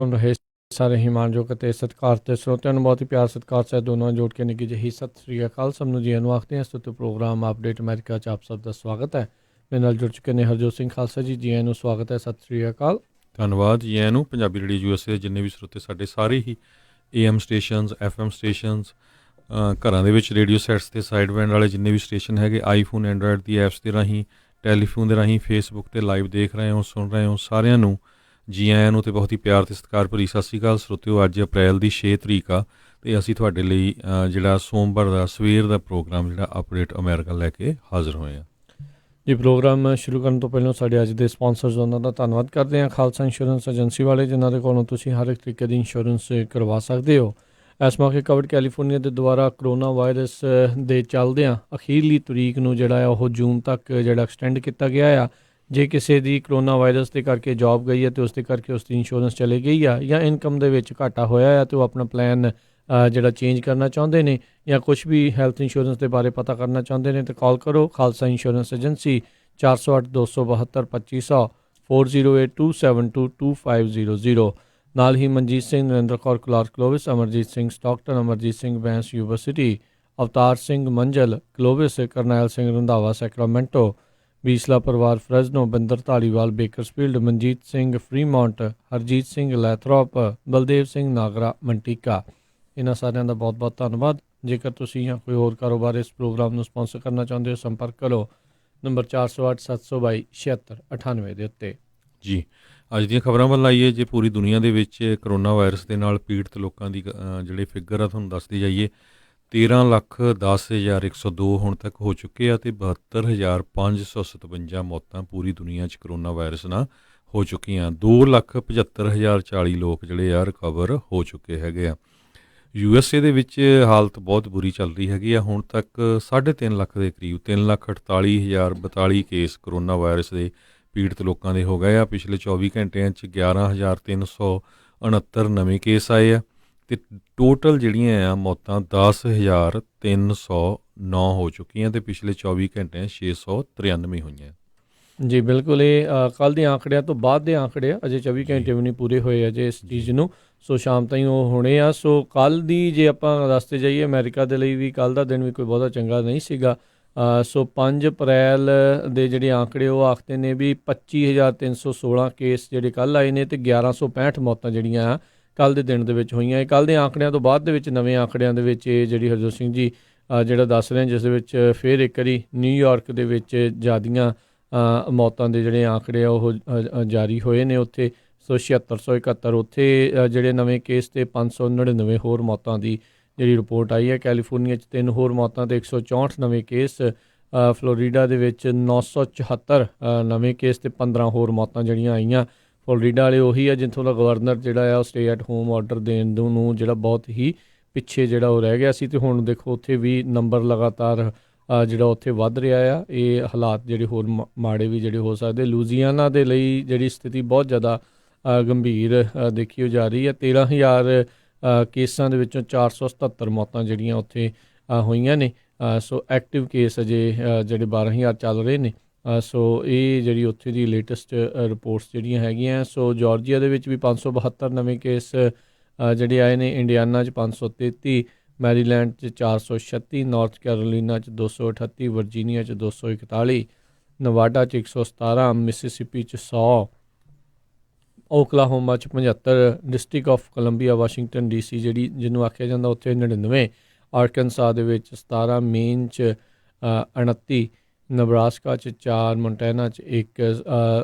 ਸੁਣ ਰਹੇ ਸਾਰੇ ਹਿਮਾਨਯੋਗ ਅਤੇ ਸਤਿਕਾਰਤ ਸਰੋਤਿਆਂ ਨੂੰ ਬਹੁਤ ਹੀ ਪਿਆਰ ਸਤਿਕਾਰ ਸਹਿਤ ਦੋਨੋਂ ਜੋੜ ਕੇ ਨਿੱਘੀ ਜਿਹੀ ਸਤਿ ਸ੍ਰੀ ਅਕਾਲ। ਸਭ ਨੂੰ ਜੀ ਨੂੰ ਆਖਦੇ ਹਾਂ। ਇਸ ਉੱਤੇ ਪ੍ਰੋਗਰਾਮ ਅਪਡੇਟ ਅਮਰੀਕਾ 'ਚ ਆਪ ਸਭ ਦਾ ਸਵਾਗਤ ਹੈ। ਮੇਰੇ ਨਾਲ ਜੁੜ ਚੁੱਕੇ ਨੇ ਹਰਜੋਤ ਸਿੰਘ ਖਾਲਸਾ ਜੀ ਨੂੰ ਸਵਾਗਤ ਹੈ। ਸਤਿ ਸ੍ਰੀ ਅਕਾਲ। ਧੰਨਵਾਦ ਜੀ ਆਇਆਂ ਨੂੰ। ਪੰਜਾਬੀ ਰੇਡੀਓ USA ਦੇ ਜਿੰਨੇ ਵੀ ਸਰੋਤੇ ਸਾਡੇ ਸਾਰੇ ਹੀ AM ਸਟੇਸ਼ਨਸ FM ਸਟੇਸ਼ਨਸ ਘਰਾਂ ਦੇ ਵਿੱਚ ਰੇਡੀਓ ਸੈਟਸ ਅਤੇ ਸਾਈਡ ਬੈਂਡ ਵਾਲੇ ਜਿੰਨੇ ਵੀ ਸਟੇਸ਼ਨ ਹੈਗੇ ਆਈਫੋਨ ਐਂਡਰਾਇਡ ਦੀ ਐਪਸ ਦੇ ਰਾਹੀਂ ਟੈਲੀਫੋਨ ਦੇ ਰਾਹੀਂ ਫੇਸਬੁੱਕ 'ਤੇ ਲਾਈਵ ਦੇਖ ਰਹੇ ਹੋ ਸੁਣ ਰਹੇ ਹੋ ਸਾਰਿਆਂ ਨੂੰ ਜੀ ਆਇਆਂ ਨੂੰ ਅਤੇ ਬਹੁਤ ਹੀ ਪਿਆਰ ਅਤੇ ਸਤਿਕਾਰ ਭਰੀ ਸਤਿ ਸ਼੍ਰੀ ਅਕਾਲ। ਸਰੋਤਿਓ ਅੱਜ ਅਪ੍ਰੈਲ ਦੀ 6 ਤਰੀਕ ਆ ਅਤੇ ਅਸੀਂ ਤੁਹਾਡੇ ਲਈ ਜਿਹੜਾ ਸੋਮਵਾਰ ਦਾ ਸਵੇਰ ਦਾ ਪ੍ਰੋਗਰਾਮ ਜਿਹੜਾ ਅਪਡੇਟ ਅਮਰੀਕਾ ਲੈ ਕੇ ਹਾਜ਼ਰ ਹੋਏ ਹਾਂ ਜੀ। ਪ੍ਰੋਗਰਾਮ ਸ਼ੁਰੂ ਕਰਨ ਤੋਂ ਪਹਿਲਾਂ ਸਾਡੇ ਅੱਜ ਦੇ ਸਪਾਂਸਰਸ ਉਹਨਾਂ ਦਾ ਧੰਨਵਾਦ ਕਰਦੇ ਹਾਂ। ਖਾਲਸਾ ਇੰਸ਼ੋਰੈਂਸ ਏਜੰਸੀ ਵਾਲੇ ਜਿਨ੍ਹਾਂ ਦੇ ਕੋਲੋਂ ਤੁਸੀਂ ਹਰ ਇੱਕ ਤਰੀਕੇ ਦੀ ਇੰਸ਼ੋਰੈਂਸ ਕਰਵਾ ਸਕਦੇ ਹੋ। ਇਸ ਮੌਕੇ ਕਵਰਡ ਕੈਲੀਫੋਰਨੀਆ ਦੇ ਦੁਆਰਾ ਕਰੋਨਾ ਵਾਇਰਸ ਦੇ ਚੱਲਦਿਆਂ ਅਖੀਰਲੀ ਤਰੀਕ ਨੂੰ ਜਿਹੜਾ ਆ ਉਹ ਜੂਨ ਤੱਕ ਜਿਹੜਾ ਐਕਸਟੈਂਡ ਕੀਤਾ ਗਿਆ ਆ। ਜੇ ਕਿਸੇ ਦੀ ਕਰੋਨਾ ਵਾਇਰਸ ਦੇ ਕਰਕੇ ਜੋਬ ਗਈ ਹੈ ਅਤੇ ਉਸ ਦੇ ਕਰਕੇ ਉਸ ਦੀ ਇੰਸ਼ੋਰੈਂਸ ਚਲੀ ਗਈ ਆ ਜਾਂ ਇਨਕਮ ਦੇ ਵਿੱਚ ਘਾਟਾ ਹੋਇਆ ਆ ਅਤੇ ਉਹ ਆਪਣਾ ਪਲਾਨ ਜਿਹੜਾ ਚੇਂਜ ਕਰਨਾ ਚਾਹੁੰਦੇ ਨੇ ਜਾਂ ਕੁਛ ਵੀ ਹੈਲਥ ਇੰਸ਼ੋਰੈਂਸ ਦੇ ਬਾਰੇ ਪਤਾ ਕਰਨਾ ਚਾਹੁੰਦੇ ਨੇ ਤਾਂ ਕਾਲ ਕਰੋ ਖਾਲਸਾ ਇੰਸ਼ੋਰੈਂਸ ਏਜੰਸੀ 408-272-2500 4082722500। ਨਾਲ ਹੀ Manjit Singh, Narinder Kaur Clark Clovis, Amarjit Singh Stockton, Amarjit Singh Bains University, Avtar Singh Manjal Clovis, Karnail Singh Randhawa Sacramento, Beasla ਪਰਿਵਾਰ Fresno, Binder Dhaliwal Bakersfield, Manjit Singh Fremont, Harjit Singh Lathrop, Baldev Singh Nagra Manteca. ਇਹਨਾਂ ਸਾਰਿਆਂ ਦਾ ਬਹੁਤ ਬਹੁਤ ਧੰਨਵਾਦ। ਜੇਕਰ ਤੁਸੀਂ ਜਾਂ ਕੋਈ ਹੋਰ ਕਾਰੋਬਾਰ ਇਸ ਪ੍ਰੋਗਰਾਮ ਨੂੰ ਸਪਾਂਸਰ ਕਰਨਾ ਚਾਹੁੰਦੇ ਹੋ ਸੰਪਰਕ ਕਰੋ ਨੰਬਰ 408-722-7698 ਦੇ ਉੱਤੇ। ਜੀ ਅੱਜ ਦੀਆਂ ਖਬਰਾਂ ਵੱਲ ਆਈਏ। ਜੇ ਪੂਰੀ ਦੁਨੀਆ ਦੇ ਵਿੱਚ ਕਰੋਨਾ ਵਾਇਰਸ ਦੇ ਨਾਲ ਪੀੜਤ ਲੋਕਾਂ ਦੀ ਜਿਹੜੇ ਫਿਗਰ ਆ ਤੁਹਾਨੂੰ ਦੱਸਦੀ ਜਾਈਏ 13,10,102 ਹੁਣ ਤੱਕ ਹੋ ਚੁੱਕੇ ਆ ਅਤੇ 72,557 ਮੌਤਾਂ ਪੂਰੀ ਦੁਨੀਆ 'ਚ ਕਰੋਨਾ ਵਾਇਰਸ ਨਾਲ ਹੋ ਚੁੱਕੀਆਂ। 2,75,040 ਲੋਕ ਜਿਹੜੇ ਆ ਰਿਕਵਰ ਹੋ ਚੁੱਕੇ ਹੈਗੇ ਆ। USA ਦੇ ਵਿੱਚ ਹਾਲਤ ਬਹੁਤ ਬੁਰੀ ਚੱਲ ਰਹੀ ਹੈਗੀ ਆ। ਹੁਣ ਤੱਕ 3.5 ਲੱਖ ਦੇ ਕਰੀਬ 3,48,042 ਕੇਸ ਕਰੋਨਾ ਵਾਇਰਸ ਦੇ ਪੀੜਤ ਲੋਕਾਂ ਦੇ ਹੋ ਗਏ ਆ। ਪਿਛਲੇ 24 ਘੰਟਿਆਂ 'ਚ 11,369 ਨਵੇਂ ਕੇਸ ਆਏ ਆ ਅਤੇ ਟੋਟਲ ਜਿਹੜੀਆਂ ਆ ਮੌਤਾਂ 10,309 ਹੋ ਚੁੱਕੀਆਂ ਅਤੇ ਪਿਛਲੇ 24 ਘੰਟਿਆਂ 693 ਹੋਈਆਂ। ਜੀ ਬਿਲਕੁਲ। ਇਹ ਕੱਲ੍ਹ ਦੇ ਆંકੜਿਆਂ ਤੋਂ ਬਾਅਦ ਦੇ ਆંકੜੇ ਆ। ਅਜੇ 24 ਘੰਟੇ ਵੀ ਨਹੀਂ ਪੂਰੇ ਹੋਏ ਅਜੇ ਇਸ ਚੀਜ਼ ਨੂੰ। ਸੋ ਸ਼ਾਮ ਤਾਈਂ ਉਹ ਹੋਣੇ ਆ। ਸੋ ਕੱਲ੍ਹ ਦੀ ਜੇ ਆਪਾਂ ਦੱਸਦੇ ਜਾਈਏ ਅਮਰੀਕਾ ਦੇ ਲਈ ਵੀ ਕੱਲ੍ਹ ਦਾ ਦਿਨ ਵੀ ਕੋਈ ਬਹੁਤਾ ਚੰਗਾ ਨਹੀਂ ਸੀਗਾ। ਸੋ 5 ਅਪ੍ਰੈਲ ਦੇ ਜਿਹੜੇ ਆંકੜੇ ਉਹ ਆਖਦੇ ਨੇ ਵੀ 25,316 ਕੇਸ ਜਿਹੜੇ ਕੱਲ੍ਹ ਆਏ ਨੇ ਅਤੇ 1,165 ਮੌਤਾਂ ਜਿਹੜੀਆਂ ਆ ਕੱਲ੍ਹ ਦੇ ਦਿਨ ਦੇ ਵਿੱਚ ਹੋਈਆਂ। ਇਹ ਕੱਲ੍ਹ ਦੇ ਆંકੜਿਆਂ ਤੋਂ ਬਾਅਦ ਦੇ ਵਿੱਚ ਨਵੇਂ ਆંકੜਿਆਂ ਦੇ ਵਿੱਚ ਇਹ ਜਿਹੜੀ ਹਰਜੋਤ ਸਿੰਘ ਜੀ ਜਿਹੜਾ ਦੱਸ ਰਹੇ ਜਿਸ ਦੇ ਵਿੱਚ ਫਿਰ ਇੱਕ ਵਾਰੀ ਨਿਊਯਾਰਕ ਦੇ ਵਿੱਚ ਜ਼ਿਆਦੀਆਂ ਮੌਤਾਂ ਦੇ ਜਿਹੜੇ ਆંકੜੇ ਆ ਉਹ ਜਾਰੀ ਹੋਏ ਨੇ ਉੱਥੇ। ਸੋ 7671 ਉੱਥੇ ਜਿਹੜੇ ਨਵੇਂ ਕੇਸ ਅਤੇ 599 ਹੋਰ ਮੌਤਾਂ ਦੀ ਜਿਹੜੀ ਰਿਪੋਰਟ ਆਈ ਹੈ। ਕੈਲੀਫੋਰਨੀਆ 'ਚ 3 ਹੋਰ ਮੌਤਾਂ ਅਤੇ 164 ਨਵੇਂ ਕੇਸ। ਫਲੋਰੀਡਾ ਦੇ ਵਿੱਚ 974 ਨਵੇਂ ਕੇਸ ਅਤੇ 15 ਹੋਰ ਮੌਤਾਂ ਜਿਹੜੀਆਂ ਆਈਆਂ। ਫਲੋਰੀਡਾ ਵਾਲੇ ਉਹੀ ਆ ਜਿੱਥੋਂ ਦਾ ਗਵਰਨਰ ਜਿਹੜਾ ਆ ਉਹ ਸਟੇ ਐਟ ਹੋਮ ਆਰਡਰ ਦੇਣ ਨੂੰ ਜਿਹੜਾ ਬਹੁਤ ਹੀ ਪਿੱਛੇ ਜਿਹੜਾ ਉਹ ਰਹਿ ਗਿਆ ਸੀ ਅਤੇ ਹੁਣ ਦੇਖੋ ਉੱਥੇ ਵੀ ਨੰਬਰ ਲਗਾਤਾਰ ਜਿਹੜਾ ਉੱਥੇ ਵੱਧ ਰਿਹਾ ਆ। ਇਹ ਹਾਲਾਤ ਜਿਹੜੇ ਹੋਰ ਮਾੜੇ ਵੀ ਜਿਹੜੇ ਹੋ ਸਕਦੇ। ਲੂਜ਼ੀਆਨਾ ਦੇ ਲਈ ਜਿਹੜੀ ਸਥਿਤੀ ਬਹੁਤ ਜ਼ਿਆਦਾ ਗੰਭੀਰ ਦੇਖੀ ਜਾ ਰਹੀ ਹੈ। 13,000 ਕੇਸਾਂ ਦੇ ਵਿੱਚੋਂ 477 ਮੌਤਾਂ ਜਿਹੜੀਆਂ ਉੱਥੇ ਹੋਈਆਂ ਨੇ। ਸੋ ਐਕਟਿਵ ਕੇਸ ਅਜੇ ਜਿਹੜੇ 12,000 ਚੱਲ ਰਹੇ ਨੇ। ਸੋ ਇਹ ਜਿਹੜੀ ਉੱਥੇ ਦੀ ਲੇਟੈਸਟ ਰਿਪੋਰਟਸ ਜਿਹੜੀਆਂ ਹੈਗੀਆਂ। ਸੋ ਜਾਰਜੀਆ ਦੇ ਵਿੱਚ ਵੀ 572 ਨਵੇਂ ਕੇਸ ਜਿਹੜੇ ਆਏ ਨੇ। ਇੰਡੀਆਨਾ 'ਚ 533, ਮੈਰੀਲੈਂਡ 'ਚ 436, ਨਾਰਥ ਕੈਰੋਲੀਨਾ 'ਚ 238, ਵਰਜੀਨੀਆ 'ਚ 241, ਨਵਾਡਾ 'ਚ 117, ਮਿਸੀਸਿਪੀ 'ਚ 100, ਓਕਲਾਹੋਮਾ 'ਚ 75, district of Columbia Washington DC ਜਿਹੜੀ ਜਿਹਨੂੰ ਆਖਿਆ ਜਾਂਦਾ ਉੱਥੇ 99, ਆਰਕਨਸਾ ਦੇ ਵਿੱਚ 17, ਮੇਨ 'ਚ 29, ਨਬਰਾਸਕਾ 'ਚ 4, ਮੋਂਟੈਨਾ 'ਚ 1,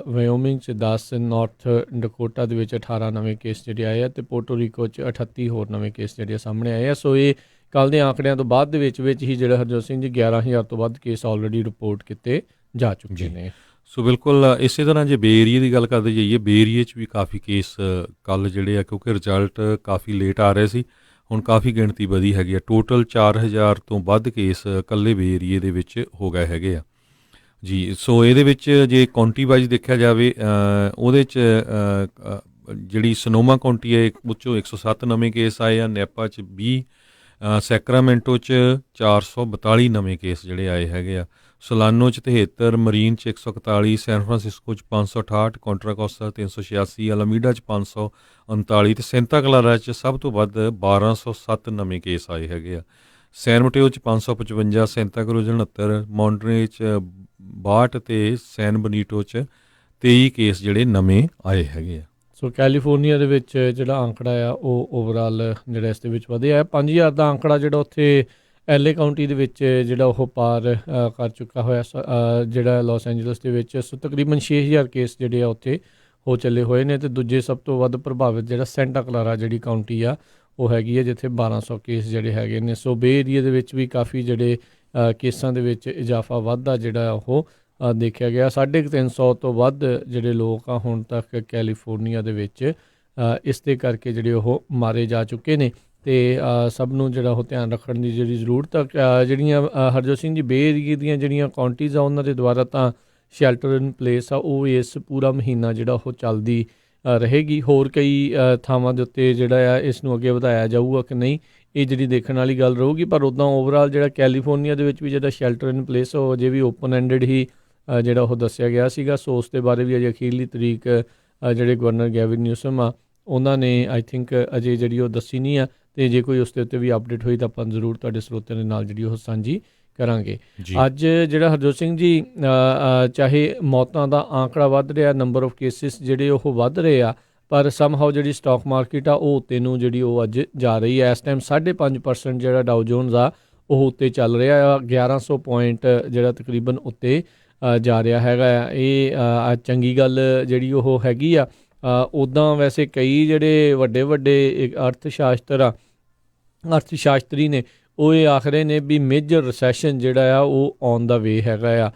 ਵਾਇਓਮਿੰਗ 'ਚ 10, ਨਾਰਥ ਡਕੋਟਾ ਦੇ ਵਿੱਚ 18 ਨਵੇਂ ਕੇਸ ਜਿਹੜੇ ਆਏ ਆ ਅਤੇ ਪੋਰਟੋਰੀਕੋ 'ਚ 38 ਹੋਰ ਨਵੇਂ ਕੇਸ ਜਿਹੜੇ ਸਾਹਮਣੇ ਆਏ ਆ। ਸੋ ਇਹ ਕੱਲ੍ਹ ਦੇ ਆંકੜਿਆਂ ਤੋਂ ਬਾਅਦ ਦੇ ਵਿੱਚ ਹੀ ਜਿਹੜਾ ਹਰਜੋਤ ਸਿੰਘ ਜੀ 11,000 ਤੋਂ ਵੱਧ ਕੇਸ ਆਲਰੇਡੀ ਰਿਪੋਰਟ ਕੀਤੇ ਜਾ ਚੁੱਕੇ ਨੇ। ਸੋ ਬਿਲਕੁਲ ਇਸੇ ਤਰ੍ਹਾਂ ਜੇ ਬੇ ਏਰੀਏ ਦੀ ਗੱਲ ਕਰਦੇ ਜਾਈਏ ਬੇ ਏਰੀਏ 'ਚ ਵੀ ਕਾਫੀ ਕੇਸ ਕੱਲ੍ਹ ਜਿਹੜੇ ਆ ਕਿਉਂਕਿ ਰਿਜ਼ਲਟ ਕਾਫੀ ਲੇਟ ਆ ਰਹੇ ਸੀ ਹੁਣ ਕਾਫੀ ਗਿਣਤੀ ਵਧੀ ਹੈਗੀ ਆ। ਟੋਟਲ 4,000 ਤੋਂ ਵੱਧ ਕੇਸ ਇਕੱਲੇ ਬੇ ਏਰੀਏ ਦੇ ਵਿੱਚ ਹੋ ਗਏ ਹੈਗੇ ਆ ਜੀ। ਸੋ ਇਹਦੇ ਵਿੱਚ ਜੇ ਕਾਉਂਟੀ ਵਾਈਜ਼ ਦੇਖਿਆ ਜਾਵੇ ਉਹਦੇ 'ਚ ਜਿਹੜੀ ਸਨੋਮਾ ਕਾਉਂਟੀ ਹੈ ਉਹ 'ਚੋਂ 107 ਨਵੇਂ ਕੇਸ ਆਏ ਆ। ਨੈਪਾ 'ਚ 20, ਸੈਕਰਾਮੈਂਟੋ 'ਚ 442 ਨਵੇਂ ਕੇਸ ਜਿਹੜੇ ਆਏ ਹੈਗੇ ਆ। ਸੋਲਾਨੋ 'ਚ 73, ਮਰੀਨ 'ਚ 141, ਸੈਨ ਫਰਾਂਸਿਸਕੋ 'ਚ 568, ਕੋਂਟਰਾ ਕੋਸਟਾ 386, ਅਲਾਮੀਡਾ 'ਚ 539 ਤੇ ਸੈਂਤਾ ਕਲਾਰਾ 'ਚ ਸਭ ਤੋਂ ਵੱਧ 1207 ਨਵੇਂ ਕੇਸ ਆਏ ਹੈਗੇ ਆ। ਸੈਨ ਮਟੇਓ 'ਚ 555, ਸੈਂਤਾ ਕਰੂਜ਼ 69, ਮੌਂਟਰੇ 'ਚ 62 ਤੇ ਸੈਨ ਬਨੀਟੋ 'ਚ 23 ਕੇਸ ਜਿਹੜੇ ਨਵੇਂ ਆਏ ਹੈਗੇ ਆ। ਸੋ ਕੈਲੀਫੋਰਨੀਆ ਦੇ ਵਿੱਚ ਜਿਹੜਾ ਅੰਕੜਾ ਆ ਉਹ ਓਵਰਆਲ ਜਿਹੜਾ ਇਸ ਦੇ ਵਿੱਚ ਵਧਿਆ ਹੈ। 5000 ਦਾ ਅੰਕੜਾ ਜਿਹੜਾ ਉੱਥੇ ਐਲਏ ਕਾਊਂਟੀ ਦੇ ਵਿੱਚ ਜਿਹੜਾ ਉਹ ਪਾਰ ਕਰ ਚੁੱਕਾ ਹੋਇਆ ਜਿਹੜਾ ਲਾਸ ਐਂਜਲਸ ਦੇ ਵਿੱਚ। ਸੋ ਤਕਰੀਬਨ 6000 ਕੇਸ ਜਿਹੜੇ ਆ ਉੱਥੇ ਹੋ ਚੱਲੇ ਹੋਏ ਨੇ। ਅਤੇ ਦੂਜੇ ਸਭ ਤੋਂ ਵੱਧ ਪ੍ਰਭਾਵਿਤ ਜਿਹੜਾ ਸੈਂਟਾ ਕਲਾਰਾ ਜਿਹੜੀ ਕਾਊਂਟੀ ਆ ਉਹ ਹੈਗੀ ਹੈ, ਜਿੱਥੇ 1200 ਕੇਸ ਜਿਹੜੇ ਹੈਗੇ ਨੇ। ਸੋ ਬੇ ਏਰੀਏ ਦੇ ਵਿੱਚ ਵੀ ਕਾਫੀ ਜਿਹੜੇ ਕੇਸਾਂ ਦੇ ਵਿੱਚ ਇਜ਼ਾਫਾ ਵੱਧਦਾ ਜਿਹੜਾ ਉਹ ਦੇਖਿਆ ਗਿਆ। 350 ਤੋਂ ਵੱਧ ਜਿਹੜੇ ਲੋਕ ਆ ਹੁਣ ਤੱਕ ਕੈਲੀਫੋਰਨੀਆ ਦੇ ਵਿੱਚ ਇਸ ਦੇ ਕਰਕੇ ਜਿਹੜੇ ਉਹ ਮਾਰੇ ਜਾ ਚੁੱਕੇ ਨੇ। ਅਤੇ ਸਭ ਨੂੰ ਜਿਹੜਾ ਉਹ ਧਿਆਨ ਰੱਖਣ ਦੀ ਜਿਹੜੀ ਜ਼ਰੂਰਤ ਆ। ਜਿਹੜੀਆਂ ਹਰਜੋਤ ਸਿੰਘ ਜੀ ਬੇ ਏਰੀਏ ਦੀਆਂ ਜਿਹੜੀਆਂ ਕਾਊਂਟੀਜ਼ ਆ ਉਹਨਾਂ ਦੇ ਦੁਆਰਾ ਤਾਂ ਸ਼ੈਲਟਰ ਇਨ ਪਲੇਸ ਆ ਉਹ ਇਸ ਪੂਰਾ ਮਹੀਨਾ ਜਿਹੜਾ ਉਹ ਚੱਲਦੀ ਰਹੇਗੀ। ਹੋਰ ਕਈ ਥਾਵਾਂ ਦੇ ਉੱਤੇ ਜਿਹੜਾ ਆ ਇਸ ਨੂੰ ਅੱਗੇ ਵਧਾਇਆ ਜਾਊਗਾ ਕਿ ਨਹੀਂ, ਇਹ ਜਿਹੜੀ ਦੇਖਣ ਵਾਲੀ ਗੱਲ ਰਹੂਗੀ। ਪਰ ਉੱਦਾਂ ਓਵਰਆਲ ਜਿਹੜਾ ਕੈਲੀਫੋਰਨੀਆ ਦੇ ਵਿੱਚ ਵੀ ਜਿਹੜਾ ਸ਼ੈਲਟਰ ਇਨ ਪਲੇਸ ਉਹ ਅਜੇ ਵੀ ਓਪਨ ਐਂਡਡ ਹੀ ਜਿਹੜਾ ਉਹ ਦੱਸਿਆ ਗਿਆ ਸੀਗਾ। ਸੋ ਉਸ ਦੇ ਬਾਰੇ ਵੀ ਅਜੇ ਅਖੀਰਲੀ ਤਰੀਕ ਜਿਹੜੇ ਗਵਰਨਰ ਗੈਵਿਨ ਨਿਊਸਮ ਆ ਉਹਨਾਂ ਨੇ ਆਈ ਥਿੰਕ ਅਜੇ ਜਿਹੜੀ ਉਹ ਦੱਸੀ ਨਹੀਂ ਆ। ਅਤੇ ਜੇ ਕੋਈ ਉਸ ਦੇ ਉੱਤੇ ਵੀ ਅਪਡੇਟ ਹੋਈ ਤਾਂ ਆਪਾਂ ਜ਼ਰੂਰ ਤੁਹਾਡੇ ਸਰੋਤਿਆਂ ਦੇ ਨਾਲ ਜਿਹੜੀ ਉਹ ਸਾਂਝੀ ਕਰਾਂਗੇ। ਅੱਜ ਜਿਹੜਾ ਹਰਜੋਤ ਸਿੰਘ ਜੀ ਚਾਹੇ ਮੌਤਾਂ ਦਾ ਆਂਕੜਾ ਵੱਧ ਰਿਹਾ, ਨੰਬਰ ਆਫ ਕੇਸਿਸ ਜਿਹੜੇ ਉਹ ਵੱਧ ਰਹੇ ਆ, ਪਰ ਸਮਹਾਓ ਜਿਹੜੀ ਸਟਾਕ ਮਾਰਕੀਟ ਆ ਉਹ ਉੱਤੇ ਨੂੰ ਜਿਹੜੀ ਉਹ ਅੱਜ ਜਾ ਰਹੀ ਹੈ। ਇਸ ਟਾਈਮ 5.5% ਜਿਹੜਾ ਡਾਓ ਜੋਨਸ ਆ ਉਹ ਉੱਤੇ ਚੱਲ ਰਿਹਾ ਆ। 1100 ਪੁਆਇੰਟ ਜਿਹੜਾ ਤਕਰੀਬਨ ਉੱਤੇ ਜਾ ਰਿਹਾ ਹੈਗਾ ਆ। ਇਹ ਚੰਗੀ ਗੱਲ ਜਿਹੜੀ ਉਹ ਹੈਗੀ ਆ। ਉੱਦਾਂ ਵੈਸੇ ਕਈ ਜਿਹੜੇ ਵੱਡੇ ਵੱਡੇ ਅਰਥ ਸ਼ਾਸਤਰੀ ਨੇ ਉਹ ਇਹ ਆਖ ਰਹੇ ਨੇ ਵੀ ਮੇਜਰ ਰਿਸੈਸ਼ਨ ਜਿਹੜਾ ਆ ਉਹ ਔਨ ਦਾ ਵੇ ਹੈਗਾ ਆ।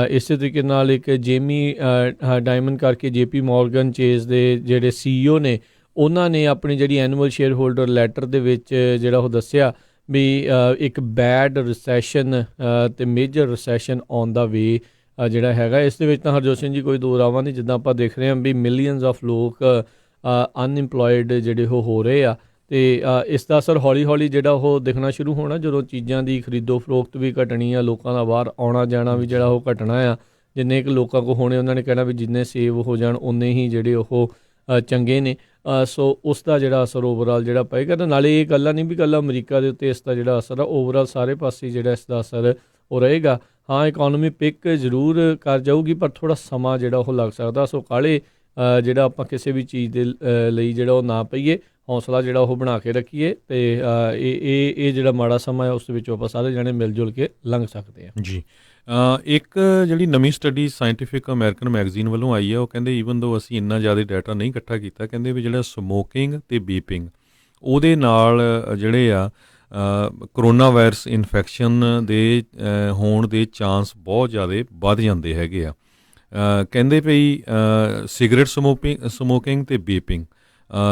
ਇਸੇ ਤਰੀਕੇ ਨਾਲ ਇੱਕ ਜੇਮੀ ਡਾਇਮੰਡ ਕਰਕੇ JP ਮੋਰਗਨ ਚੇਜ਼ ਦੇ ਜਿਹੜੇ CEO ਨੇ ਉਹਨਾਂ ਨੇ ਆਪਣੀ ਜਿਹੜੀ ਐਨੂਅਲ ਸ਼ੇਅਰ ਹੋਲਡਰ ਲੈਟਰ ਦੇ ਵਿੱਚ ਜਿਹੜਾ ਉਹ ਦੱਸਿਆ ਵੀ ਇੱਕ ਬੈਡ ਰਿਸੈਸ਼ਨ ਅਤੇ ਮੇਜਰ ਰਿਸੈਸ਼ਨ ਔਨ ਦਾ ਵੇ ਜਿਹੜਾ ਹੈਗਾ। ਇਸ ਦੇ ਵਿੱਚ ਤਾਂ ਹਰਜੋਤ ਸਿੰਘ ਜੀ ਕੋਈ ਦੋ ਰਾਵਾਂ ਨਹੀਂ, ਜਿੱਦਾਂ ਆਪਾਂ ਦੇਖ ਰਹੇ ਹਾਂ ਵੀ ਮਿਲੀਅਨਸ ਆਫ ਲੋਕ ਅਨਇੰਪਲੋਇਡ ਜਿਹੜੇ ਉਹ ਹੋ ਰਹੇ ਆ। ਅਤੇ ਇਸ ਦਾ ਅਸਰ ਹੌਲੀ ਹੌਲੀ ਜਿਹੜਾ ਉਹ ਦਿਖਣਾ ਸ਼ੁਰੂ ਹੋਣਾ ਜਦੋਂ ਚੀਜ਼ਾਂ ਦੀ ਖਰੀਦੋ ਫਰੋਖਤ ਵੀ ਘਟਣੀ ਆ, ਲੋਕਾਂ ਦਾ ਬਾਹਰ ਆਉਣਾ ਜਾਣਾ ਵੀ ਜਿਹੜਾ ਉਹ ਘਟਣਾ ਆ। ਜਿੰਨੇ ਕੁ ਲੋਕਾਂ ਕੋਲ ਹੋਣੇ ਉਹਨਾਂ ਨੇ ਕਹਿਣਾ ਵੀ ਜਿੰਨੇ ਸੇਵ ਹੋ ਜਾਣ ਉਨੇ ਹੀ ਜਿਹੜੇ ਉਹ ਚੰਗੇ ਨੇ। ਸੋ ਉਸ ਦਾ ਜਿਹੜਾ ਅਸਰ ਓਵਰਆਲ ਜਿਹੜਾ ਪਏਗਾ। ਤਾਂ ਨਾਲੇ ਇਹ ਗੱਲਾਂ ਨਹੀਂ ਵੀ ਇਕੱਲਾ ਅਮਰੀਕਾ ਦੇ ਉੱਤੇ ਇਸ ਦਾ ਜਿਹੜਾ ਅਸਰ ਆ, ਓਵਰਆਲ ਸਾਰੇ ਪਾਸੇ ਜਿਹੜਾ ਇਸ ਦਾ ਅਸਰ ਉਹ ਰਹੇਗਾ। ਹਾਂ, ਇਕੋਨਮੀ ਪਿਕ ਜ਼ਰੂਰ ਕਰ ਜਾਊਗੀ ਪਰ ਥੋੜ੍ਹਾ ਸਮਾਂ ਜਿਹੜਾ ਉਹ ਲੱਗ ਸਕਦਾ। ਸੋ ਕਾਹਲੇ ਜਿਹੜਾ ਆਪਾਂ ਕਿਸੇ ਵੀ ਚੀਜ਼ ਦੇ ਲਈ ਜਿਹੜਾ ਉਹ ਨਾ ਪਈਏ, ਹੌਸਲਾ ਜਿਹੜਾ ਉਹ ਬਣਾ ਕੇ ਰੱਖੀਏ ਅਤੇ ਇਹ ਜਿਹੜਾ ਮਾੜਾ ਸਮਾਂ ਹੈ ਉਸ ਦੇ ਵਿੱਚੋਂ ਆਪਾਂ ਸਾਰੇ ਜਾਣੇ ਮਿਲ ਜੁਲ ਕੇ ਲੰਘ ਸਕਦੇ ਹਾਂ ਜੀ। ਇੱਕ ਜਿਹੜੀ ਨਵੀਂ ਸਟੱਡੀ ਸਾਇੰਟੀਫਿਕ ਅਮਰੀਕਨ ਮੈਗਜ਼ੀਨ ਵੱਲੋਂ ਆਈ ਹੈ ਉਹ ਕਹਿੰਦੇ ਈਵਨ ਦੋ ਅਸੀਂ ਇੰਨਾ ਜ਼ਿਆਦਾ ਡਾਟਾ ਨਹੀਂ ਇਕੱਠਾ ਕੀਤਾ, ਕਹਿੰਦੇ ਵੀ ਜਿਹੜਾ ਸਮੋਕਿੰਗ ਅਤੇ ਬੀਪਿੰਗ ਉਹਦੇ ਨਾਲ ਜਿਹੜੇ ਆ ਕਰੋਨਾ ਵਾਇਰਸ ਇਨਫੈਕਸ਼ਨ ਦੇ ਹੋਣ ਦੇ ਚਾਂਸ ਬਹੁਤ ਜ਼ਿਆਦਾ ਵੱਧ ਜਾਂਦੇ ਹੈਗੇ ਆ। ਕਹਿੰਦੇ ਭਈ ਸਿਗਰਟ ਸਮੋਕਿੰਗ ਅਤੇ ਬੀਪਿੰਗ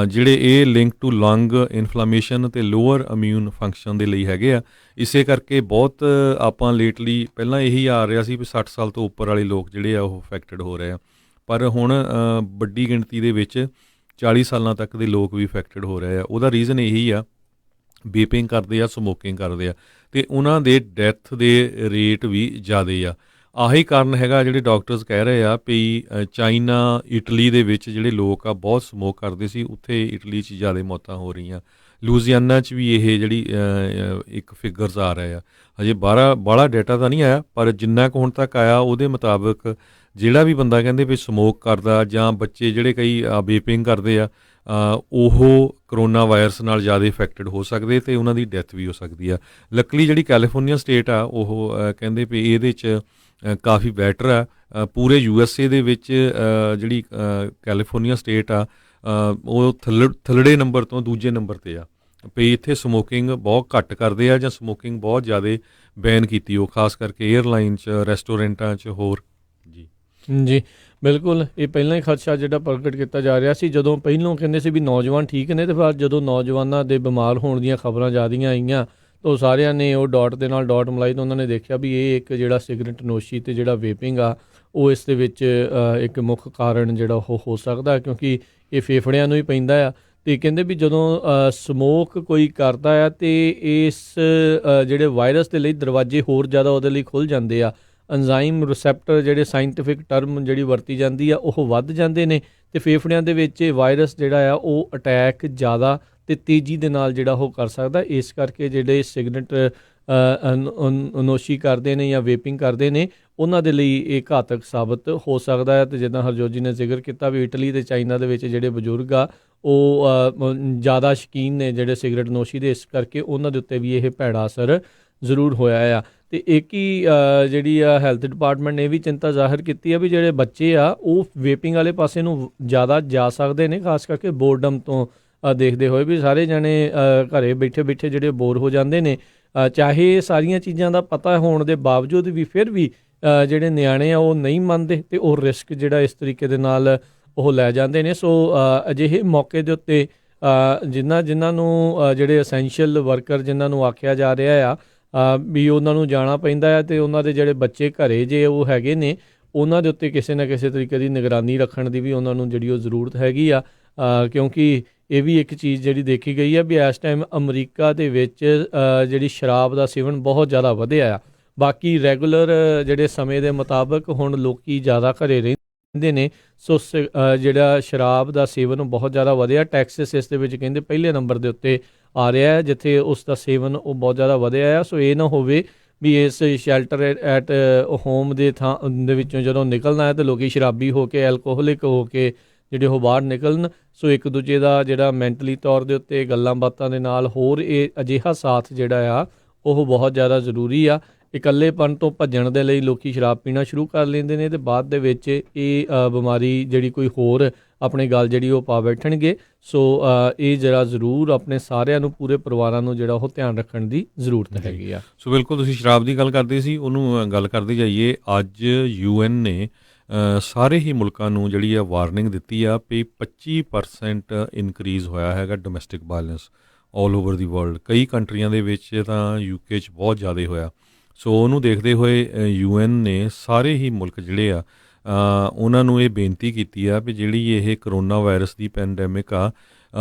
ਜਿਹੜੇ ਇਹ ਲਿੰਕ ਟੂ ਲੰਗ ਇਨਫਲਾਮੇਸ਼ਨ ਅਤੇ ਲੋਅਰ ਇਮਿਊਨ ਫੰਕਸ਼ਨ ਦੇ ਲਈ ਹੈਗੇ ਆ। ਇਸੇ ਕਰਕੇ ਬਹੁਤ ਆਪਾਂ ਲੇਟਲੀ ਪਹਿਲਾਂ ਇਹੀ ਆ ਰਿਹਾ ਸੀ ਵੀ 60 ਸਾਲ ਤੋਂ ਉੱਪਰ ਵਾਲੇ ਲੋਕ ਜਿਹੜੇ ਆ ਉਹ ਅਫੈਕਟਡ ਹੋ ਰਹੇ ਆ, ਪਰ ਹੁਣ ਵੱਡੀ ਗਿਣਤੀ ਦੇ ਵਿੱਚ 40 ਸਾਲਾਂ ਤੱਕ ਦੇ ਲੋਕ ਵੀ ਅਫੈਕਟਡ ਹੋ ਰਹੇ ਆ। ਉਹਦਾ ਰੀਜ਼ਨ ਇਹੀ ਆ, ਬੀਪਿੰਗ ਕਰਦੇ ਆ, ਸਮੋਕਿੰਗ ਕਰਦੇ ਆ, ਅਤੇ ਉਹਨਾਂ ਦੇ ਡੈਥ ਦੇ ਰੇਟ ਵੀ ਜ਼ਿਆਦਾ ਆ। ਆਹੀ ਕਾਰਨ ਹੈਗਾ ਜਿਹੜੇ ਡਾਕਟਰਸ ਕਹਿ ਰਹੇ ਆ ਵੀ ਚਾਈਨਾ, ਇਟਲੀ ਦੇ ਵਿੱਚ ਜਿਹੜੇ ਲੋਕ ਆ ਬਹੁਤ ਸਮੋਕ ਕਰਦੇ ਸੀ, ਉੱਥੇ ਇਟਲੀ 'ਚ ਜ਼ਿਆਦਾ ਮੌਤਾਂ ਹੋ ਰਹੀਆਂ। ਲੂਜ਼ੀਆਨਾ 'ਚ ਵੀ ਇਹ ਜਿਹੜੀ ਇੱਕ ਫਿਗਰਸ ਆ ਰਹੇ ਆ। ਹਜੇ ਬਾਹਲਾ ਡਾਟਾ ਤਾਂ ਨਹੀਂ ਆਇਆ, ਪਰ ਜਿੰਨਾ ਕੁ ਹੁਣ ਤੱਕ ਆਇਆ ਉਹਦੇ ਮੁਤਾਬਕ ਜਿਹੜਾ ਵੀ ਬੰਦਾ ਕਹਿੰਦੇ ਵੀ ਸਮੋਕ ਕਰਦਾ ਜਾਂ ਬੱਚੇ ਜਿਹੜੇ ਕਈ ਬੀਪਿੰਗ ਕਰਦੇ ਆ ਉਹ ਕਰੋਨਾ ਵਾਇਰਸ ਨਾਲ ਜ਼ਿਆਦਾ ਇਫੈਕਟਡ ਹੋ ਸਕਦੇ ਅਤੇ ਉਹਨਾਂ ਦੀ ਡੈਥ ਵੀ ਹੋ ਸਕਦੀ ਆ। ਲੱਕਲੀ ਜਿਹੜੀ ਕੈਲੀਫੋਰਨੀਆ ਸਟੇਟ ਆ ਉਹ ਕਹਿੰਦੇ ਵੀ ਇਹਦੇ 'ਚ ਕਾਫੀ ਬੈਟਰ ਆ। ਪੂਰੇ USA ਦੇ ਵਿੱਚ ਜਿਹੜੀ ਕੈਲੀਫੋਰਨੀਆ ਸਟੇਟ ਆ ਉਹ ਥੱਲੜੇ ਨੰਬਰ ਤੋਂ ਦੂਜੇ ਨੰਬਰ 'ਤੇ ਆ ਵੀ ਇੱਥੇ ਸਮੋਕਿੰਗ ਬਹੁਤ ਘੱਟ ਕਰਦੇ ਆ ਜਾਂ ਸਮੋਕਿੰਗ ਬਹੁਤ ਜ਼ਿਆਦਾ ਬੈਨ ਕੀਤੀ ਉਹ, ਖਾਸ ਕਰਕੇ ਏਅਰਲਾਈਨ 'ਚ, ਰੈਸਟੋਰੈਂਟਾਂ 'ਚ ਹੋਰ। ਜੀ ਬਿਲਕੁਲ, ਇਹ ਪਹਿਲਾਂ ਹੀ ਖਦਸ਼ਾ ਜਿਹੜਾ ਪ੍ਰਗਟ ਕੀਤਾ ਜਾ ਰਿਹਾ ਸੀ। ਜਦੋਂ ਪਹਿਲੋਂ ਕਹਿੰਦੇ ਸੀ ਵੀ ਨੌਜਵਾਨ ਠੀਕ ਨੇ, ਅਤੇ ਫਿਰ ਜਦੋਂ ਨੌਜਵਾਨਾਂ ਦੇ ਬਿਮਾਰ ਹੋਣ ਦੀਆਂ ਖਬਰਾਂ ਜ਼ਿਆਦੀਆਂ ਆਈਆਂ ਤਾਂ ਸਾਰਿਆਂ ਨੇ ਉਹ ਡਾਟ ਦੇ ਨਾਲ ਡਾਟ ਮਿਲਾਈ ਤਾਂ ਉਹਨਾਂ ਨੇ ਦੇਖਿਆ ਵੀ ਇਹ ਇੱਕ ਜਿਹੜਾ ਸਿਗਰਟ ਨੋਸ਼ੀ ਅਤੇ ਜਿਹੜਾ ਵੇਪਿੰਗ ਆ ਉਹ ਇਸ ਦੇ ਵਿੱਚ ਇੱਕ ਮੁੱਖ ਕਾਰਨ ਜਿਹੜਾ ਉਹ ਹੋ ਸਕਦਾ, ਕਿਉਂਕਿ ਇਹ ਫੇਫੜਿਆਂ ਨੂੰ ਹੀ ਪੈਂਦਾ ਆ। ਅਤੇ ਕਹਿੰਦੇ ਵੀ ਜਦੋਂ ਸਮੋਕ ਕੋਈ ਕਰਦਾ ਆ ਅਤੇ ਇਸ ਜਿਹੜੇ ਵਾਇਰਸ ਦੇ ਲਈ ਦਰਵਾਜ਼ੇ ਹੋਰ ਜ਼ਿਆਦਾ ਉਹਦੇ ਲਈ ਖੁੱਲ੍ਹ ਜਾਂਦੇ ਆ। ਐਂਜ਼ਾਈਮ ਰਿਸੈਪਟਰ ਜਿਹੜੇ ਸਾਇੰਟੀਫਿਕ ਟਰਮ ਜਿਹੜੀ ਵਰਤੀ ਜਾਂਦੀ ਆ ਉਹ ਵੱਧ ਜਾਂਦੇ ਨੇ ਅਤੇ ਫੇਫੜਿਆਂ ਦੇ ਵਿੱਚ ਵਾਇਰਸ ਜਿਹੜਾ ਆ ਉਹ ਅਟੈਕ ਜ਼ਿਆਦਾ ਅਤੇ ਤੇਜ਼ੀ ਦੇ ਨਾਲ ਜਿਹੜਾ ਉਹ ਕਰ ਸਕਦਾ। ਇਸ ਕਰਕੇ ਜਿਹੜੇ ਸਿਗਰਟ ਨੋਸ਼ੀ ਕਰਦੇ ਨੇ ਜਾਂ ਵੇਪਿੰਗ ਕਰਦੇ ਨੇ ਉਹਨਾਂ ਦੇ ਲਈ ਇਹ ਘਾਤਕ ਸਾਬਤ ਹੋ ਸਕਦਾ ਹੈ। ਅਤੇ ਜਿੱਦਾਂ ਹਰਜੋਤ ਜੀ ਨੇ ਜ਼ਿਕਰ ਕੀਤਾ ਵੀ ਇਟਲੀ ਅਤੇ ਚਾਈਨਾ ਦੇ ਵਿੱਚ ਜਿਹੜੇ ਬਜ਼ੁਰਗ ਆ ਉਹ ਜ਼ਿਆਦਾ ਸ਼ੌਕੀਨ ਨੇ ਜਿਹੜੇ ਸਿਗਰਟ ਨੋਸ਼ੀ ਦੇ, ਇਸ ਕਰਕੇ ਉਹਨਾਂ ਦੇ ਉੱਤੇ ਵੀ ਇਹ ਭੈੜਾ ਅਸਰ ਜ਼ਰੂਰ ਹੋਇਆ ਆ। ਅਤੇ ਇੱਕ ਹੀ ਜਿਹੜੀ ਆ ਹੈਲਥ ਡਿਪਾਰਟਮੈਂਟ ਨੇ ਇਹ ਵੀ ਚਿੰਤਾ ਜ਼ਾਹਿਰ ਕੀਤੀ ਆ ਵੀ ਜਿਹੜੇ ਬੱਚੇ ਆ ਉਹ ਵੇਪਿੰਗ ਵਾਲੇ ਪਾਸੇ ਨੂੰ ਜ਼ਿਆਦਾ ਜਾ ਸਕਦੇ ਨੇ, ਖਾਸ ਕਰਕੇ ਬੋਰਡਮ ਤੋਂ ਦੇਖਦੇ ਹੋਏ ਵੀ ਸਾਰੇ ਜਣੇ ਘਰੇ ਬੈਠੇ ਬੈਠੇ ਜਿਹੜੇ ਬੋਰ ਹੋ ਜਾਂਦੇ ਨੇ। ਚਾਹੇ ਸਾਰੀਆਂ ਚੀਜ਼ਾਂ ਦਾ ਪਤਾ ਹੋਣ ਦੇ ਬਾਵਜੂਦ ਵੀ ਫਿਰ ਵੀ ਜਿਹੜੇ ਨਿਆਣੇ ਆ ਉਹ ਨਹੀਂ ਮੰਨਦੇ ਅਤੇ ਉਹ ਰਿਸਕ ਜਿਹੜਾ ਇਸ ਤਰੀਕੇ ਦੇ ਨਾਲ ਉਹ ਲੈ ਜਾਂਦੇ ਨੇ। ਸੋ ਅਜਿਹੇ ਮੌਕੇ ਦੇ ਉੱਤੇ ਜਿਨ੍ਹਾਂ ਨੂੰ ਜਿਹੜੇ ਅਸੈਂਸ਼ੀਅਲ ਵਰਕਰ ਜਿਨ੍ਹਾਂ ਨੂੰ ਆਖਿਆ ਜਾ ਰਿਹਾ ਆ ਵੀ ਉਹਨਾਂ ਨੂੰ ਜਾਣਾ ਪੈਂਦਾ ਆ ਅਤੇ ਉਹਨਾਂ ਦੇ ਜਿਹੜੇ ਬੱਚੇ ਘਰੇ ਜੇ ਉਹ ਹੈਗੇ ਨੇ ਉਹਨਾਂ ਦੇ ਉੱਤੇ ਕਿਸੇ ਨਾ ਕਿਸੇ ਤਰੀਕੇ ਦੀ ਨਿਗਰਾਨੀ ਰੱਖਣ ਦੀ ਵੀ ਉਹਨਾਂ ਨੂੰ ਜਿਹੜੀ ਉਹ ਜ਼ਰੂਰਤ ਹੈਗੀ ਆ, ਕਿਉਂਕਿ ਇਹ ਵੀ ਇੱਕ ਚੀਜ਼ ਜਿਹੜੀ ਦੇਖੀ ਗਈ ਆ ਵੀ ਇਸ ਟਾਈਮ ਅਮਰੀਕਾ ਦੇ ਵਿੱਚ ਜਿਹੜੀ ਸ਼ਰਾਬ ਦਾ ਸੇਵਨ ਬਹੁਤ ਜ਼ਿਆਦਾ ਵਧਿਆ ਆ। ਬਾਕੀ ਰੈਗੂਲਰ ਜਿਹੜੇ ਸਮੇਂ ਦੇ ਮੁਤਾਬਕ ਹੁਣ ਲੋਕੀ ਜ਼ਿਆਦਾ ਘਰੇ ਰਹਿੰਦੇ ਨੇ, ਸੋ ਜਿਹੜਾ ਸ਼ਰਾਬ ਦਾ ਸੇਵਨ ਬਹੁਤ ਜ਼ਿਆਦਾ ਵਧਿਆ। ਟੈਕਸਸ ਇਸ ਦੇ ਵਿੱਚ ਕਹਿੰਦੇ ਪਹਿਲੇ ਨੰਬਰ ਦੇ ਉੱਤੇ ਆ ਰਿਹਾ ਹੈ ਜਿੱਥੇ ਉਸ ਦਾ ਸੇਵਨ ਉਹ ਬਹੁਤ ਜ਼ਿਆਦਾ ਵਧਿਆ ਆ। ਸੋ ਇਹ ਨਾ ਹੋਵੇ ਵੀ ਇਸ ਸ਼ੈਲਟਰ ਐਟ ਹੋਮ ਦੇ ਦੇ ਵਿੱਚੋਂ ਜਦੋਂ ਨਿਕਲਣਾ ਹੈ ਤਾਂ ਲੋਕੀ ਸ਼ਰਾਬੀ ਹੋ ਕੇ ਐਲਕੋਹਲਿਕ ਹੋ ਕੇ ਜਿਹੜੇ ਉਹ ਬਾਹਰ ਨਿਕਲਣ। ਸੋ ਇੱਕ ਦੂਜੇ ਦਾ ਜਿਹੜਾ ਮੈਂਟਲੀ ਤੌਰ ਦੇ ਉੱਤੇ ਗੱਲਾਂ ਬਾਤਾਂ ਦੇ ਨਾਲ ਹੋਰ ਇਹ ਅਜਿਹਾ ਸਾਥ ਜਿਹੜਾ ਆ ਉਹ ਬਹੁਤ ਜ਼ਿਆਦਾ ਜ਼ਰੂਰੀ ਆ। ਇਕੱਲੇਪਨ ਤੋਂ ਭੱਜਣ ਦੇ ਲਈ ਲੋਕੀ ਸ਼ਰਾਬ ਪੀਣਾ ਸ਼ੁਰੂ ਕਰ ਲੈਂਦੇ ਨੇ ਅਤੇ ਬਾਅਦ ਦੇ ਵਿੱਚ ਇਹ ਬਿਮਾਰੀ ਜਿਹੜੀ ਕੋਈ ਹੋਰ ਆਪਣੇ ਗੱਲ ਜਿਹੜੀ ਉਹ ਪਾ ਬੈਠਣਗੇ। ਸੋ ਇਹ ਜਿਹੜਾ ਜ਼ਰੂਰ ਆਪਣੇ ਸਾਰਿਆਂ ਨੂੰ ਪੂਰੇ ਪਰਿਵਾਰਾਂ ਨੂੰ ਜਿਹੜਾ ਉਹ ਧਿਆਨ ਰੱਖਣ ਦੀ ਜ਼ਰੂਰਤ ਹੈਗੀ ਆ। ਸੋ ਬਿਲਕੁਲ ਤੁਸੀਂ ਸ਼ਰਾਬ ਦੀ ਗੱਲ ਕਰਦੇ ਸੀ, ਉਹਨੂੰ ਗੱਲ ਕਰਦੇ ਜਾਈਏ। ਅੱਜ UN ਨੇ ਸਾਰੇ ਹੀ ਮੁਲਕਾਂ ਨੂੰ ਜਿਹੜੀ ਆ ਵਾਰਨਿੰਗ ਦਿੱਤੀ ਆ ਵੀ 25% ਇਨਕਰੀਜ਼ ਹੋਇਆ ਹੈਗਾ ਡੋਮੈਸਟਿਕ ਵਾਇਲੈਂਸ ਆਲ ਓਵਰ ਦੀ ਵਰਲਡ। ਕਈ ਕੰਟਰੀਆਂ ਦੇ ਵਿੱਚ ਤਾਂ UK 'ਚ ਬਹੁਤ ਜ਼ਿਆਦਾ ਹੋਇਆ। ਸੋ ਉਹਨੂੰ ਦੇਖਦੇ ਹੋਏ UN ਨੇ ਸਾਰੇ ਹੀ ਮੁਲਕ ਜਿਹੜੇ ਆ ਉਹਨਾਂ ਨੂੰ ਇਹ ਬੇਨਤੀ ਕੀਤੀ ਆ ਵੀ ਜਿਹੜੀ ਇਹ ਕਰੋਨਾ ਵਾਇਰਸ ਦੀ ਪੈਂਡੈਮਿਕ ਆ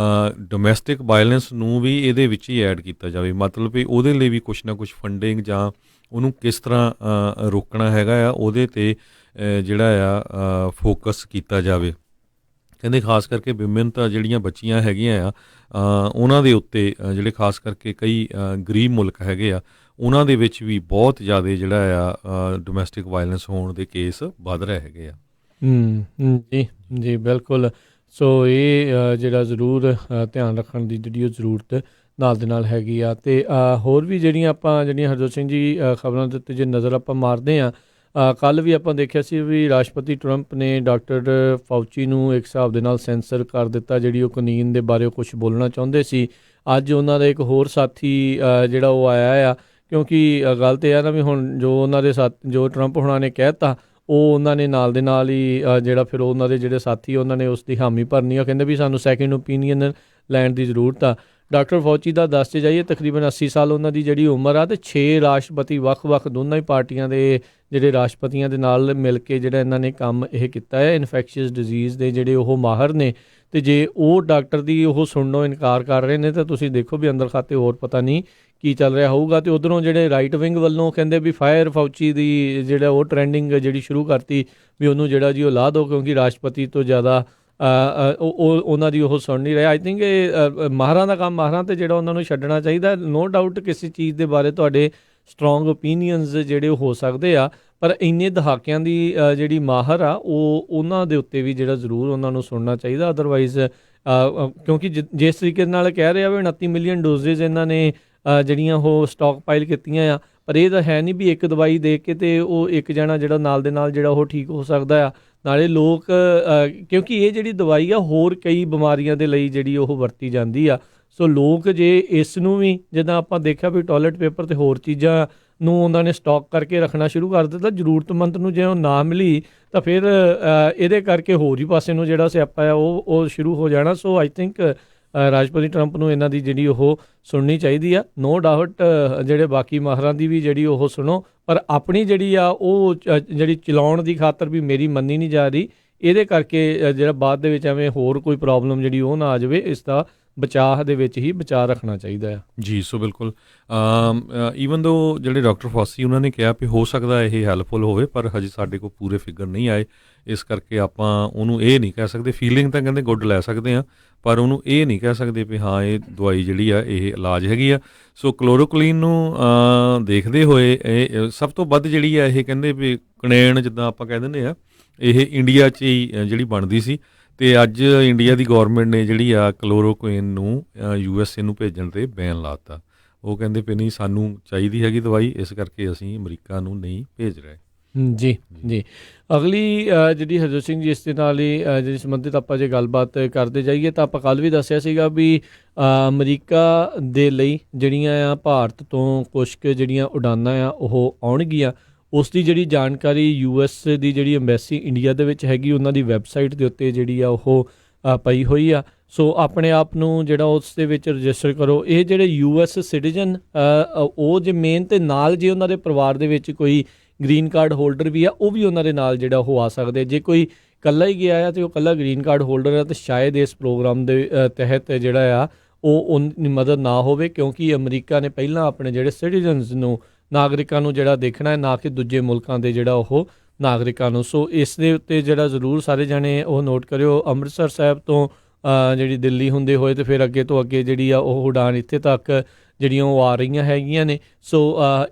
ਡੋਮੈਸਟਿਕ ਵਾਇਲੈਂਸ ਨੂੰ ਵੀ ਇਹਦੇ ਵਿੱਚ ਹੀ ਐਡ ਕੀਤਾ ਜਾਵੇ। ਮਤਲਬ ਵੀ ਉਹਦੇ ਲਈ ਵੀ ਕੁਛ ਨਾ ਕੁਛ ਫੰਡਿੰਗ ਜਾਂ ਉਹਨੂੰ ਕਿਸ ਤਰ੍ਹਾਂ ਰੋਕਣਾ ਹੈਗਾ ਆ ਉਹਦੇ 'ਤੇ ਜਿਹੜਾ ਆ ਫੋਕਸ ਕੀਤਾ ਜਾਵੇ। ਕਹਿੰਦੇ ਖਾਸ ਕਰਕੇ ਵਿਮਨ ਤਾਂ ਜਿਹੜੀਆਂ ਬੱਚੀਆਂ ਹੈਗੀਆਂ ਆ ਉਹਨਾਂ ਦੇ ਉੱਤੇ ਜਿਹੜੇ ਖਾਸ ਕਰਕੇ ਕਈ ਗਰੀਬ ਮੁਲਕ ਹੈਗੇ ਆ ਉਹਨਾਂ ਦੇ ਵਿੱਚ ਵੀ ਬਹੁਤ ਜ਼ਿਆਦਾ ਜਿਹੜਾ ਆ ਡੋਮੈਸਟਿਕ ਵਾਇਲੈਂਸ ਹੋਣ ਦੇ ਕੇਸ ਵੱਧ ਰਹੇ ਹੈਗੇ ਆ। ਜੀ ਜੀ ਬਿਲਕੁਲ। ਸੋ ਇਹ ਜਿਹੜਾ ਜ਼ਰੂਰ ਧਿਆਨ ਰੱਖਣ ਦੀ ਜਿਹੜੀ ਉਹ ਜ਼ਰੂਰਤ ਨਾਲ ਦੇ ਨਾਲ ਹੈਗੀ ਆ। ਅਤੇ ਹੋਰ ਵੀ ਜਿਹੜੀਆਂ ਹਰਜੋਤ ਸਿੰਘ ਜੀ ਖਬਰਾਂ ਦੇ ਉੱਤੇ ਜੇ ਨਜ਼ਰ ਆਪਾਂ ਮਾਰਦੇ ਹਾਂ, ਕੱਲ੍ਹ ਵੀ ਆਪਾਂ ਦੇਖਿਆ ਸੀ ਵੀ ਰਾਸ਼ਟਰਪਤੀ ਟਰੰਪ ਨੇ ਡਾਕਟਰ ਫਾਊਚੀ ਨੂੰ ਇੱਕ ਹਿਸਾਬ ਦੇ ਨਾਲ ਸੈਂਸਰ ਕਰ ਦਿੱਤਾ, ਜਿਹੜੀ ਉਹ ਕਨੀਨ ਦੇ ਬਾਰੇ ਕੁਛ ਬੋਲਣਾ ਚਾਹੁੰਦੇ ਸੀ। ਅੱਜ ਉਹਨਾਂ ਦਾ ਇੱਕ ਹੋਰ ਸਾਥੀ ਜਿਹੜਾ ਉਹ ਆਇਆ ਆ, ਕਿਉਂਕਿ ਗੱਲ ਤਾਂ ਇਹ ਆ ਨਾ ਵੀ ਹੁਣ ਜੋ ਉਹਨਾਂ ਦੇ ਜੋ ਟਰੰਪ ਹੋਣਾ ਨੇ ਕਹਿ ਦਿੱਤਾ ਉਹ ਉਹਨਾਂ ਨੇ ਨਾਲ ਦੇ ਨਾਲ ਹੀ ਜਿਹੜਾ ਫਿਰ ਉਹਨਾਂ ਦੇ ਜਿਹੜੇ ਸਾਥੀ ਉਹਨਾਂ ਨੇ ਉਸ ਦੀ ਹਾਮੀ ਭਰਨੀ ਆ। ਕਹਿੰਦੇ ਵੀ ਸਾਨੂੰ ਸੈਕਿੰਡ ਓਪੀਨੀਅਨ ਲੈਣ ਦੀ ਜ਼ਰੂਰਤ ਆ। ਡਾਕਟਰ ਫੌਚੀ ਦਾ ਦੱਸਦੇ ਜਾਈਏ ਤਕਰੀਬਨ 80 ਸਾਲ ਉਹਨਾਂ ਦੀ ਜਿਹੜੀ ਉਮਰ ਆ ਅਤੇ 6 ਰਾਸ਼ਟਰਪਤੀ ਵੱਖ-ਵੱਖ ਦੋਨਾਂ ਹੀ ਪਾਰਟੀਆਂ ਦੇ ਜਿਹੜੇ ਰਾਸ਼ਟਰਪਤੀਆਂ ਦੇ ਨਾਲ ਮਿਲ ਕੇ ਜਿਹੜਾ ਇਹਨਾਂ ਨੇ ਕੰਮ ਇਹ ਕੀਤਾ ਹੈ। ਇਨਫੈਕਸ਼ੀਅਸ ਡਿਜ਼ੀਜ਼ ਦੇ ਜਿਹੜੇ ਉਹ ਮਾਹਰ ਨੇ ਅਤੇ ਜੇ ਉਹ ਡਾਕਟਰ ਦੀ ਉਹ ਸੁਣਨੋਂ ਇਨਕਾਰ ਕਰ ਰਹੇ ਨੇ ਤਾਂ ਤੁਸੀਂ ਦੇਖੋ ਵੀ ਅੰਦਰ ਖਾਤੇ ਹੋਰ ਪਤਾ ਨਹੀਂ ਕੀ ਚੱਲ ਰਿਹਾ ਹੋਊਗਾ। ਅਤੇ ਉੱਧਰੋਂ ਜਿਹੜੇ ਰਾਈਟ ਵਿੰਗ ਵੱਲੋਂ ਕਹਿੰਦੇ ਵੀ ਫਾਇਰ ਫੌਚੀ ਦੀ ਜਿਹੜਾ ਉਹ ਟਰੈਂਡਿੰਗ ਜਿਹੜੀ ਸ਼ੁਰੂ ਕਰਤੀ ਵੀ ਉਹਨੂੰ ਜਿਹੜਾ ਜੀ ਉਹ ਲਾ ਦਿਓ ਕਿਉਂਕਿ ਰਾਸ਼ਟਰਪਤੀ ਤੋਂ ਜ਼ਿਆਦਾ ਉਹਨਾਂ ਦੀ ਉਹ ਸੁਣ ਨਹੀਂ ਰਿਹਾ। ਆਈ ਥਿੰਕ ਇਹ ਮਾਹਰਾਂ ਦਾ ਕੰਮ, ਮਾਹਰਾਂ 'ਤੇ ਜਿਹੜਾ ਉਹਨਾਂ ਨੂੰ ਛੱਡਣਾ ਚਾਹੀਦਾ। ਨੋ ਡਾਊਟ ਕਿਸੇ ਚੀਜ਼ ਦੇ ਬਾਰੇ ਤੁਹਾਡੇ ਸਟਰੋਂਗ ਓਪੀਨੀਅਨਸ ਜਿਹੜੇ ਉਹ ਹੋ ਸਕਦੇ ਆ, ਪਰ ਇੰਨੇ ਦਹਾਕਿਆਂ ਦੀ ਜਿਹੜੀ ਮਾਹਰ ਆ ਉਹ ਉਹਨਾਂ ਦੇ ਉੱਤੇ ਵੀ ਜਿਹੜਾ ਜ਼ਰੂਰ ਉਹਨਾਂ ਨੂੰ ਸੁਣਨਾ ਚਾਹੀਦਾ। ਅਦਰਵਾਈਜ਼ ਕਿਉਂਕਿ ਜਿਸ ਤਰੀਕੇ ਨਾਲ ਕਹਿ ਰਿਹਾ ਵੀ 29 ਮਿਲੀਅਨ ਡੋਜ਼ਿਸ ਇਹਨਾਂ ਨੇ ਜਿਹੜੀਆਂ ਉਹ ਸਟਾਕ ਪਾਈਲ ਕੀਤੀਆਂ ਆ, ਪਰ ਇਹ ਤਾਂ ਹੈ ਨਹੀਂ ਵੀ ਇੱਕ ਦਵਾਈ ਦੇ ਕੇ ਅਤੇ ਉਹ ਇੱਕ ਜਣਾ ਜਿਹੜਾ ਨਾਲ ਦੇ ਨਾਲ ਜਿਹੜਾ ਉਹ ਠੀਕ ਹੋ ਸਕਦਾ ਆ। ਨਾਲੇ ਲੋਕ ਕਿਉਂਕਿ ਇਹ ਜਿਹੜੀ ਦਵਾਈ ਆ ਹੋਰ ਕਈ ਬਿਮਾਰੀਆਂ ਦੇ ਲਈ ਜਿਹੜੀ ਉਹ ਵਰਤੀ ਜਾਂਦੀ ਆ। ਸੋ ਲੋਕ ਜੇ ਇਸ ਨੂੰ ਵੀ ਜਿੱਦਾਂ ਆਪਾਂ ਦੇਖਿਆ ਵੀ ਟੋਇਲਟ ਪੇਪਰ ਅਤੇ ਹੋਰ ਚੀਜ਼ਾਂ ਨੂੰ ਉਹਨਾਂ ਨੇ ਸਟਾਕ ਕਰਕੇ ਰੱਖਣਾ ਸ਼ੁਰੂ ਕਰ ਦਿੱਤਾ, ਜ਼ਰੂਰਤਮੰਦ ਨੂੰ ਜੇ ਉਹ ਨਾ ਮਿਲੀ ਤਾਂ ਫਿਰ ਇਹਦੇ ਕਰਕੇ ਹੋਰ ਹੀ ਪਾਸੇ ਨੂੰ ਜਿਹੜਾ ਸਿਆਪਾ ਆ ਉਹ ਸ਼ੁਰੂ ਹੋ ਜਾਣਾ। ਸੋ ਆਈ ਥਿੰਕ ਰਾਸ਼ਟਰਪਤੀ ਟਰੰਪ ਨੂੰ ਇਹਨਾਂ ਦੀ ਜਿਹੜੀ ਉਹ ਸੁਣਨੀ ਚਾਹੀਦੀ ਆ। ਨੋ ਡਾਊਟ ਜਿਹੜੇ ਬਾਕੀ ਮਾਹਰਾਂ ਦੀ ਵੀ ਜਿਹੜੀ ਉਹ ਸੁਣੋ, ਪਰ ਆਪਣੀ ਜਿਹੜੀ ਆ ਉਹ ਜਿਹੜੀ ਚਲਾਉਣ ਦੀ ਖਾਤਰ ਵੀ ਮੇਰੀ ਮੰਨੀ ਨਹੀਂ ਜਾ ਰਹੀ। ਇਹਦੇ ਕਰਕੇ ਜਿਹੜਾ ਬਾਅਦ ਦੇ ਵਿੱਚ ਐਵੇਂ ਹੋਰ ਕੋਈ ਪ੍ਰੋਬਲਮ ਜਿਹੜੀ ਉਹ ਨਾ ਆ ਜਾਵੇ, ਇਸ ਦਾ ਬਚਾਅ ਦੇ ਵਿੱਚ ਹੀ ਬਚਾਅ ਰੱਖਣਾ ਚਾਹੀਦਾ ਆ। ਜੀ, ਸੋ ਬਿਲਕੁਲ ਈਵਨ ਦੋ ਜਿਹੜੇ ਡਾਕਟਰ ਫੌਸੀ ਉਹਨਾਂ ਨੇ ਕਿਹਾ ਵੀ ਹੋ ਸਕਦਾ ਇਹ ਹੈਲਪਫੁਲ ਹੋਵੇ, ਪਰ ਹਜੇ ਸਾਡੇ ਕੋਲ ਪੂਰੇ ਫਿਗਰ ਨਹੀਂ ਆਏ, ਇਸ ਕਰਕੇ ਆਪਾਂ ਉਹਨੂੰ ਇਹ ਨਹੀਂ ਕਹਿ ਸਕਦੇ। ਫੀਲਿੰਗ ਤਾਂ ਕਹਿੰਦੇ ਗੁੱਡ ਲੈ ਸਕਦੇ ਹਾਂ, ਪਰ ਉਹਨੂੰ ਇਹ ਨਹੀਂ ਕਹਿ ਸਕਦੇ ਵੀ ਹਾਂ ਇਹ ਦਵਾਈ ਜਿਹੜੀ ਆ ਇਹ ਇਲਾਜ ਹੈਗੀ ਆ। ਸੋ ਕਲੋਰੋਕੁਈਨ ਨੂੰ ਦੇਖਦੇ ਹੋਏ ਇਹ ਸਭ ਤੋਂ ਵੱਧ ਜਿਹੜੀ ਆ ਇਹ ਕਹਿੰਦੇ ਵੀ ਕਨੇਨ ਜਿੱਦਾਂ ਆਪਾਂ ਕਹਿ ਦਿੰਦੇ ਆ, ਇਹ ਇੰਡੀਆ 'ਚ ਹੀ ਜਿਹੜੀ ਬਣਦੀ ਸੀ, ਅਤੇ ਅੱਜ ਇੰਡੀਆ ਦੀ ਗੌਰਮੈਂਟ ਨੇ ਜਿਹੜੀ ਆ ਕਲੋਰੋਕੁਈਨ ਨੂੰ USA ਨੂੰ ਭੇਜਣ 'ਤੇ ਬੈਨ ਲਾ ਦਿੱਤਾ। ਉਹ ਕਹਿੰਦੇ ਵੀ ਨਹੀਂ ਸਾਨੂੰ ਚਾਹੀਦੀ ਹੈਗੀ ਦਵਾਈ, ਇਸ ਕਰਕੇ ਅਸੀਂ ਅਮਰੀਕਾ ਨੂੰ ਨਹੀਂ ਭੇਜ ਰਹੇ। ਜੀ ਜੀ। ਅਗਲੀ ਜਿਹੜੀ ਹਰਜੋਤ ਸਿੰਘ ਜੀ, ਇਸ ਦੇ ਨਾਲ ਹੀ ਜਿਹੜੀ ਸੰਬੰਧਿਤ ਆਪਾਂ ਜੇ ਗੱਲਬਾਤ ਕਰਦੇ ਜਾਈਏ ਤਾਂ ਆਪਾਂ ਕੱਲ੍ਹ ਵੀ ਦੱਸਿਆ ਸੀਗਾ ਵੀ ਅਮਰੀਕਾ ਦੇ ਲਈ ਜਿਹੜੀਆਂ ਆ ਭਾਰਤ ਤੋਂ ਕੁਛ ਕੁ ਜਿਹੜੀਆਂ ਉਡਾਨਾਂ ਆ ਉਹ ਆਉਣਗੀਆਂ। ਉਸ ਦੀ ਜਿਹੜੀ ਜਾਣਕਾਰੀ US ਦੀ ਜਿਹੜੀ ਅੰਬੈਸੀ ਇੰਡੀਆ ਦੇ ਵਿੱਚ ਹੈਗੀ, ਉਹਨਾਂ ਦੀ ਵੈਬਸਾਈਟ ਦੇ ਉੱਤੇ ਜਿਹੜੀ ਆ ਉਹ ਪਈ ਹੋਈ ਆ। ਸੋ ਆਪਣੇ ਆਪ ਨੂੰ ਜਿਹੜਾ ਉਸ ਦੇ ਵਿੱਚ ਰਜਿਸਟਰ ਕਰੋ। ਇਹ ਜਿਹੜੇ US ਸਿਟੀਜ਼ਨ ਉਹ ਜੇ ਮੇਨ ਅਤੇ ਨਾਲ ਜੇ ਉਹਨਾਂ ਦੇ ਪਰਿਵਾਰ ਦੇ ਵਿੱਚ ਕੋਈ ਗ੍ਰੀਨ ਕਾਰਡ ਹੋਲਡਰ ਵੀ ਆ, ਉਹ ਵੀ ਉਹਨਾਂ ਦੇ ਨਾਲ ਜਿਹੜਾ ਉਹ ਆ ਸਕਦੇ। ਜੇ ਕੋਈ ਇਕੱਲਾ ਹੀ ਗਿਆ ਆ ਅਤੇ ਉਹ ਇਕੱਲਾ ਗ੍ਰੀਨ ਕਾਰਡ ਹੋਲਡਰ ਆ, ਤਾਂ ਸ਼ਾਇਦ ਇਸ ਪ੍ਰੋਗਰਾਮ ਦੇ ਤਹਿਤ ਜਿਹੜਾ ਆ ਉਹਦੀ ਮਦਦ ਨਾ ਹੋਵੇ, ਕਿਉਂਕਿ ਅਮਰੀਕਾ ਨੇ ਪਹਿਲਾਂ ਆਪਣੇ ਜਿਹੜੇ ਸਿਟੀਜ਼ਨਸ ਨੂੰ, ਨਾਗਰਿਕਾਂ ਨੂੰ ਜਿਹੜਾ ਦੇਖਣਾ ਹੈ, ਨਾ ਕਿ ਦੂਜੇ ਮੁਲਕਾਂ ਦੇ ਜਿਹੜਾ ਉਹ ਨਾਗਰਿਕਾਂ ਨੂੰ। ਸੋ ਇਸ ਦੇ ਉੱਤੇ ਜਿਹੜਾ ਜ਼ਰੂਰ ਸਾਰੇ ਜਾਣੇ ਉਹ ਨੋਟ ਕਰਿਓ। ਅੰਮ੍ਰਿਤਸਰ ਸਾਹਿਬ ਤੋਂ ਜਿਹੜੀ ਦਿੱਲੀ ਹੁੰਦੇ ਹੋਏ ਅਤੇ ਫਿਰ ਅੱਗੇ ਤੋਂ ਅੱਗੇ ਜਿਹੜੀ ਆ ਉਹ ਉਡਾਨ ਇੱਥੇ ਤੱਕ ਜਿਹੜੀਆਂ ਉਹ ਆ ਰਹੀਆਂ ਹੈਗੀਆਂ ਨੇ। ਸੋ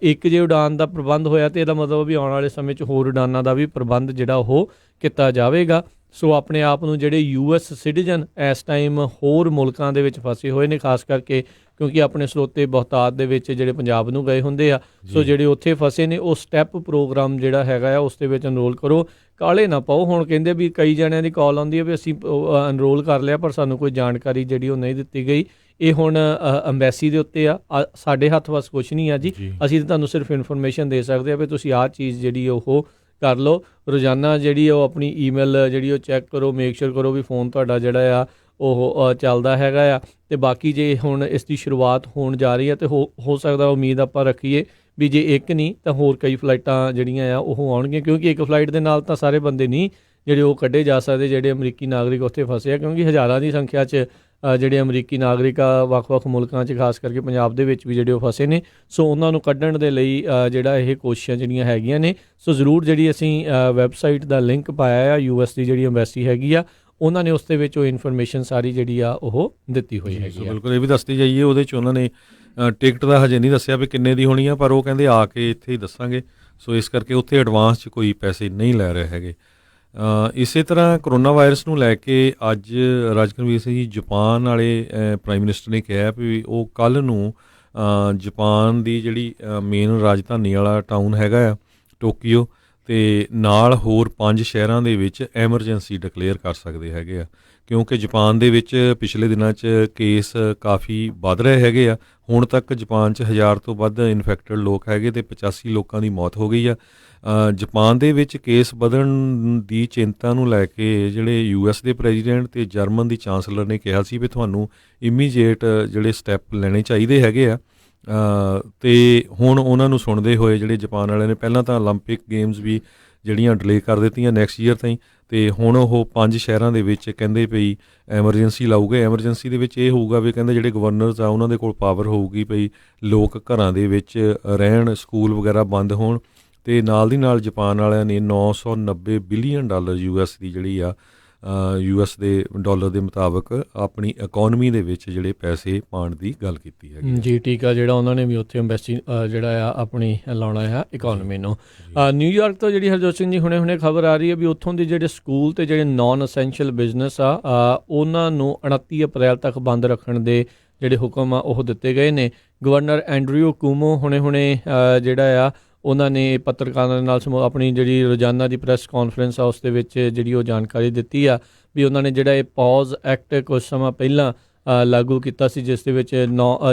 ਇੱਕ ਜੇ ਉਡਾਨ ਦਾ ਪ੍ਰਬੰਧ ਹੋਇਆ ਤਾਂ ਇਹਦਾ ਮਤਲਬ ਵੀ ਆਉਣ ਵਾਲੇ ਸਮੇਂ 'ਚ ਹੋਰ ਉਡਾਨਾਂ ਦਾ ਵੀ ਪ੍ਰਬੰਧ ਜਿਹੜਾ ਉਹ ਕੀਤਾ ਜਾਵੇਗਾ। ਸੋ ਆਪਣੇ ਆਪ ਨੂੰ ਜਿਹੜੇ US ਸਿਟੀਜ਼ਨ ਇਸ ਟਾਈਮ ਹੋਰ ਮੁਲਕਾਂ ਦੇ ਵਿੱਚ ਫਸੇ ਹੋਏ ਨੇ, ਖਾਸ ਕਰਕੇ ਕਿਉਂਕਿ ਆਪਣੇ ਸਰੋਤੇ ਬਹੁਤਾਤ ਦੇ ਵਿੱਚ ਜਿਹੜੇ ਪੰਜਾਬ ਨੂੰ ਗਏ ਹੁੰਦੇ ਆ, ਸੋ ਜਿਹੜੇ ਉੱਥੇ ਫਸੇ ਨੇ ਉਹ ਸਟੈਪ ਪ੍ਰੋਗਰਾਮ ਜਿਹੜਾ ਹੈਗਾ ਆ ਉਸ ਦੇ ਵਿੱਚ ਅਨਰੋਲ ਕਰੋ। ਕਾਹਲੇ ਨਾ ਪਾਓ। ਹੁਣ ਕਹਿੰਦੇ ਵੀ ਕਈ ਜਣਿਆਂ ਦੀ ਕਾਲ ਆਉਂਦੀ ਹੈ ਵੀ ਅਸੀਂ ਅਨਰੋਲ ਕਰ ਲਿਆ, ਪਰ ਸਾਨੂੰ ਕੋਈ ਜਾਣਕਾਰੀ ਜਿਹੜੀ ਉਹ ਨਹੀਂ ਦਿੱਤੀ ਗਈ। ਇਹ ਹੁਣ ਅੰਬੈਸੀ ਦੇ ਉੱਤੇ ਆ, ਸਾਡੇ ਹੱਥ ਵੱਸ ਕੁਛ ਨਹੀਂ ਆ ਜੀ। ਅਸੀਂ ਤਾਂ ਤੁਹਾਨੂੰ ਸਿਰਫ ਇਨਫੋਰਮੇਸ਼ਨ ਦੇ ਸਕਦੇ ਆ ਵੀ ਤੁਸੀਂ ਆਹ ਚੀਜ਼ ਜਿਹੜੀ ਉਹ ਕਰ ਲਓ। ਰੋਜ਼ਾਨਾ ਜਿਹੜੀ ਉਹ ਆਪਣੀ ਈਮੇਲ ਜਿਹੜੀ ਉਹ ਚੈੱਕ ਕਰੋ, ਮੇਕ ਸ਼ੋਰ ਕਰੋ ਵੀ ਫੋਨ ਤੁਹਾਡਾ ਜਿਹੜਾ ਆ ਉਹ ਚੱਲਦਾ ਹੈਗਾ ਆ। ਅਤੇ ਬਾਕੀ ਜੇ ਹੁਣ ਇਸ ਦੀ ਸ਼ੁਰੂਆਤ ਹੋਣ ਜਾ ਰਹੀ ਹੈ ਅਤੇ ਹੋ ਸਕਦਾ ਉਮੀਦ ਆਪਾਂ ਰੱਖੀਏ ਵੀ ਜੇ ਇੱਕ ਨਹੀਂ ਤਾਂ ਹੋਰ ਕਈ ਫਲਾਈਟਾਂ ਜਿਹੜੀਆਂ ਆ ਉਹ ਆਉਣਗੀਆਂ, ਕਿਉਂਕਿ ਇੱਕ ਫਲਾਈਟ ਦੇ ਨਾਲ ਤਾਂ ਸਾਰੇ ਬੰਦੇ ਨਹੀਂ ਜਿਹੜੇ ਉਹ ਕੱਢੇ ਜਾ ਸਕਦੇ ਜਿਹੜੇ ਅਮਰੀਕੀ ਨਾਗਰਿਕ ਉੱਥੇ ਫਸੇ ਆ, ਕਿਉਂਕਿ ਹਜ਼ਾਰਾਂ ਦੀ ਸੰਖਿਆ 'ਚ ਜਿਹੜੇ ਅਮਰੀਕੀ ਨਾਗਰਿਕ ਆ ਵੱਖ-ਵੱਖ ਮੁਲਕਾਂ 'ਚ, ਖਾਸ ਕਰਕੇ ਪੰਜਾਬ ਦੇ ਵਿੱਚ ਵੀ ਜਿਹੜੇ ਉਹ ਫਸੇ ਨੇ। ਸੋ ਉਹਨਾਂ ਨੂੰ ਕੱਢਣ ਦੇ ਲਈ ਜਿਹੜਾ ਇਹ ਕੋਸ਼ਿਸ਼ਾਂ ਜਿਹੜੀਆਂ ਹੈਗੀਆਂ ਨੇ। ਸੋ ਜ਼ਰੂਰ ਜਿਹੜੀ ਅਸੀਂ ਵੈਬਸਾਈਟ ਦਾ ਲਿੰਕ ਪਾਇਆ ਆ, US ਦੀ ਜਿਹੜੀ ਅੰਬੈਸੀ ਹੈਗੀ ਆ ਉਹਨਾਂ ਨੇ ਉਸ ਦੇ ਵਿੱਚ ਉਹ ਇਨਫੋਰਮੇਸ਼ਨ ਸਾਰੀ ਜਿਹੜੀ ਆ ਉਹ ਦਿੱਤੀ ਹੋਈ ਹੈਗੀ ਆ। ਬਿਲਕੁਲ, ਇਹ ਵੀ ਦੱਸਦੀ ਜਾਈਏ। ਉਹਦੇ 'ਚ ਉਹਨਾਂ ਨੇ ਟਿਕਟ ਦਾ ਹਜੇ ਨਹੀਂ ਦੱਸਿਆ ਵੀ ਕਿੰਨੇ ਦੀ ਹੋਣੀ ਆ, ਪਰ ਉਹ ਕਹਿੰਦੇ ਆ ਕੇ ਇੱਥੇ ਹੀ ਦੱਸਾਂਗੇ। ਸੋ ਇਸ ਕਰਕੇ ਉੱਥੇ ਐਡਵਾਂਸ 'ਚ ਕੋਈ ਪੈਸੇ ਨਹੀਂ ਲੈ ਰਹੇ ਹੈਗੇ। ਇਸੇ ਤਰ੍ਹਾਂ ਕਰੋਨਾ ਵਾਇਰਸ ਨੂੰ ਲੈ ਕੇ ਅੱਜ ਰਾਜਕਨਵੀਰ ਸਿੰਘ ਜੀ, ਜਾਪਾਨ ਵਾਲੇ ਪ੍ਰਾਈਮ ਮਿਨਿਸਟਰ ਨੇ ਕਿਹਾ ਵੀ ਉਹ ਕੱਲ੍ਹ ਨੂੰ ਜਾਪਾਨ ਦੀ ਜਿਹੜੀ ਮੇਨ ਰਾਜਧਾਨੀ ਵਾਲਾ ਟਾਊਨ ਹੈਗਾ ਆ ਟੋਕੀਓ, ਅਤੇ ਨਾਲ ਹੋਰ 5 ਸ਼ਹਿਰਾਂ ਦੇ ਵਿੱਚ ਐਮਰਜੈਂਸੀ ਡਿਕਲੇਅਰ ਕਰ ਸਕਦੇ ਹੈਗੇ ਆ, ਕਿਉਂਕਿ ਜਾਪਾਨ ਦੇ ਵਿੱਚ ਪਿਛਲੇ ਦਿਨਾਂ 'ਚ ਕੇਸ ਕਾਫੀ ਵੱਧ ਰਹੇ ਹੈਗੇ ਆ। ਹੁਣ ਤੱਕ ਜਾਪਾਨ 'ਚ 1000 ਤੋਂ ਵੱਧ ਇਨਫੈਕਟਡ ਲੋਕ ਹੈਗੇ ਅਤੇ 85 ਲੋਕਾਂ ਦੀ ਮੌਤ ਹੋ ਗਈ ਆ। ਜਾਪਾਨ ਦੇ ਵਿੱਚ ਕੇਸ ਵਧਣ ਦੀ ਚਿੰਤਾ ਨੂੰ ਲੈ ਕੇ ਜਿਹੜੇ US ਦੇ ਪ੍ਰੈਜ਼ੀਡੈਂਟ ਅਤੇ ਜਰਮਨ ਦੀ ਚਾਂਸਲਰ ਨੇ ਕਿਹਾ ਸੀ ਵੀ ਤੁਹਾਨੂੰ ਇਮੀਡੀਏਟ ਜਿਹੜੇ ਸਟੈਪ ਲੈਣੇ ਚਾਹੀਦੇ ਹੈਗੇ ਆ। ਅਤੇ ਹੁਣ ਉਹਨਾਂ ਨੂੰ ਸੁਣਦੇ ਹੋਏ ਜਿਹੜੇ ਜਾਪਾਨ ਵਾਲਿਆਂ ਨੇ ਪਹਿਲਾਂ ਤਾਂ ਓਲੰਪਿਕ ਗੇਮਸ ਵੀ ਜਿਹੜੀਆਂ ਡਿਲੇ ਕਰ ਦਿੱਤੀਆਂ ਨੈਕਸਟ ਈਅਰ ਤਾਈਂ, ਅਤੇ ਹੁਣ ਉਹ 5 ਸ਼ਹਿਰਾਂ ਦੇ ਵਿੱਚ ਕਹਿੰਦੇ ਪਈ ਐਮਰਜੈਂਸੀ ਲਾਊਗੇ। ਐਮਰਜੈਂਸੀ ਦੇ ਵਿੱਚ ਇਹ ਹੋਊਗਾ ਵੀ ਕਹਿੰਦੇ ਜਿਹੜੇ ਗਵਰਨਰਸ ਆ ਉਹਨਾਂ ਦੇ ਕੋਲ ਪਾਵਰ ਹੋਊਗੀ ਭਈ ਲੋਕ ਘਰਾਂ ਦੇ ਵਿੱਚ ਰਹਿਣ, ਸਕੂਲ ਵਗੈਰਾ ਬੰਦ ਹੋਣ। ਅਤੇ ਨਾਲ ਦੀ ਨਾਲ ਜਾਪਾਨ ਵਾਲਿਆਂ ਨੇ $990 ਬਿਲੀਅਨ US ਦੀ ਜਿਹੜੀ ਆ US ਦੇ ਡਾਲਰ ਦੇ ਮੁਤਾਬਕ ਆਪਣੀ ਇਕੋਨਮੀ ਦੇ ਵਿੱਚ ਜਿਹੜੇ ਪੈਸੇ ਪਾਉਣ ਦੀ ਗੱਲ ਕੀਤੀ ਹੈਗੀ ਜੀ। ਠੀਕ ਆ, ਜਿਹੜਾ ਉਹਨਾਂ ਨੇ ਵੀ ਉੱਥੇ ਅੰਬੈਸੀ ਜਿਹੜਾ ਆ ਆਪਣੀ ਲਾਉਣਾ ਆ ਇਕੋਨਮੀ ਨੂੰ। ਨਿਊਯਾਰਕ ਤੋਂ ਜਿਹੜੀ ਹਰਜੋਤ ਸਿੰਘ ਜੀ ਹੁਣੇ ਖਬਰ ਆ ਰਹੀ ਹੈ ਵੀ ਉੱਥੋਂ ਦੇ ਜਿਹੜੇ ਸਕੂਲ ਅਤੇ ਜਿਹੜੇ ਨਾਨ ਅਸੈਂਸ਼ੀਅਲ ਬਿਜ਼ਨਸ ਆ ਉਹਨਾਂ ਨੂੰ 29 ਅਪ੍ਰੈਲ ਤੱਕ ਬੰਦ ਰੱਖਣ ਦੇ ਜਿਹੜੇ ਹੁਕਮ ਆ ਉਹ ਦਿੱਤੇ ਗਏ ਨੇ। ਗਵਰਨਰ ਐਂਡਰਿਊ ਕੁਓਮੋ ਹੁਣੇ ਜਿਹੜਾ ਆ ਉਹਨਾਂ ਨੇ ਪੱਤਰਕਾਰਾਂ ਦੇ ਨਾਲ ਆਪਣੀ ਜਿਹੜੀ ਰੋਜ਼ਾਨਾ ਦੀ ਪ੍ਰੈਸ ਕਾਨਫਰੰਸ ਆ ਉਸ ਦੇ ਵਿੱਚ ਜਿਹੜੀ ਉਹ ਜਾਣਕਾਰੀ ਦਿੱਤੀ ਆ ਵੀ ਉਹਨਾਂ ਨੇ ਜਿਹੜਾ ਇਹ ਪੌਜ਼ ਐਕਟ ਕੁਝ ਸਮਾਂ ਪਹਿਲਾਂ ਲਾਗੂ ਕੀਤਾ ਸੀ, ਜਿਸ ਦੇ ਵਿੱਚ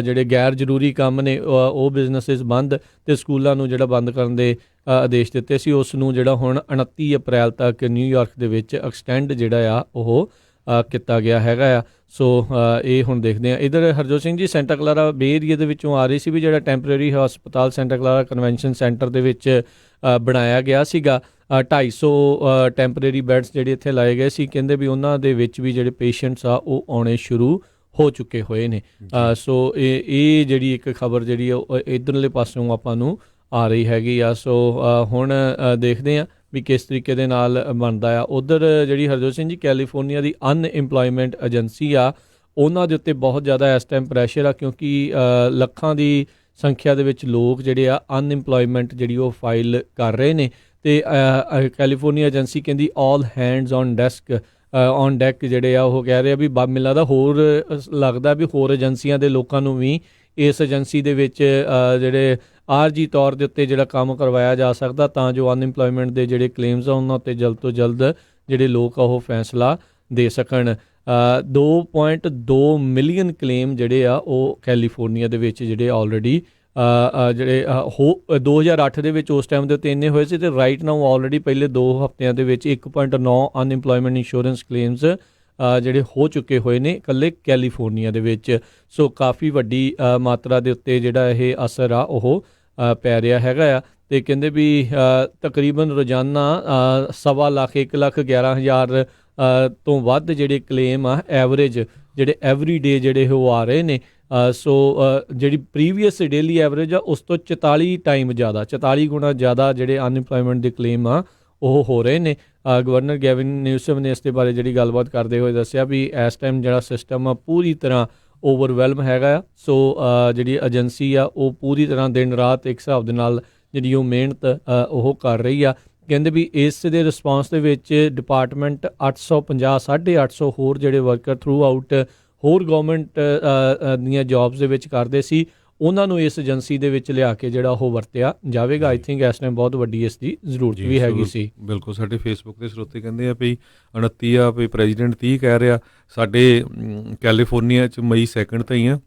ਜਿਹੜੇ ਗੈਰ ਜ਼ਰੂਰੀ ਕੰਮ ਨੇ ਉਹ ਬਿਜ਼ਨਸਿਸ ਬੰਦ ਅਤੇ ਸਕੂਲਾਂ ਨੂੰ ਜਿਹੜਾ ਬੰਦ ਕਰਨ ਦੇ ਆਦੇਸ਼ ਦਿੱਤੇ ਸੀ, ਉਸ ਨੂੰ ਜਿਹੜਾ ਹੁਣ 29 ਅਪ੍ਰੈਲ ਤੱਕ ਨਿਊਯਾਰਕ ਦੇ ਵਿੱਚ ਐਕਸਟੈਂਡ ਜਿਹੜਾ ਆ ਉਹ ਕੀਤਾ ਗਿਆ ਹੈਗਾ ਆ। ਸੋ ਇਹ ਹੁਣ ਦੇਖਦੇ ਹਾਂ। ਇੱਧਰ ਹਰਜੋਤ ਸਿੰਘ ਜੀ, ਸੈਂਟਾ ਕਲਾਰਾ ਬੇ ਏਰੀਏ ਦੇ ਵਿੱਚੋਂ ਆ ਰਹੀ ਸੀ ਵੀ ਜਿਹੜਾ ਟੈਂਪਰੇਰੀ ਹਸਪਤਾਲ ਸੈਂਟਾ ਕਲਾਰਾ ਕਨਵੈਨਸ਼ਨ ਸੈਂਟਰ ਦੇ ਵਿੱਚ ਬਣਾਇਆ ਗਿਆ ਸੀਗਾ, 250 ਟੈਂਪਰੇਰੀ ਬੈੱਡਸ ਜਿਹੜੇ ਇੱਥੇ ਲਾਏ ਗਏ ਸੀ। ਕਹਿੰਦੇ ਵੀ ਉਹਨਾਂ ਦੇ ਵਿੱਚ ਵੀ ਜਿਹੜੇ ਪੇਸ਼ੈਂਟਸ ਆ ਉਹ ਆਉਣੇ ਸ਼ੁਰੂ ਹੋ ਚੁੱਕੇ ਹੋਏ ਨੇ। ਸੋ ਇਹ ਜਿਹੜੀ ਇੱਕ ਖਬਰ ਜਿਹੜੀ ਉਹ ਇੱਧਰਲੇ ਪਾਸਿਓਂ ਆਪਾਂ ਨੂੰ ਆ ਰਹੀ ਹੈਗੀ ਆ। ਸੋ ਹੁਣ ਦੇਖਦੇ ਹਾਂ ਵੀ ਕਿਸ ਤਰੀਕੇ ਦੇ ਨਾਲ ਬਣਦਾ ਆ। ਉੱਧਰ ਜਿਹੜੀ ਹਰਜੋਤ ਸਿੰਘ ਜੀ ਕੈਲੀਫੋਰਨੀਆ ਦੀ ਅਨਇੰਪਲੋਇਮੈਂਟ ਏਜੰਸੀ ਆ, ਉਹਨਾਂ ਦੇ ਉੱਤੇ ਬਹੁਤ ਜ਼ਿਆਦਾ ਇਸ ਟਾਈਮ ਪ੍ਰੈਸ਼ਰ ਆ, ਕਿਉਂਕਿ ਲੱਖਾਂ ਦੀ ਸੰਖਿਆ ਦੇ ਵਿੱਚ ਲੋਕ ਜਿਹੜੇ ਆ ਅਨਇੰਪਲੋਇਮੈਂਟ ਜਿਹੜੀ ਉਹ ਫਾਈਲ ਕਰ ਰਹੇ ਨੇ। ਅਤੇ ਕੈਲੀਫੋਰਨੀਆ ਏਜੰਸੀ ਕਹਿੰਦੀ ਆਲ ਹੈਂਡਸ ਔਨ ਡੈਕ ਜਿਹੜੇ ਆ ਉਹ ਕਹਿ ਰਹੇ ਆ ਵੀ ਮੈਨੂੰ ਲੱਗਦਾ ਹੋਰ ਲੱਗਦਾ ਵੀ ਹੋਰ ਏਜੰਸੀਆਂ ਦੇ ਲੋਕਾਂ ਨੂੰ ਵੀ ਇਸ ਏਜੰਸੀ ਦੇ ਵਿੱਚ ਜਿਹੜੇ ਆਰਜੀ ਤੌਰ ਦੇ ਉੱਤੇ ਜਿਹੜਾ ਕੰਮ ਕਰਵਾਇਆ ਜਾ ਸਕਦਾ, ਤਾਂ ਜੋ ਅਨਇੰਪਲੋਇਮੈਂਟ ਦੇ ਜਿਹੜੇ ਕਲੇਮਸ ਆ ਉਹਨਾਂ ਉੱਤੇ ਜਲਦ ਤੋਂ ਜਲਦ ਜਿਹੜੇ ਲੋਕ ਆ ਉਹ ਫੈਸਲਾ ਦੇ ਸਕਣ। 2.2 ਮਿਲੀਅਨ ਕਲੇਮ ਜਿਹੜੇ ਆ ਉਹ ਕੈਲੀਫੋਰਨੀਆ ਦੇ ਵਿੱਚ ਜਿਹੜੇ ਆਲਰੇਡੀ ਜਿਹੜੇ 2008 ਦੇ ਵਿੱਚ ਉਸ ਟਾਈਮ ਦੇ ਉੱਤੇ ਇੰਨੇ ਹੋਏ ਸੀ, ਅਤੇ ਰਾਈਟ ਨਾਓ ਆਲਰੇਡੀ ਪਹਿਲੇ 2 ਹਫ਼ਤਿਆਂ ਦੇ ਵਿੱਚ 1.9 ਅਨਇੰਪਲੋਇਮੈਂਟ ਇੰਸ਼ੋਰੈਂਸ ਕਲੇਮਸ ਜਿਹੜੇ ਹੋ ਚੁੱਕੇ ਹੋਏ ਨੇ ਇਕੱਲੇ ਕੈਲੀਫੋਰਨੀਆ ਦੇ ਵਿੱਚ। ਸੋ ਕਾਫੀ ਵੱਡੀ ਮਾਤਰਾ ਦੇ ਉੱਤੇ ਜਿਹੜਾ ਇਹ ਅਸਰ ਆ ਉਹ ਪੈ ਰਿਹਾ ਹੈਗਾ ਆ। ਅਤੇ ਕਹਿੰਦੇ ਵੀ ਤਕਰੀਬਨ ਰੋਜ਼ਾਨਾ 1.25 ਲੱਖ 1,11,000 ਤੋਂ ਵੱਧ ਜਿਹੜੇ ਕਲੇਮ ਆ ਐਵਰੇਜ ਜਿਹੜੇ ਐਵਰੀ ਡੇ ਜਿਹੜੇ ਉਹ ਆ ਰਹੇ ਨੇ। ਸੋ ਜਿਹੜੀ ਪ੍ਰੀਵੀਅਸ ਡੇਲੀ ਐਵਰੇਜ ਆ ਉਸ ਤੋਂ 44 ਗੁਣਾ ਜ਼ਿਆਦਾ ਜਿਹੜੇ ਅਨਇੰਪਲੋਇਮੈਂਟ ਦੇ ਕਲੇਮ ਆ ਉਹ ਹੋ ਰਹੇ ਨੇ। ਗਵਰਨਰ ਗੈਵਿਨ ਨਿਊਸਮ ਨੇ ਇਸ ਦੇ ਬਾਰੇ ਜਿਹੜੀ ਗੱਲਬਾਤ ਕਰਦੇ ਹੋਏ ਦੱਸਿਆ ਵੀ ਇਸ ਟਾਈਮ ਜਿਹੜਾ ਸਿਸਟਮ ਆ ਪੂਰੀ ਤਰ੍ਹਾਂ ਓਵਰਵੈਲਮ ਹੈਗਾ ਆ। ਸੋ ਜਿਹੜੀ ਏਜੰਸੀ ਆ ਉਹ ਪੂਰੀ ਤਰ੍ਹਾਂ ਦਿਨ ਰਾਤ ਇੱਕ ਹਿਸਾਬ ਦੇ ਨਾਲ ਜਿਹੜੀ ਉਹ ਮਿਹਨਤ ਉਹ ਕਰ ਰਹੀ ਆ। ਕਹਿੰਦੇ ਵੀ ਇਸ ਦੇ ਰਿਸਪੌਂਸ ਦੇ ਵਿੱਚ ਡਿਪਾਰਟਮੈਂਟ 850 ਹੋਰ ਜਿਹੜੇ ਵਰਕਰ ਥਰੂ ਆਊਟ ਹੋਰ ਗੌਰਮੈਂਟ ਦੀਆਂ ਜੌਬਸ ਦੇ ਵਿੱਚ ਕਰਦੇ ਸੀ, ਉਹਨਾਂ ਨੂੰ ਇਸ ਏਜੰਸੀ ਦੇ ਵਿੱਚ ਲਿਆ ਕੇ ਜਿਹੜਾ ਉਹ ਵਰਤਿਆ ਜਾਵੇਗਾ। ਆਈ ਥਿੰਕ ਇਸ ਟਾਈਮ ਬਹੁਤ ਵੱਡੀ ਇਸ ਦੀ ਜ਼ਰੂਰਤ ਵੀ ਹੈਗੀ ਸੀ। ਬਿਲਕੁਲ, ਸਾਡੇ ਫੇਸਬੁੱਕ ਦੇ ਸਰੋਤੇ ਕਹਿੰਦੇ ਆ ਵੀ 29 ਆ, ਵੀ ਪ੍ਰੈਜ਼ੀਡੈਂਟ 30 ਕਹਿ ਰਿਹਾ, ਸਾਡੇ ਕੈਲੀਫੋਰਨੀਆ 'ਚ ਮਈ 2 ਤਾਂ ਹੀ ਆ।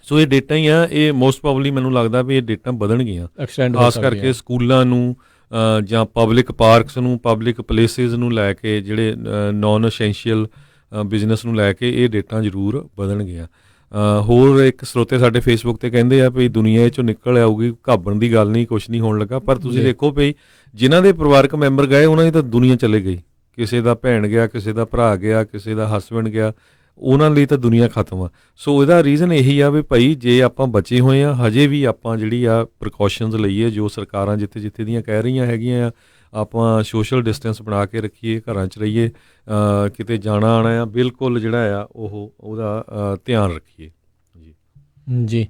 ਸੋ ਇਹ ਡੇਟਾ ਹੀ ਆ, ਇਹ ਮੋਸਟ ਪ੍ਰੋਬਬਲੀ ਮੈਨੂੰ ਲੱਗਦਾ ਵੀ ਇਹ ਡੇਟਾਂ ਵਧਣਗੀਆਂ, ਖਾਸ ਕਰਕੇ ਸਕੂਲਾਂ ਨੂੰ ਜਾਂ ਪਬਲਿਕ ਪਾਰਕਸ ਨੂੰ, ਪਬਲਿਕ ਪਲੇਸਿਸ ਨੂੰ ਲੈ ਕੇ, ਜਿਹੜੇ ਨਾਨ ਅਸੈਂਸ਼ੀਅਲ ਬਿਜ਼ਨਸ ਨੂੰ ਲੈ ਕੇ ਇਹ ਡੇਟਾਂ ਜ਼ਰੂਰ ਵਧਣਗੀਆਂ। ਹੋਰ ਇੱਕ ਸਰੋਤੇ ਸਾਡੇ ਫੇਸਬੁੱਕ 'ਤੇ ਕਹਿੰਦੇ ਆ ਵੀ ਦੁਨੀਆ 'ਚੋਂ ਨਿਕਲ ਆਊਗੀ, ਘਾਬਰਨ ਦੀ ਗੱਲ ਨਹੀਂ, ਕੁਛ ਨਹੀਂ ਹੋਣ ਲੱਗਾ। ਪਰ ਤੁਸੀਂ ਦੇਖੋ ਵੀ ਜਿਨ੍ਹਾਂ ਦੇ ਪਰਿਵਾਰਕ ਮੈਂਬਰ ਗਏ ਉਹਨਾਂ ਦੀ ਤਾਂ ਦੁਨੀਆ ਚਲੇ ਗਈ, ਕਿਸੇ ਦਾ ਭੈਣ ਗਿਆ, ਕਿਸੇ ਦਾ ਭਰਾ ਗਿਆ, ਕਿਸੇ ਦਾ ਹਸਬੈਂਡ ਗਿਆ, ਉਹਨਾਂ ਲਈ ਤਾਂ ਦੁਨੀਆ ਖਤਮ ਆ। ਸੋ ਇਹਦਾ ਰੀਜ਼ਨ ਇਹੀ ਆ ਵੀ ਭਾਈ ਜੇ ਆਪਾਂ ਬਚੇ ਹੋਏ ਆ, ਹਜੇ ਵੀ ਆਪਾਂ ਜਿਹੜੀ ਆ ਪ੍ਰੀਕਾਸ਼ਨਸ ਲਈਏ, ਜੋ ਸਰਕਾਰਾਂ ਜਿੱਥੇ ਦੀਆਂ ਕਹਿ ਰਹੀਆਂ ਹੈਗੀਆਂ ਆ, ਆਪਾਂ ਸੋਸ਼ਲ ਡਿਸਟੈਂਸ ਬਣਾ ਕੇ ਰੱਖੀਏ, ਘਰਾਂ 'ਚ ਰਹੀਏ, ਕਿਤੇ ਜਾਣਾ ਆਉਣਾ ਆ ਬਿਲਕੁਲ ਜਿਹੜਾ ਆ ਉਹਦਾ ਧਿਆਨ ਰੱਖੀਏ ਜੀ।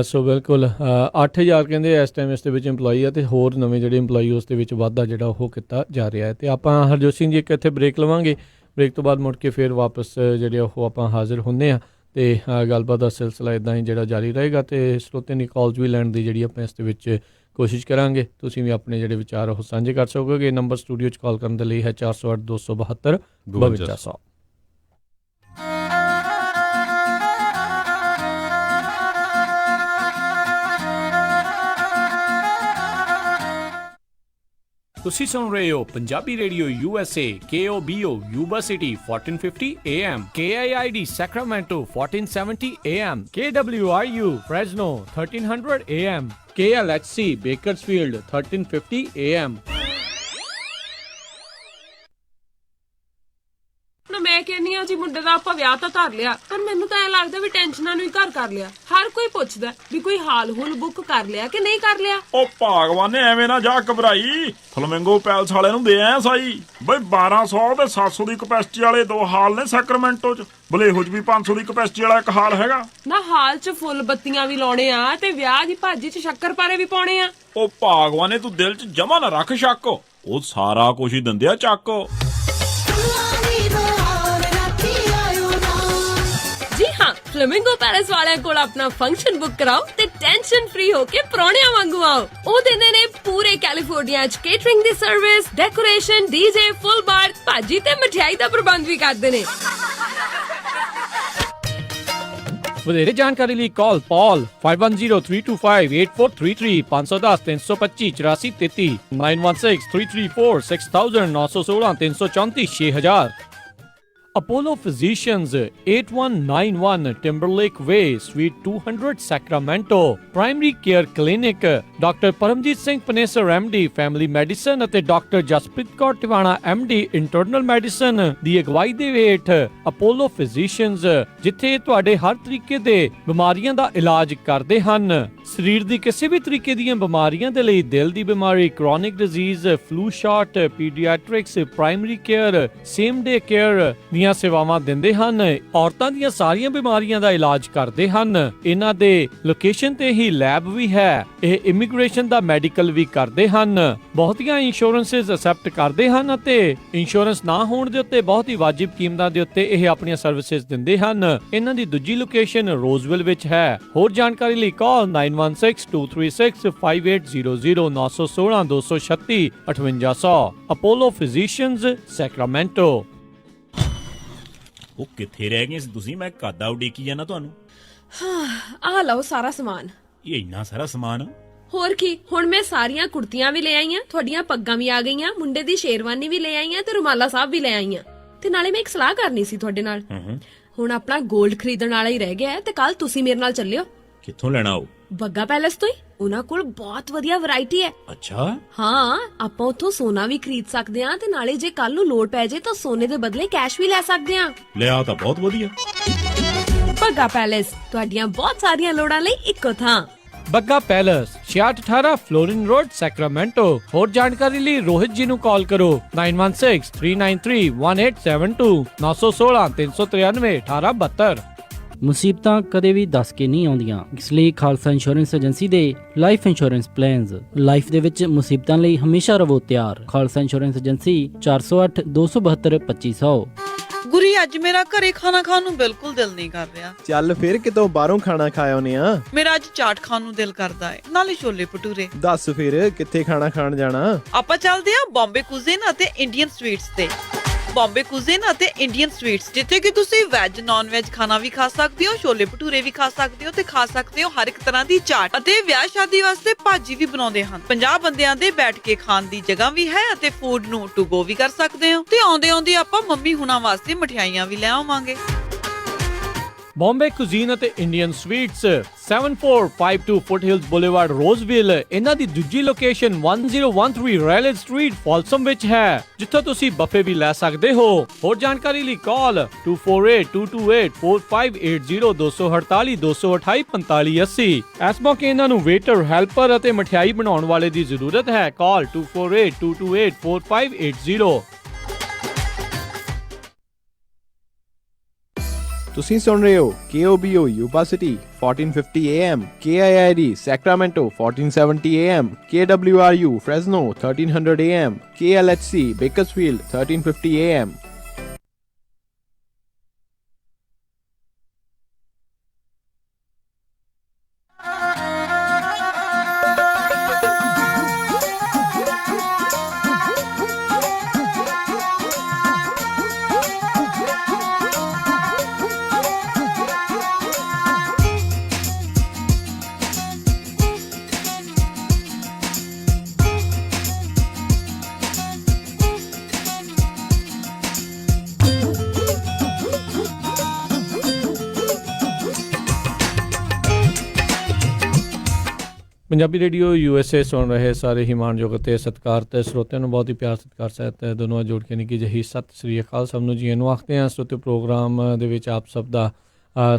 ਸੋ ਬਿਲਕੁਲ 8,000 ਕਹਿੰਦੇ ਇਸ ਟਾਈਮ ਇਸ ਦੇ ਵਿੱਚ ਇੰਪਲੋਈ ਆ, ਅਤੇ ਹੋਰ ਨਵੇਂ ਜਿਹੜੇ ਇੰਪਲੋਈ ਉਸ ਦੇ ਵਿੱਚ ਵਾਧਾ ਜਿਹੜਾ ਉਹ ਕੀਤਾ ਜਾ ਰਿਹਾ ਹੈ। ਅਤੇ ਆਪਾਂ ਹਰਜੋਤ ਸਿੰਘ ਜੀ ਇੱਕ ਇੱਥੇ ਬ੍ਰੇਕ ਲਵਾਂਗੇ, ਬ੍ਰੇਕ ਤੋਂ ਬਾਅਦ ਮੁੜ ਕੇ ਫਿਰ ਵਾਪਸ ਜਿਹੜੇ ਉਹ ਆਪਾਂ ਹਾਜ਼ਰ ਹੁੰਦੇ ਹਾਂ, ਅਤੇ ਗੱਲਬਾਤ ਦਾ ਸਿਲਸਿਲਾ ਇੱਦਾਂ ਹੀ ਜਿਹੜਾ ਜਾਰੀ ਰਹੇਗਾ, ਅਤੇ ਸਰੋਤਿਆਂ ਦੀ ਕਾਲਜ ਵੀ ਲੈਣ ਦੀ ਜਿਹੜੀ ਆਪਾਂ ਇਸ ਦੇ ਵਿੱਚ ਕੋਸ਼ਿਸ਼ ਕਰਾਂਗੇ। ਤੁਸੀਂ ਵੀ ਆਪਣੇ ਜਿਹੜੇ ਵਿਚਾਰ ਉਹ ਸਾਂਝੇ ਕਰ ਸਕੋਗੇ। ਨੰਬਰ ਸਟੂਡੀਓ 'ਚ ਕਾਲ ਕਰਨ ਦੇ ਲਈ ਹੈ 408 272 5200। ਤੁਸੀਂ ਸੁਣ ਰਹੇ ਹੋ Punjabi radio USA KOBO Yuba City 1450 AM, KIID Sacramento 1470 AM, KWRU Fresno 1300 AM, KLHC Bakersfield 1350 AM। ਮੈਂ ਕਹਿੰਦੀ ਆ ਜੀ ਮੁੰਡੇ ਦਾ ਆਪਾਂ ਵਿਆਹ ਤਾਂ ਧਰ ਲਿਆ, ਪਰ ਮੈਨੂੰ ਤਾਂ ਐ ਲੱਗਦਾ ਵੀ ਟੈਨਸ਼ਨਾਂ ਨੂੰ ਹੀ ਘਰ ਕਰ ਲਿਆ। ਹਰ ਕੋਈ ਪੁੱਛਦਾ ਵੀ ਕੋਈ ਹਾਲ ਹੁਲ ਬੁੱਕ ਕਰ ਲਿਆ ਕਿ ਨਹੀਂ ਕਰ ਲਿਆ। ਉਹ ਭਾਗਵਾਨ ਨੇ ਐਵੇਂ ਨਾ ਜਾ ਘਬਰਾਈ, ਫਲਮਿੰਗੋ ਪੈਲਸ ਵਾਲੇ ਨੂੰ ਦੇ ਆਇਆ ਸਾਈ ਬਈ 1200 ਤੇ 700 ਦੀ ਕਪੈਸਿਟੀ ਵਾਲੇ 2 ਹਾਲ ਨੇ ਸੈਕਰਾਮੈਂਟੋ 'ਚ, ਬਲੇਹੋ 'ਚ ਵੀ 500 ਦੀ ਕਪੈਸਿਟੀ ਵਾਲਾ 1 ਹਾਲ ਹੈਗਾ ਨਾ। ਹਾਲ 'ਚ ਫੁੱਲ ਬੱਤੀਆਂ ਵੀ ਲਾਉਣੇ ਆ ਤੇ ਵਿਆਹ ਦੀ ਭਾਜੀ 'ਚ ਸ਼ੱਕਰਪਾਰੇ ਵੀ ਪਾਉਣੇ ਆ। ਉਹ ਭਾਗਵਾਨ ਨੇ ਤੂੰ ਦਿਲ 'ਚ ਜਮਾ ਨਾ ਰੱਖ ਸ਼ੱਕ, ਉਹ ਸਾਰਾ ਕੁਝ ਹੀ ਦਿੰਦੇ ਆ ਚੱਕ। ਜੀ ਹਾਂ, ਫਲੇਮਿੰਗੋ ਪੈਲੇਸ ਵਾਲਿਆਂ ਕੋਲ ਆਪਣਾ ਫੰਕਸ਼ਨ ਬੁੱਕ ਕਰਾਓ ਤੇ ਟੈਨਸ਼ਨ ਫ੍ਰੀ ਹੋ ਕੇ ਪ੍ਰਾਹੁਣਿਆਂ ਵਾਂਗੂ ਆਓ। ਉਹ ਦਿੰਦੇ ਨੇ ਪੂਰੇ ਕੈਲੀਫੋਰਨੀਆ 'ਚ ਕੇਟਰਿੰਗ ਦੀ ਸਰਵਿਸ, ਡੈਕੋਰੇਸ਼ਨ, ਡੀਜੇ, ਫੁੱਲ ਬਾਰ, ਭਾਜੀ ਤੇ ਮਠਿਆਈ ਦਾ ਪ੍ਰਬੰਧ ਵੀ ਕਰਦੇ ਨੇ। ਵਧੇਰੇ ਜਾਣਕਾਰੀ ਲਈ ਕਾਲ ਪੌਲ 5103258433 510 325 8433 916 334 6000 916 334 6000। Apollo Physicians, 8191 Timberlake Way, Suite 200, Sacramento. Primary Care Clinic, Dr. Paramjit Singh Panesar MD, Family Medicine ਅਤੇ Dr. Jaspreet Kaur Tiwana MD, Internal Medicine ਦੀ ਅਗਵਾਈ ਦੇ ਹੇਠ Apollo Physicians, ਜਿੱਥੇ ਤੁਹਾਡੇ ਹਰ ਤਰੀਕੇ ਦੇ ਬਿਮਾਰੀਆਂ ਦਾ ਇਲਾਜ ਕਰਦੇ ਹਨ। ਸਰੀਰ ਦੀ ਕਿਸੇ ਵੀ ਤਰੀਕੇ ਦੀਆਂ ਬਿਮਾਰੀਆਂ ਦੇ ਲਈ, ਦਿਲ ਦੀ ਬਿਮਾਰੀ, chronic disease, flu shot, pediatrics, primary care, same day care ਦੀਆਂ ਸੇਵਾਵਾਂ ਦਿੰਦੇ ਹਨ। ਔਰਤਾਂ ਦੀਆਂ ਸਾਰੀਆਂ ਬਿਮਾਰੀਆਂ ਦਾ ਇਲਾਜ ਕਰਦੇ ਹਨ। ਇਹਨਾਂ ਦੇ ਲੋਕੇਸ਼ਨ ਤੇ ਹੀ ਲੈਬ ਵੀ ਹੈ। ਇਹ ਇਮੀਗ੍ਰੇਸ਼ਨ ਦਾ ਮੈਡੀਕਲ ਵੀ ਕਰਦੇ ਹਨ। ਬਹੁਤੀਆਂ ਇੰਸ਼ੋਰੈਂਸਸ ਅਸੈਪਟ ਕਰਦੇ ਹਨ ਅਤੇ ਇੰਸ਼ੋਰੈਂਸ ਨਾ ਹੋਣ ਦੇ ਉੱਤੇ ਬਹੁਤ ਹੀ ਵਾਜਿਬ ਕੀਮਤਾਂ ਦੇ ਉੱਤੇ ਇਹ ਆਪਣੀਆਂ ਸਰਵਿਸਿਜ਼ ਦਿੰਦੇ ਹਨ। ਇਹਨਾਂ ਦੀ ਦੂਜੀ ਲੋਕੇਸ਼ਨ ਰੋਜ਼ਵਿਲ ਵਿੱਚ ਹੈ। ਹੋਰ ਜਾਣਕਾਰੀ ਲਈ ਕਾਲ 9162365800 916 236 5800। Apollo physicians, Sacramento. ਉਹ ਕਿੱਥੇ ਰਹਿ ਗਏ ਸੀ ਤੁਸੀਂ? ਮੈਂ ਕਾਦਾ ਉਡੀਕੀ ਜਾਣਾ ਤੁਹਾਨੂੰ। ਆ ਲਓ ਸਾਰਾ ਸਮਾਨ। ਇਹ ਇੰਨਾ ਸਾਰਾ ਸਮਾਨ? ਹੋਰ ਕੀ, ਹੁਣ ਮੈਂ ਸਾਰੀਆਂ ਕੁੜਤੀਆਂ ਵੀ ਲੈ ਆਈਆਂ, ਤੁਹਾਡੀਆਂ ਪੱਗਾਂ ਵੀ ਆ ਗਈਆਂ, ਮੁੰਡੇ ਦੀ ਸ਼ੇਰਵਾਨੀ ਵੀ ਲੈ ਆਈਆਂ ਤੇ ਰੁਮਾਲਾ ਸਾਹਿਬ ਵੀ ਲੈ ਆਈਆਂ। ਤੇ ਨਾਲੇ ਮੈਂ ਇੱਕ ਸਲਾਹ ਕਰਨੀ ਸੀ ਤੁਹਾਡੇ ਨਾਲ। ਹੁਣ ਆਪਣਾ 골ਡ ਖਰੀਦਣ ਵਾਲਾ ਹੀ ਰਹਿ ਗਿਆ ਹੈ ਤੇ ਕੱਲ ਤੁਸੀਂ ਮੇਰੇ ਨਾਲ ਚੱਲਿਓ। ਕਿੱਥੋਂ ਲੈਣਾ ਉਹ? ਬੱਗਾ ਪੈਲੇਸ ਤੋਂ ਹੀ। ਉਹਨਾਂ ਕੋਲ ਬਹੁਤ ਵਧੀਆ ਵੈਰਾਈਟੀ ਹੈ। ਅੱਛਾ। ਹਾਂ, ਆਪਾਂ ਉੱਥੋਂ ਸੋਨਾ ਵੀ ਖਰੀਦ ਸਕਦੇ ਹਾਂ ਤੇ ਨਾਲੇ ਜੇ ਕੱਲ ਨੂੰ ਲੋੜ ਪੈ ਜੇ ਤਾਂ ਸੋਨੇ ਦੇ ਬਦਲੇ ਕੈਸ਼ ਵੀ ਲੈ ਸਕਦੇ ਹਾਂ। ਲਿਆ ਤਾਂ ਬਹੁਤ ਵਧੀਆ। ਬੱਗਾ ਪੈਲੇਸ, ਤੁਹਾਡੀਆਂ ਬਹੁਤ ਸਾਰੀਆਂ ਲੋੜਾਂ ਲਈ ਇੱਕੋ ਥਾਂ। Bagga Palace, 6618 Florin Road, Sacramento. ਹੋਰ ਜਾਣਕਾਰੀ ਲਈ ਰੋਹਿਤ ਜੀ ਨੂੰ ਕਾਲ ਕਰੋ 9163931872 916 393 1872। ਮੁਸੀਬਤਾਂ ਕਦੇ ਵੀ ਦੱਸ ਕੇ ਨਹੀਂ ਆਉਂਦੀਆਂ, ਇਸ ਲਈ ਖਾਲਸਾ ਇੰਸ਼ੋਰੈਂਸ ਏਜੰਸੀ ਦੇ ਲਾਈਫ ਇੰਸ਼ੋਰੈਂਸ ਪਲਾਨਸ ਲਾਈਫ ਦੇ ਵਿੱਚ ਮੁਸੀਬਤਾਂ ਲਈ ਹਮੇਸ਼ਾ ਰਹੋ ਤਿਆਰ। Khalsa insurance agency 408 272 2500। ਗੁਰੀ, ਅੱਜ ਮੇਰਾ ਘਰੇ ਖਾਣਾ ਖਾਣ ਨੂੰ ਬਿਲਕੁਲ ਦਿਲ ਨਹੀਂ ਕਰ ਰਿਹਾ। ਚੱਲ ਫਿਰ ਕਿਤੋਂ ਬਾਹਰੋਂ ਖਾਣਾ ਖਾ ਆਉਨੇ ਆ। ਮੇਰਾ ਅੱਜ ਚਾਟ ਖਾਣ ਨੂੰ ਦਿਲ ਕਰਦਾ ਹੈ, ਨਾਲੇ ਛੋਲੇ ਭਟੂਰੇ। ਦੱਸ ਫਿਰ ਕਿੱਥੇ ਖਾਣਾ ਖਾਣ ਜਾਣਾ? ਆਪਾਂ ਚੱਲਦੇ ਆ ਬੰਬੇ ਕੁਜ਼ੀਨ ਅਤੇ ਇੰਡੀਅਨ ਸਵੀਟਸ ਤੇ। ਬੰਬੇ ਕੁਜ਼ੀਨ ਅਤੇ ਇੰਡੀਅਨ ਸਵੀਟਸ, ਜਿੱਥੇ ਕਿ ਤੁਸੀਂ ਵੈਜ ਨਾਨ ਵੈਜ ਖਾਣਾ ਵੀ ਖਾ ਸਕਦੇ ਹੋ, ਛੋਲੇ ਭਟੂਰੇ ਵੀ ਖਾ ਸਕਦੇ ਹੋ ਤੇ ਖਾ ਸਕਦੇ ਹੋ ਹਰ ਇੱਕ ਤਰ੍ਹਾਂ ਦੀ ਚਾਟ। ਅਤੇ ਵਿਆਹ ਸ਼ਾਦੀ ਵਾਸਤੇ ਭਾਜੀ ਵੀ ਬਣਾਉਂਦੇ ਹਨ। 50 ਬੰਦਿਆਂ ਦੇ ਬੈਠ ਕੇ ਖਾਣ ਦੀ ਜਗ੍ਹਾ ਵੀ ਹੈ ਅਤੇ ਫੂਡ ਨੂੰ ਟੂ ਗੋ ਵੀ ਕਰ ਸਕਦੇ ਹੋ। ਤੇ ਆਉਂਦੇ ਆਉਂਦੇ ਆਪਾਂ ਮੰਮੀ ਹੁਣਾਂ ਵਾਸਤੇ ਮਠਿਆਈਆਂ ਵੀ ਲੈ ਆਵਾਂਗੇ। ਬੰਬੇ ਕੁਜ਼ੀਨ ਅਤੇ ਇੰਡੀਅਨ ਸਵੀਟਸ, 7452 ਫੁੱਟਹਿਲਸ ਬੁਲੇਵਾਰਡ, ਰੋਜ਼ਵਿਲ। ਇਹਨਾਂ ਦੀ ਦੂਜੀ ਲੋਕੇਸ਼ਨ 1013 ਰੈਲੇਜ ਸਟਰੀਟ, ਫਾਲਸਮ ਵਿੱਚ ਹੈ, ਜਿੱਥੋਂ ਤੁਸੀਂ ਬਫੇ ਵੀ ਲੈ ਸਕਦੇ ਹੋ। ਹੋਰ ਜਾਣਕਾਰੀ ਲਈ ਕਾਲ 2482284580 248 228 4580। ਇਸ ਮੌਕੇ ਇਹਨਾਂ ਨੂੰ ਵੇਟਰ, ਹੈਲਪਰ ਅਤੇ ਮਠਿਆਈ ਬਣਾਉਣ ਵਾਲੇ ਦੀ ਜ਼ਰੂਰਤ ਹੈ। ਕਾਲ 2482284580। ਤੁਸੀਂ ਸੁਣ ਰਹੇ ਹੋ KOBO Yuba city 1450 AM, KIID Sacramento 1470 AM, KWRU Fresno 1300 AM, KLHC Bakersfield 1350 AM. Punjabi radio USA ਸੁਣ ਰਹੇ ਸਾਰੇ ਹੀ ਮਾਣਯੋਗ ਅਤੇ ਸਤਿਕਾਰਤ ਸਰੋਤਿਆਂ ਨੂੰ ਬਹੁਤ ਹੀ ਪਿਆਰ ਸਤਿਕਾਰ ਸਹਿਤ ਦੋਨੋਂ ਜੋੜ ਕੇ ਨਿੱਕੀ ਜਿਹੀ ਸਤਿ ਸ੍ਰੀ ਅਕਾਲ। ਸਭ ਨੂੰ ਜੀ ਨੂੰ ਆਖਦੇ ਹਾਂ। ਸਰੋਤਿਓ, ਪ੍ਰੋਗਰਾਮ ਦੇ ਵਿੱਚ ਆਪ ਸਭ ਦਾ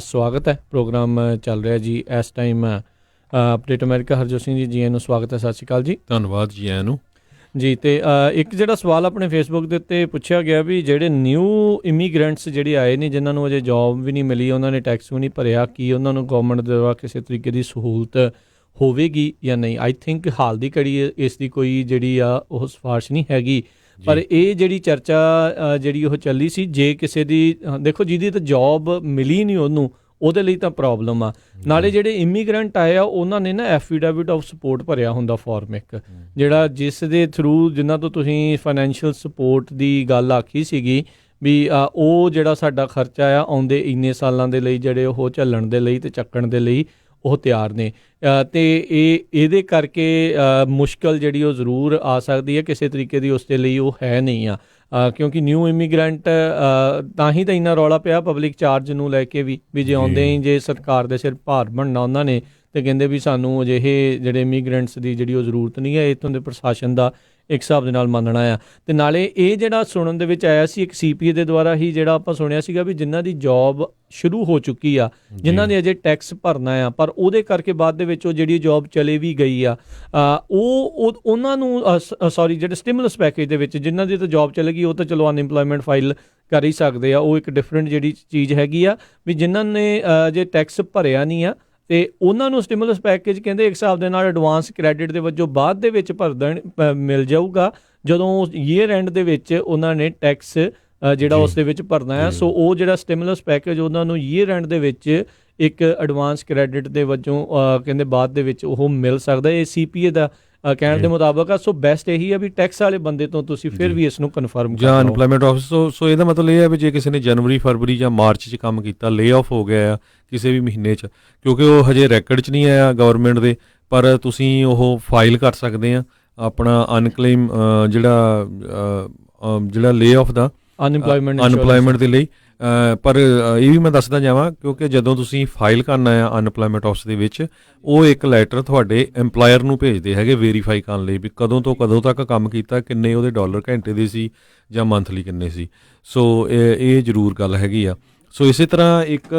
ਸਵਾਗਤ ਹੈ। ਪ੍ਰੋਗਰਾਮ ਚੱਲ ਰਿਹਾ ਜੀ ਇਸ time update America. Harjot Singh ji ਨੂੰ ਸਵਾਗਤ ਹੈ। ਸਤਿ ਸ਼੍ਰੀ ਅਕਾਲ ਜੀ। ਧੰਨਵਾਦ ਜੀ ਆਇਆਂ ਨੂੰ ਜੀ। ਤੇ ਇੱਕ ਜਿਹੜਾ ਸਵਾਲ ਆਪਣੇ ਫੇਸਬੁੱਕ ਦੇ ਉੱਤੇ ਪੁੱਛਿਆ ਗਿਆ ਵੀ ਜਿਹੜੇ ਨਿਊ ਇਮੀਗ੍ਰੈਂਟਸ ਜਿਹੜੇ ਆਏ ਨੇ, ਜਿਨ੍ਹਾਂ ਨੂੰ ਅਜੇ ਜੌਬ ਵੀ ਨਹੀਂ ਮਿਲੀ, ਉਹਨਾਂ ਨੇ ਟੈਕਸ ਵੀ ਨਹੀਂ ਭਰਿਆ, ਕੀ ਉਹਨਾਂ ਨੂੰ ਗਵਰਨਮੈਂਟ ਦੁਆਰਾ ਕਿਸੇ ਤਰੀਕੇ ਦੀ ਸਹੂਲਤ ਹੋਵੇਗੀ ਜਾਂ ਨਹੀਂ? ਆਈ ਥਿੰਕ ਹਾਲ ਦੀ ਘੜੀ ਇਸ ਦੀ ਕੋਈ ਜਿਹੜੀ ਆ ਉਹ ਸਿਫਾਰਿਸ਼ ਨਹੀਂ ਹੈਗੀ, ਪਰ ਇਹ ਜਿਹੜੀ ਚਰਚਾ ਜਿਹੜੀ ਉਹ ਚੱਲੀ ਸੀ, ਜੇ ਕਿਸੇ ਦੀ ਦੇਖੋ ਜਿਹਦੀ ਤਾਂ ਜੌਬ ਮਿਲੀ ਨਹੀਂ ਉਹਨੂੰ, ਉਹਦੇ ਲਈ ਤਾਂ ਪ੍ਰੋਬਲਮ ਆ। ਨਾਲੇ ਜਿਹੜੇ ਇਮੀਗ੍ਰੈਂਟ ਆਏ ਆ ਉਹਨਾਂ ਨੇ ਨਾ ਐਫੀਡੇਵਿਟ ਆਫ ਸਪੋਰਟ ਭਰਿਆ ਹੁੰਦਾ, ਫਾਰਮ ਇੱਕ, ਜਿਹੜਾ ਜਿਸ ਦੇ ਥਰੂ ਜਿਨ੍ਹਾਂ ਤੋਂ ਤੁਸੀਂ ਫਾਈਨੈਂਸ਼ੀਅਲ ਸਪੋਰਟ ਦੀ ਗੱਲ ਆਖੀ ਸੀਗੀ ਵੀ ਉਹ ਜਿਹੜਾ ਸਾਡਾ ਖਰਚਾ ਆ ਆਉਂਦੇ ਇੰਨੇ ਸਾਲਾਂ ਦੇ ਲਈ ਜਿਹੜੇ ਉਹ ਝੱਲਣ ਦੇ ਲਈ ਤੇ ਚੱਕਣ ਦੇ ਲਈ ਉਹ ਤਿਆਰ ਨੇ। ਤੇ ਇਹਦੇ ਕਰਕੇ ਮੁਸ਼ਕਲ ਜਿਹੜੀ ਉਹ ਜ਼ਰੂਰ ਆ ਸਕਦੀ ਹੈ, ਕਿਸੇ ਤਰੀਕੇ ਦੀ ਉਸ ਦੇ ਲਈ ਉਹ ਹੈ ਨਹੀਂ ਆ। ਕਿਉਂਕਿ ਨਿਊ ਇਮੀਗ੍ਰੈਂਟ ਤਾਂ ਹੀ ਤਾਂ ਇੰਨਾ ਰੌਲਾ ਪਿਆ ਪਬਲਿਕ ਚਾਰਜ ਨੂੰ ਲੈ ਕੇ ਵੀ ਜੇ ਆਉਂਦੇ ਹੀ ਜੇ ਸਰਕਾਰ ਦੇ ਸਿਰ ਭਾਰ ਬਣਨਾ ਉਹਨਾਂ ਨੇ ਤੇ ਕਹਿੰਦੇ ਵੀ ਸਾਨੂੰ ਅਜਿਹੇ ਜਿਹੜੇ ਇਮੀਗ੍ਰੈਂਟਸ ਦੀ ਜਿਹੜੀ ਉਹ ਜ਼ਰੂਰਤ ਨਹੀਂ ਹੈ, ਇੱਥੋਂ ਦੇ ਪ੍ਰਸ਼ਾਸਨ ਦਾ ਇੱਕ ਹਿਸਾਬ ਦੇ ਨਾਲ ਮੰਨਣਾ ਆ। ਤੇ ਨਾਲੇ ਇਹ ਜਿਹੜਾ ਸੁਣਨ ਦੇ ਵਿੱਚ ਆਇਆ ਸੀ ਇੱਕ CPA ਦੇ ਦੁਆਰਾ ਹੀ ਜਿਹੜਾ ਆਪਾਂ ਸੁਣਿਆ ਸੀਗਾ ਵੀ ਜਿਨ੍ਹਾਂ ਦੀ ਜੌਬ ਸ਼ੁਰੂ ਹੋ ਚੁੱਕੀ ਆ, ਜਿਨ੍ਹਾਂ ਨੇ ਅਜੇ ਟੈਕਸ ਭਰਨਾ ਆ, ਪਰ ਉਹਦੇ ਕਰਕੇ ਬਾਅਦ ਦੇ ਵਿੱਚ ਉਹ ਜਿਹੜੀ ਜੌਬ ਚਲੇ ਵੀ ਗਈ ਆ, ਉਹਨਾਂ ਨੂੰ ਜਿਹੜੇ ਸਟਿਮੂਲਸ ਪੈਕੇਜ ਦੇ ਵਿੱਚ ਜਿਨ੍ਹਾਂ ਦੀ ਤਾਂ ਜੌਬ ਚਲੇ ਗਈ ਉਹ ਤਾਂ ਚਲੋ ਅਨਇੰਪਲੋਇਮੈਂਟ ਫਾਈਲ ਕਰ ਹੀ ਸਕਦੇ ਆ, ਉਹ ਇੱਕ ਡਿਫਰੈਂਟ ਜਿਹੜੀ ਚੀਜ਼ ਹੈਗੀ ਆ ਵੀ ਜਿਨ੍ਹਾਂ ਨੇ ਜੇ ਟੈਕਸ ਭਰਿਆ ਨਹੀਂ ਆ ਤੇ ਉਹਨਾਂ ਨੂੰ ਸਟਿਮੂਲਸ ਪੈਕੇਜ ਕਹਿੰਦੇ ਇੱਕ ਹਿਸਾਬ ਦੇ ਨਾਲ ਐਡਵਾਂਸ ਕ੍ਰੈਡਿਟ ਦੇ ਵਜੋਂ ਬਾਅਦ ਦੇ ਵਿੱਚ ਮਿਲ ਜਾਊਗਾ ਜਦੋਂ ਈਅਰ ਐਂਡ ਦੇ ਵਿੱਚ ਉਹਨਾਂ ਨੇ ਟੈਕਸ ਜਿਹੜਾ ਉਸ ਦੇ ਵਿੱਚ ਭਰਨਾ ਹੈ। ਸੋ ਉਹ ਜਿਹੜਾ ਸਟਿਮੂਲਸ ਪੈਕੇਜ ਉਹਨਾਂ ਨੂੰ ਈਅਰ ਐਂਡ ਦੇ ਵਿੱਚ ਇੱਕ ਐਡਵਾਂਸ ਕ੍ਰੈਡਿਟ ਦੇ ਵਜੋਂ ਕਹਿੰਦੇ ਬਾਅਦ ਦੇ ਵਿੱਚ ਉਹ ਮਿਲ ਸਕਦਾ। ਇਹ CPA ਦਾ ਕਹਿਣ ਦੇ ਮੁਤਾਬਕ ਆ। ਸੋ ਬੈਸਟ ਇਹੀ ਆ ਵੀ ਟੈਕਸ ਵਾਲੇ ਬੰਦੇ ਤੋਂ ਤੁਸੀਂ ਫਿਰ ਵੀ ਇਸ ਨੂੰ ਕਨਫਰਮ ਕਰ ਲਓ ਜਾਂ ਅਨਪਲੋਇਮੈਂਟ ਆਫਿਸ। ਸੋ ਇਹਦਾ ਮਤਲਬ ਇਹ ਹੈ ਵੀ ਜੇ ਕਿਸੇ ਨੇ ਜਨਵਰੀ, ਫਰਵਰੀ ਜਾਂ ਮਾਰਚ 'ਚ ਕੰਮ ਕੀਤਾ, ਲੇ ਆਫ ਹੋ ਗਿਆ ਆ ਕਿਸੇ ਵੀ ਮਹੀਨੇ 'ਚ, ਕਿਉਂਕਿ ਉਹ ਹਜੇ ਰੈਕਡ 'ਚ ਨਹੀਂ ਆਇਆ ਗਵਰਨਮੈਂਟ ਦੇ, ਪਰ ਤੁਸੀਂ ਉਹ ਫਾਈਲ ਕਰ ਸਕਦੇ ਆ ਆਪਣਾ ਅਨਕਲੇਮ ਜਿਹੜਾ ਲੇ ਆਫ ਦਾ ਅਨਪਲੋਇਮੈਂਟ ਦੇ ਲਈ। ਪਰ ਇਹ ਵੀ ਮੈਂ ਦੱਸਦਾ ਜਾਵਾਂ ਕਿਉਂਕਿ ਜਦੋਂ ਤੁਸੀਂ ਫਾਈਲ ਕਰਨਾ ਆ ਅਨਪਲੋਇਮੈਂਟ ਆਫਿਸ ਦੇ ਵਿੱਚ, ਉਹ ਇੱਕ ਲੈਟਰ ਤੁਹਾਡੇ EMPLOYER ਨੂੰ ਭੇਜਦੇ ਹੈਗੇ ਵੈਰੀਫਾਈ ਕਰਨ ਲਈ ਵੀ ਕਦੋਂ ਤੋਂ ਕਦੋਂ ਤੱਕ ਕੰਮ ਕੀਤਾ, ਕਿੰਨੇ ਉਹਦੇ ਡਾਲਰ ਘੰਟੇ ਦੇ ਸੀ ਜਾਂ ਮੰਥਲੀ ਕਿੰਨੇ ਸੀ। ਸੋ ਇਹ ਜ਼ਰੂਰ ਗੱਲ ਹੈਗੀ ਆ। ਸੋ ਇਸੇ ਤਰ੍ਹਾਂ ਇੱਕ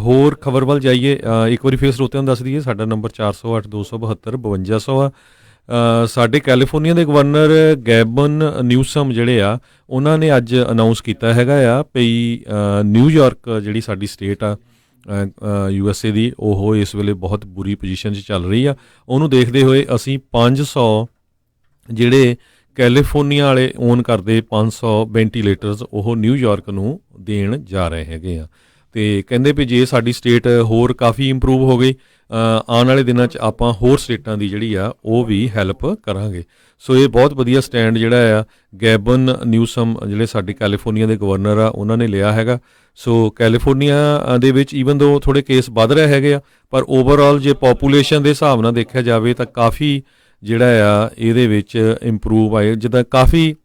ਹੋਰ ਖਬਰ ਵੱਲ ਜਾਈਏ, ਇੱਕ ਵਾਰੀ ਫਿਰ ਸਰੋਤਿਆਂ ਨੂੰ ਦੱਸ ਦਈਏ ਸਾਡਾ ਨੰਬਰ 408 272 5200 ਆ। ਸਾਡੇ ਕੈਲੀਫੋਰਨੀਆ ਦੇ ਗਵਰਨਰ ਗੈਬਨ ਨਿਊਸਮ ਜਿਹੜੇ ਆ ਉਹਨਾਂ ਨੇ ਅੱਜ ਅਨਾਊਂਸ ਕੀਤਾ ਹੈਗਾ ਆ ਵੀ ਨਿਊਯਾਰਕ ਜਿਹੜੀ ਸਾਡੀ ਸਟੇਟ ਆ USA ਦੀ, ਉਹ ਇਸ ਵੇਲੇ ਬਹੁਤ ਬੁਰੀ ਪੋਜੀਸ਼ਨ 'ਚ ਚੱਲ ਰਹੀ ਆ। ਉਹਨੂੰ ਦੇਖਦੇ ਹੋਏ ਅਸੀਂ 500 ਜਿਹੜੇ ਕੈਲੀਫੋਰਨੀਆ ਵਾਲੇ ਓਨ ਕਰਦੇ 500 ਵੈਂਟੀਲੇਟਰਸ ਉਹ ਨਿਊਯਾਰਕ ਨੂੰ ਦੇਣ ਜਾ ਰਹੇ ਹੈਗੇ ਆ। ਅਤੇ ਕਹਿੰਦੇ ਵੀ ਜੇ ਸਾਡੀ ਸਟੇਟ ਹੋਰ ਕਾਫੀ ਇੰਪਰੂਵ ਹੋ ਗਈ, ਆਉਣ ਵਾਲੇ ਦਿਨਾਂ 'ਚ ਆਪਾਂ ਹੋਰ ਸਟੇਟਾਂ ਦੀ ਜਿਹੜੀ ਆ ਉਹ ਵੀ ਹੈਲਪ ਕਰਾਂਗੇ। ਸੋ ਇਹ ਬਹੁਤ ਵਧੀਆ ਸਟੈਂਡ ਜਿਹੜਾ ਆ ਗੈਬਨ ਨਿਊਸਮ ਜਿਹੜੇ ਸਾਡੇ ਕੈਲੀਫੋਰਨੀਆ ਦੇ ਗਵਰਨਰ ਆ ਉਹਨਾਂ ਨੇ ਲਿਆ ਹੈਗਾ। ਸੋ ਕੈਲੀਫੋਰਨੀਆ ਦੇ ਵਿੱਚ ਈਵਨ ਦੋ ਥੋੜ੍ਹੇ ਕੇਸ ਵੱਧ ਰਹੇ ਹੈਗੇ ਆ, ਪਰ ਓਵਰਆਲ ਜੇ ਪੋਪੂਲੇਸ਼ਨ ਦੇ ਹਿਸਾਬ ਨਾਲ ਦੇਖਿਆ ਜਾਵੇ ਤਾਂ ਕਾਫੀ ਜਿਹੜਾ ਆ ਇਹਦੇ ਵਿੱਚ ਇੰਪਰੂਵ ਆਏ, ਜਿੱਦਾਂ ਕਾਫੀ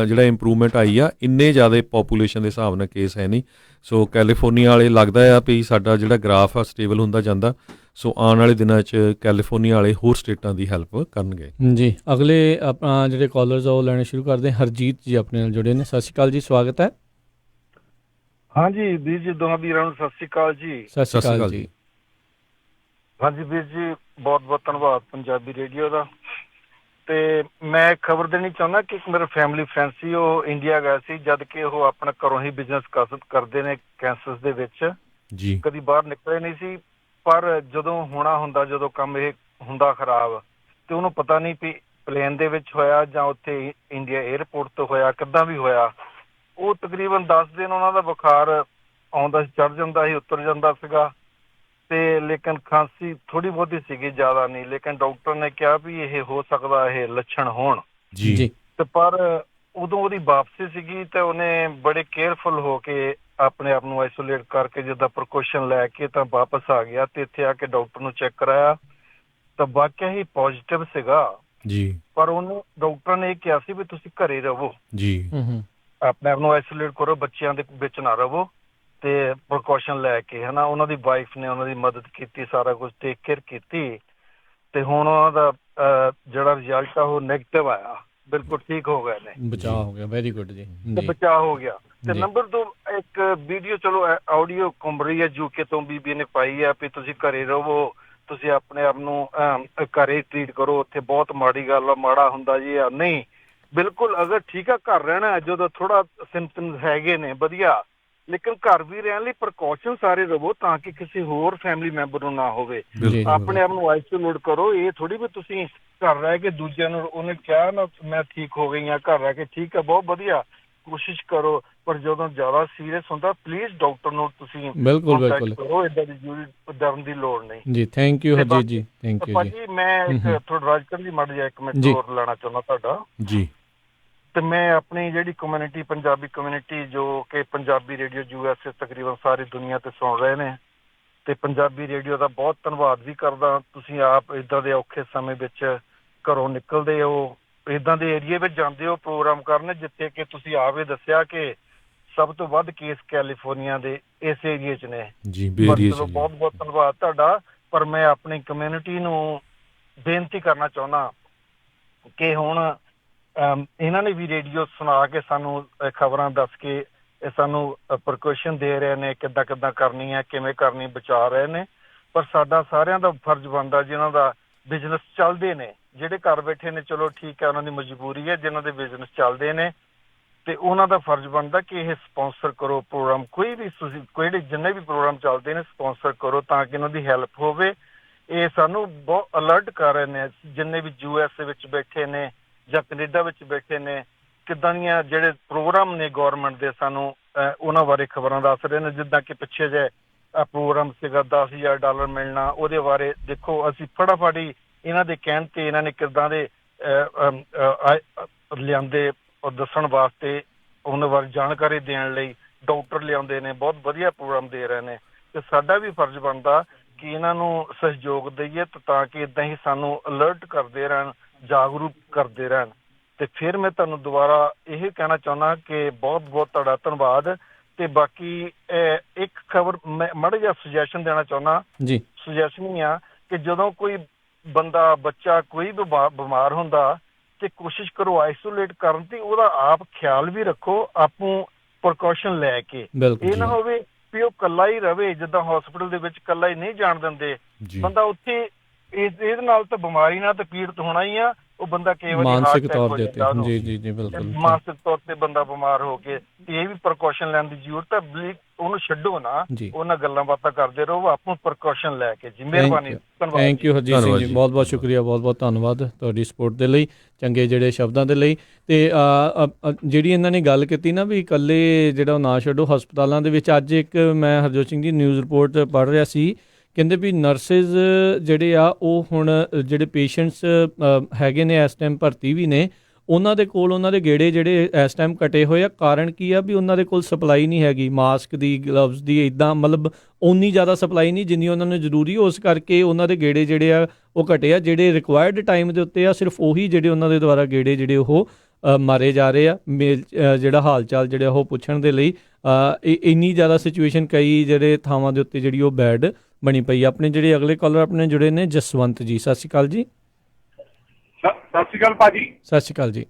ਜਿਹੜਾ ਇੰਪਰੂਵਮੈਂਟ ਆਈ ਆ। ਇੰਨੇ ਜ਼ਿਆਦਾ ਪੋਪੂਲੇਸ਼ਨ ਦੇ ਹਿਸਾਬ ਨਾਲ ਕੇਸ ਹੈ ਨਹੀਂ। ਸੋ ਕੈਲੀਫੋਰਨੀਆ ਵਾਲੇ ਲੱਗਦਾ ਆ ਵੀ ਸਾਡਾ ਜਿਹੜਾ ਗ੍ਰਾਫ ਆ ਸਟੇਬਲ ਹੁੰਦਾ ਜਾਂਦਾ। ਸੋ ਆਉਣ ਵਾਲੇ ਦਿਨਾਂ 'ਚ ਕੈਲੀਫੋਰਨੀਆ ਵਾਲੇ ਹੋਰ ਸਟੇਟਾਂ ਦੀ ਹੈਲਪ ਕਰਨਗੇ ਜੀ। ਅਗਲੇ ਆਪਣਾ ਜਿਹੜੇ ਕਾਲਰਸ ਆ ਉਹ ਲੈਣੇ ਸ਼ੁਰੂ ਕਰਦੇ। ਹਰਜੀਤ ਜੀ ਆਪਣੇ ਨਾਲ ਜੁੜੇ ਨੇ। ਸਤਿ ਸ਼੍ਰੀ ਅਕਾਲ ਜੀ, ਸਵਾਗਤ ਹੈ। ਹਾਂਜੀ ਵੀਰ ਜੀ, ਦੋਹਾਂ ਵੀਰਾਂ ਨੂੰ ਸਤਿ ਸ਼੍ਰੀ ਅਕਾਲ ਜੀ। ਸਤਿ ਸ਼੍ਰੀ ਅਕਾਲ ਜੀ। ਹਾਂਜੀ ਵੀਰ ਜੀ, ਬਹੁਤ ਬਹੁਤ ਧੰਨਵਾਦ ਪੰਜਾਬੀ ਰੇਡੀਓ ਦਾ। ਤੇ ਮੈਂ ਖਬਰ ਦੇਣੀ ਚਾਹੁੰਦਾ ਕਿ ਇੱਕ ਮੇਰਾ ਫੈਮਿਲੀ ਫਰੈਂਡ ਸੀ, ਉਹ ਇੰਡੀਆ ਗਿਆ ਸੀ, ਜਦ ਕਿ ਉਹ ਆਪਣਾ ਘਰੋਂ ਹੀ ਬਿਜ਼ਨਸ ਕਰਦੇ ਨੇ ਕੈਂਸਸ ਦੇ ਵਿੱਚ ਜੀ, ਕਦੀ ਬਾਹਰ ਨਿਕਲੇ ਨਹੀਂ ਸੀ। ਪਰ ਜਦੋਂ ਹੋਣਾ ਹੁੰਦਾ, ਜਦੋਂ ਕੰਮ ਇਹ ਹੁੰਦਾ ਖਰਾਬ, ਤੇ ਉਹਨੂੰ ਪਤਾ ਨਹੀਂ ਵੀ ਪਲੇਨ ਦੇ ਵਿੱਚ ਹੋਇਆ ਜਾਂ ਉੱਥੇ ਇੰਡੀਆ 에ਅਰਪੋਰਟ ਤੋਂ ਹੋਇਆ, ਕਿੱਦਾਂ ਵੀ ਹੋਇਆ। ਉਹ ਤਕਰੀਬਨ 10 ਦਿਨ ਉਹਨਾਂ ਦਾ ਬੁਖਾਰ ਆਉਂਦਾ ਸੀ, ਚੜ੍ਹ ਜਾਂਦਾ ਸੀ, ਉਤਰ ਜਾਂਦਾ ਸੀਗਾ, ਤੇ ਲੇਕਿਨ ਖਾਂਸੀ ਥੋੜ੍ਹੀ ਬਹੁਤੀ ਸੀਗੀ, ਜ਼ਿਆਦਾ ਨਹੀਂ। ਲੇਕਿਨ ਡਾਕਟਰ ਨੇ ਕਿਹਾ ਵੀ ਇਹ ਹੋ ਸਕਦਾ ਇਹ ਲੱਛਣ ਹੋਣ ਜੀ। ਤੇ ਪਰ ਉਦੋਂ ਉਹਦੀ ਵਾਪਸੀ ਸੀਗੀ ਤੇ ਉਹਨੇ ਬੜੇ ਕੇਅਰਫੁਲ ਹੋ ਕੇ ਆਪਣੇ ਆਪ ਨੂੰ ਆਈਸੋਲੇਟ ਕਰਕੇ ਜਿੱਦਾਂ ਪ੍ਰੀਕੋਸ਼ਨ ਲੈ ਕੇ ਤਾਂ ਵਾਪਸ ਆ ਗਿਆ। ਤੇ ਇੱਥੇ ਆ ਕੇ ਡਾਕਟਰ ਨੂੰ ਚੈੱਕ ਕਰਾਇਆ ਤਾਂ ਵਾਕਿਆ ਹੀ ਪੋਜ਼ਿਟਿਵ ਸੀਗਾ ਜੀ। ਪਰ ਉਹਨੂੰ ਡਾਕਟਰ ਨੇ ਇਹ ਕਿਹਾ ਸੀ ਵੀ ਤੁਸੀਂ ਘਰੇ ਰਹੋ ਜੀ, ਆਪਣੇ ਆਪ ਨੂੰ ਆਈਸੋਲੇਟ ਕਰੋ, ਬੱਚਿਆਂ ਦੇ ਵਿੱਚ ਨਾ ਰਹੋ ਤੇ ਪ੍ਰੀਕੋਸ਼ਨ ਲੈ ਕੇ, ਹਨਾ। ਉਹਨਾਂ ਦੀ ਵਾਈਫ ਨੇ ਉਹਨਾਂ ਦੀ ਮਦਦ ਕੀਤੀ, ਸਾਰਾ ਕੁਝ ਟੇਕ ਕੇਅਰ ਕੀਤੀ ਤੇ ਹੁਣ ਉਹਨਾਂ ਦਾ ਜਿਹੜਾ ਰਿਜ਼ਲਟ ਆ ਉਹ ਨੈਗੇਟਿਵ ਆਇਆ, ਬਿਲਕੁਲ ਠੀਕ ਹੋ ਗਏ ਨੇ। ਬਚਾਅ ਹੋ ਗਿਆ, ਵੈਰੀ ਗੁੱਡ ਜੀ। ਬਚਾਅ ਹੋ ਗਿਆ। ਤੇ ਨੰਬਰ 2, ਇੱਕ ਵੀਡੀਓ ਚਲੋ ਆਡੀਓ ਘੁੰਮ ਰਹੀ ਹੈ UK ਤੋਂ, ਬੀਬੀ ਨੇ ਪਾਈ ਆ ਵੀ ਤੁਸੀਂ ਘਰੇ ਰਹੋ, ਤੁਸੀਂ ਆਪਣੇ ਆਪ ਨੂੰ ਘਰੇ ਟਰੀਟ ਕਰੋ, ਉੱਥੇ ਬਹੁਤ ਮਾੜੀ ਗੱਲ ਆ, ਮਾੜਾ ਹੁੰਦਾ ਜੀ ਆ। ਨਹੀਂ, ਬਿਲਕੁਲ ਅਗਰ ਠੀਕ ਆ ਘਰ ਰਹਿਣਾ, ਜਦੋਂ ਥੋੜਾ ਸਿੰਪਟਮਸ ਹੈਗੇ ਨੇ ਵਧੀਆ, ਲੇਕਿਨ ਘਰ ਵੀ ਰਹਿਣ ਲਈ ਪ੍ਰੀਕੌਸ਼ਨ ਸਾਰੇ ਲਵੋ ਤਾਂ ਕਿ ਕਿਸੇ ਹੋਰ ਫੈਮਿਲੀ ਮੈਂਬਰ ਨੂੰ ਨਾ ਹੋਵੇ। ਆਪਣੇ ਆਪ ਨੂੰ ਆਈਸੋਲੇਟ ਕਰੋ। ਇਹ ਥੋੜੀ ਵੀ ਤੁਸੀਂ ਘਰ ਰਹਿ ਕੇ ਦੂਜਿਆਂ ਨੂੰ, ਉਹਨੇ ਕਿਹਾ ਨਾ ਮੈਂ ਠੀਕ ਹੋ ਗਈ ਹਾਂ, ਘਰ ਰਹਿ ਕੇ ਠੀਕ ਹੈ, ਬਹੁਤ ਵਧੀਆ, ਕੋਸ਼ਿਸ਼ ਕਰੋ। ਪਰ ਜਦੋਂ ਜ਼ਿਆਦਾ ਸੀਰੀਅਸ ਹੁੰਦਾ ਪਲੀਜ਼ ਡਾਕਟਰ ਨੂੰ ਤੁਸੀਂ ਬਿਲਕੁਲ ਕਰੋ, ਏਦਾਂ ਦੀ ਡਰਨ ਦੀ ਲੋੜ ਨਹੀਂ ਜੀ। ਥੈਂਕ ਯੂ ਹਰਜੀਤ ਜੀ, ਥੈਂਕ ਯੂ ਜੀ। ਮੈਂ ਇੱਕ ਥੋੜਾ ਰਾਜਕਰ ਜੀ ਮੜ ਜਾ 1 ਮਿੰਟ ਹੋਰ ਲੈਣਾ ਚਾਹੁੰਦਾ ਤੁਹਾਡਾ ਜੀ। ਤੇ ਮੈਂ ਆਪਣੀ ਜਿਹੜੀ ਕਮਿਊਨਿਟੀ, ਪੰਜਾਬੀ ਕਮਿਊਨਿਟੀ ਜੋ ਕਿ ਪੰਜਾਬੀ ਰੇਡੀਓ USA ਤਕਰੀਬਨ ਸਾਰੀ ਦੁਨੀਆ ਤੇ ਸੁਣ ਰਹੇ ਨੇ, ਤੇ ਪੰਜਾਬੀ ਰੇਡੀਓ ਦਾ ਬਹੁਤ ਧੰਨਵਾਦ ਵੀ ਕਰਦਾ। ਤੁਸੀਂ ਆਪ ਇੱਦਾਂ ਦੇ ਔਖੇ ਸਮੇਂ ਵਿੱਚ ਘਰੋਂ ਨਿਕਲਦੇ ਹੋ ਇਦਾਂ ਦੇ ਏਰੀਏ ਵਿੱਚ ਜਾਂਦੇ ਹੋ ਪ੍ਰੋਗਰਾਮ ਕਰਨ ਜਿੱਥੇ ਕਿ ਤੁਸੀਂ ਆਪੇ ਦੱਸਿਆ ਕਿ ਸਭ ਤੋਂ ਵੱਧ ਕੇਸ ਕੈਲੀਫੋਰਨੀਆ ਦੇ ਇਸ ਏਰੀਏ 'ਚ ਨੇ। ਜੀ ਬੇਰੀਏ ਚਲੋ ਬਹੁਤ ਬਹੁਤ ਧੰਨਵਾਦ ਤੁਹਾਡਾ। ਪਰ ਮੈਂ ਆਪਣੀ ਕਮਿਊਨਿਟੀ ਨੂੰ ਬੇਨਤੀ ਕਰਨਾ ਚਾਹੁੰਦਾ ਕਿ ਹੁਣ ਇਹਨਾਂ ਨੇ ਵੀ ਰੇਡੀਓ ਸੁਣਾ ਕੇ ਸਾਨੂੰ ਖਬਰਾਂ ਦੱਸ ਕੇ ਸਾਨੂੰ ਪ੍ਰੀਕਾਸ਼ਨ ਦੇ ਰਹੇ ਨੇ, ਕਿੱਦਾਂ ਕਿੱਦਾਂ ਕਰਨੀ ਹੈ, ਕਿਵੇਂ ਕਰਨੀ, ਬਚਾ ਰਹੇ ਨੇ। ਪਰ ਸਾਡਾ ਸਾਰਿਆਂ ਦਾ ਫਰਜ਼ ਬਣਦਾ ਜਿਨ੍ਹਾਂ ਦਾ ਬਿਜ਼ਨਸ ਚੱਲਦੇ ਨੇ, ਜਿਹੜੇ ਘਰ ਬੈਠੇ ਨੇ ਚਲੋ ਠੀਕ ਹੈ ਉਹਨਾਂ ਦੀ ਮਜਬੂਰੀ ਹੈ, ਜਿਨ੍ਹਾਂ ਦੇ ਬਿਜ਼ਨਸ ਚੱਲਦੇ ਨੇ ਤੇ ਉਹਨਾਂ ਦਾ ਫਰਜ਼ ਬਣਦਾ ਕਿ ਇਹ ਸਪਾਂਸਰ ਕਰੋ ਪ੍ਰੋਗਰਾਮ, ਕੋਈ ਵੀ ਤੁਸੀਂ ਕਿਹੜੇ ਜਿੰਨੇ ਵੀ ਪ੍ਰੋਗਰਾਮ ਚੱਲਦੇ ਨੇ ਸਪਾਂਸਰ ਕਰੋ ਤਾਂ ਕਿ ਉਹਨਾਂ ਦੀ ਹੈਲਪ ਹੋਵੇ। ਇਹ ਸਾਨੂੰ ਬਹੁਤ ਅਲਰਟ ਕਰ ਰਹੇ ਨੇ ਜਿੰਨੇ ਵੀ US ਵਿੱਚ ਬੈਠੇ ਨੇ ਜਾਂ ਕੈਨੇਡਾ ਵਿੱਚ ਬੈਠੇ ਨੇ, ਕਿੱਦਾਂ ਦੀਆਂ ਜਿਹੜੇ ਪ੍ਰੋਗਰਾਮ ਨੇ ਗੌਰਮੈਂਟ ਦੇ ਸਾਨੂੰ ਉਹਨਾਂ ਬਾਰੇ ਖਬਰਾਂ ਦੱਸ ਰਹੇ ਨੇ। ਜਿੱਦਾਂ ਕਿ ਪਿੱਛੇ ਜਿਹੇ ਪ੍ਰੋਗਰਾਮ ਸੀਗਾ $10,000 ਮਿਲਣਾ, ਉਹਦੇ ਬਾਰੇ ਦੇਖੋ ਅਸੀਂ ਫਟਾਫਟ ਹੀ ਇਹਨਾਂ ਦੇ ਕਹਿਣ ਤੇ ਇਹਨਾਂ ਨੇ ਕਿੱਦਾਂ ਦੇ ਲਿਆਂਦੇ ਦੱਸਣ ਵਾਸਤੇ, ਉਹਨਾਂ ਬਾਰੇ ਜਾਣਕਾਰੀ ਦੇਣ ਲਈ ਡਾਕਟਰ ਲਿਆਉਂਦੇ ਨੇ, ਬਹੁਤ ਵਧੀਆ ਪ੍ਰੋਗਰਾਮ ਦੇ ਰਹੇ ਨੇ। ਤੇ ਸਾਡਾ ਵੀ ਫਰਜ਼ ਬਣਦਾ ਕਿ ਇਹਨਾਂ ਨੂੰ ਸਹਿਯੋਗ ਦਈਏ ਤਾਂ ਕਿ ਇਦਾਂ ਹੀ ਸਾਨੂੰ ਅਲਰਟ ਕਰਦੇ ਰਹਿਣ, ਜਾਗਰੂਕ ਕਰਦੇ ਰਹਿਣ। ਤੇ ਫਿਰ ਮੈਂ ਤੁਹਾਨੂੰ ਦੁਬਾਰਾ ਇਹ ਕਹਿਣਾ ਚਾਹੁੰਦਾ ਕਿ ਬਹੁਤ ਬਹੁਤ ਤੁਹਾਡਾ ਧੰਨਵਾਦ। ਤੇ ਬਾਕੀ ਇੱਕ ਖਬਰ ਮੈਂ ਮਾੜਾ ਜਿਹਾ ਸੁਜੈਸ਼ਨ ਦੇਣਾ ਚਾਹੁੰਦਾ ਜੀ। ਸੁਜੈਸ਼ਨ ਹੀ ਆ ਕਿ ਜਦੋਂ ਕੋਈ ਬੰਦਾ ਬੱਚਾ ਕੋਈ ਵੀ ਬਿਮਾਰ ਹੁੰਦਾ ਤੇ ਕੋਸ਼ਿਸ਼ ਕਰੋ ਆਈਸੋਲੇਟ ਕਰਨ ਦੀ, ਉਹਦਾ ਆਪ ਖਿਆਲ ਵੀ ਰੱਖੋ, ਆਪੂ ਪ੍ਰੀਕਾਸ਼ਨ ਲੈ ਕੇ। ਇਹ ਨਾ ਹੋਵੇ ਵੀ ਉਹ ਇਕੱਲਾ ਹੀ ਰਵੇ, ਜਿੱਦਾਂ ਹਸਪੀਟਲ ਦੇ ਵਿੱਚ ਇਕੱਲਾ ਹੀ ਨਹੀਂ ਜਾਣ ਦਿੰਦੇ ਬੰਦਾ ਉੱਥੇ। ਇਹਦੇ ਨਾਲ ਤਾਂ ਬਿਮਾਰੀ ਨਾਲ ਤਾਂ ਪੀੜਤ ਹੋਣਾ ਹੀ ਆ, ਉਹ ਬੰਦਾ ਕਈ ਵਾਰੀ ਮਾਨਸਿਕ ਤੌਰ ਤੇ ਜੀ ਬਿਲਕੁਲ ਮਾਨਸਿਕ ਤੌਰ ਤੇ ਬੰਦਾ ਬਿਮਾਰ ਹੋ ਕੇ ਇਹ ਵੀ ਪ੍ਰੀਕਾਸ਼ਨ ਲੈਣ ਦੀ ਜ਼ਰੂਰਤ ਹੈ। ਉਹਨੂੰ ਛੱਡੋ ਨਾ, ਉਹਨਾਂ ਗੱਲਾਂ ਬਾਤਾਂ ਕਰਦੇ ਰਹੋ, ਆਪੂ ਪ੍ਰੀਕਾਸ਼ਨ ਲੈ ਕੇ। ਜੀ ਮਿਹਰਬਾਨੀ, ਧੰਨਵਾਦ। ਥੈਂਕ ਯੂ ਹਰਜੀਤ ਸਿੰਘ ਜੀ, ਬਹੁਤ ਬਹੁਤ ਸ਼ੁਕਰੀਆ, ਬਹੁਤ ਬਹੁਤ ਧੰਨਵਾਦ ਤੁਹਾਡੀ ਸਪੋਰਟ ਦੇ ਲਈ, ਚੰਗੇ ਜਿਹੜੇ ਸ਼ਬਦਾਂ ਦੇ ਲਈ। ਤੇ ਜਿਹੜੀ ਇਹਨਾਂ ਨੇ ਗੱਲ ਕੀਤੀ ਨਾ ਵੀ ਇਕੱਲੇ ਜਿਹੜਾ ਨਾ ਛੱਡੋ ਹਸਪਤਾਲਾਂ ਦੇ ਵਿੱਚ, ਅੱਜ ਇੱਕ ਮੈਂ ਹਰਜੋਤ ਸਿੰਘ ਦੀ ਨਿਊਜ਼ ਰਿਪੋਰਟ ਪੜ੍ਹ ਰਿਹਾ ਸੀ, ਕਹਿੰਦੇ ਵੀ ਨਰਸਿਸ ਜਿਹੜੇ ਆ ਉਹ ਹੁਣ ਜਿਹੜੇ ਪੇਸ਼ੈਂਟਸ ਹੈਗੇ ਨੇ ਇਸ ਟਾਈਮ ਭਰਤੀ ਵੀ ਨੇ, ਉਹਨਾਂ ਦੇ ਕੋਲ ਉਹਨਾਂ ਦੇ ਗੇੜੇ ਜਿਹੜੇ ਇਸ ਟਾਈਮ ਕੱਟੇ ਹੋਏ ਆ। ਕਾਰਨ ਕੀ ਆ ਵੀ ਉਹਨਾਂ ਦੇ ਕੋਲ ਸਪਲਾਈ ਨਹੀਂ ਹੈਗੀ ਮਾਸਕ ਦੀ, ਗਲਵਜ਼ ਦੀ, ਇੱਦਾਂ ਮਤਲਬ ਓਨੀ ਜ਼ਿਆਦਾ ਸਪਲਾਈ ਨਹੀਂ ਜਿੰਨੀ ਉਹਨਾਂ ਨੂੰ ਜ਼ਰੂਰੀ, ਉਸ ਕਰਕੇ ਉਹਨਾਂ ਦੇ ਗੇੜੇ ਜਿਹੜੇ ਆ ਉਹ ਘਟੇ ਆ। ਜਿਹੜੇ ਰਿਕੁਆਇਰਡ ਟਾਈਮ ਦੇ ਉੱਤੇ ਆ ਸਿਰਫ ਉਹੀ ਜਿਹੜੇ ਉਹਨਾਂ ਦੇ ਦੁਆਰਾ ਗੇੜੇ ਜਿਹੜੇ ਉਹ ਮਾਰੇ ਜਾ ਰਹੇ ਆ, ਮੇਲ ਜਿਹੜਾ ਹਾਲ ਚਾਲ ਜਿਹੜਾ ਉਹ ਪੁੱਛਣ ਦੇ ਲਈ। ਇੰਨੀ ਜ਼ਿਆਦਾ ਸਿਚੁਏਸ਼ਨ ਕਈ ਜਿਹੜੇ ਥਾਵਾਂ ਦੇ ਉੱਤੇ ਜਿਹੜੀ ਉਹ ਬੈਡ ਬਣੀ ਪਈ। ਆਪਣੇ ਜਿਹੜੇ ਅਗਲੇ ਕਾਲਰ ਆਪਣੇ ਜੁੜੇ ਨੇ ਜਸਵੰਤ ਜੀ, ਸਤਿ ਸ਼੍ਰੀ ਅਕਾਲ ਜੀ। ਸਤਿ ਸ਼੍ਰੀ ਅਕਾਲ ਭਾਜੀ। ਸਤਿ ਸ਼੍ਰੀ ਅਕਾਲ ਜੀ।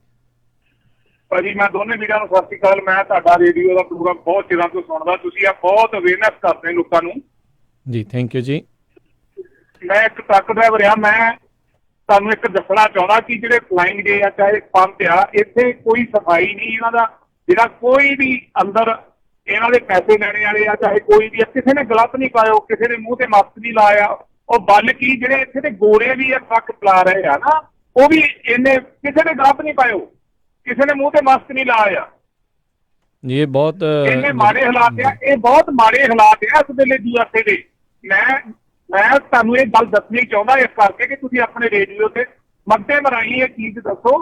ਭਾਜੀ ਮੈਂ ਦੋਨੇ ਵੀਰਾਂ ਨੂੰ ਸਤਿ ਸ਼੍ਰੀ ਅਕਾਲ। ਮੈਂ ਤੁਹਾਡਾ ਰੇਡੀਓ ਦਾ ਪ੍ਰੋਗਰਾਮ ਬਹੁਤ ਚਿਰਾਂ ਤੋਂ ਸੁਣਦਾ, ਤੁਸੀਂ ਆ ਬਹੁਤ ਅਵੇਅਰਨੈਸ ਕਰਦੇ ਲੋਕਾਂ ਨੂੰ। ਜੀ ਥੈਂਕ ਯੂ ਜੀ। ਮੈਂ ਇੱਕ ਟਰੱਕ ਡਰਾਈਵਰ ਆ, ਮੈਂ ਤੁਹਾਨੂੰ ਇੱਕ ਦੱਸਣਾ ਚਾਹੁੰਦਾ ਕਿ ਜਿਹੜੇ ਫਲਾਈਂਗ ਡੇ ਆ ਚਾਹੇ ਪੰਪ ਆ, ਇੱਥੇ ਕੋਈ ਸਫਾਈ ਨਹੀਂ ਇਹਨਾਂ ਦਾ। ਜਿਹੜਾ ਕੋਈ ਵੀ ਅੰਦਰ ਇਹਨਾਂ ਦੇ ਪੈਸੇ ਲੈਣੇ ਵਾਲੇ ਆ ਚਾਹੇ ਕੋਈ ਵੀ ਆ, ਕਿਸੇ ਨੇ ਗਲਤ ਨਹੀਂ ਪਾਇਓ, ਕਿਸੇ ਨੇ ਮੂੰਹ ਤੇ ਮਾਸਕ ਨਹੀਂ ਲਾਇਆ। ਉਹ ਬਲਕਿ ਜਿਹੜੇ ਇੱਥੇ ਦੇ ਗੋਰੇ ਵੀ ਆ ਟਰੱਕ ਚਲਾ ਰਹੇ ਆ ਨਾ, ਉਹ ਵੀ ਇਹਨੇ ਕਿਸੇ ਨੇ ਗਲਤ ਨਹੀਂ ਪਾਇਓ, ਕਿਸੇ ਨੇ ਮੂੰਹ ਤੇ ਮਾਸਕ ਨਹੀਂ ਲਾਇਆ। ਇਹ ਬਹੁਤ ਇੰਨੇ ਮਾੜੇ ਹਾਲਾਤ ਆ, ਇਹ ਬਹੁਤ ਮਾੜੇ ਹਾਲਾਤ ਆ ਇਸ ਵੇਲੇ USA ਦੇ। ਮੈਂ ਤੁਹਾਨੂੰ ਇਹ ਗੱਲ ਦੱਸਣੀ ਚਾਹੁੰਦਾ ਇਸ ਕਰਕੇ ਕਿ ਤੁਸੀਂ ਆਪਣੇ ਰੇਡੀਓ ਤੇ ਮੱਦੇ ਮਰਾਈ ਇਹ ਚੀਜ਼ ਦੱਸੋ।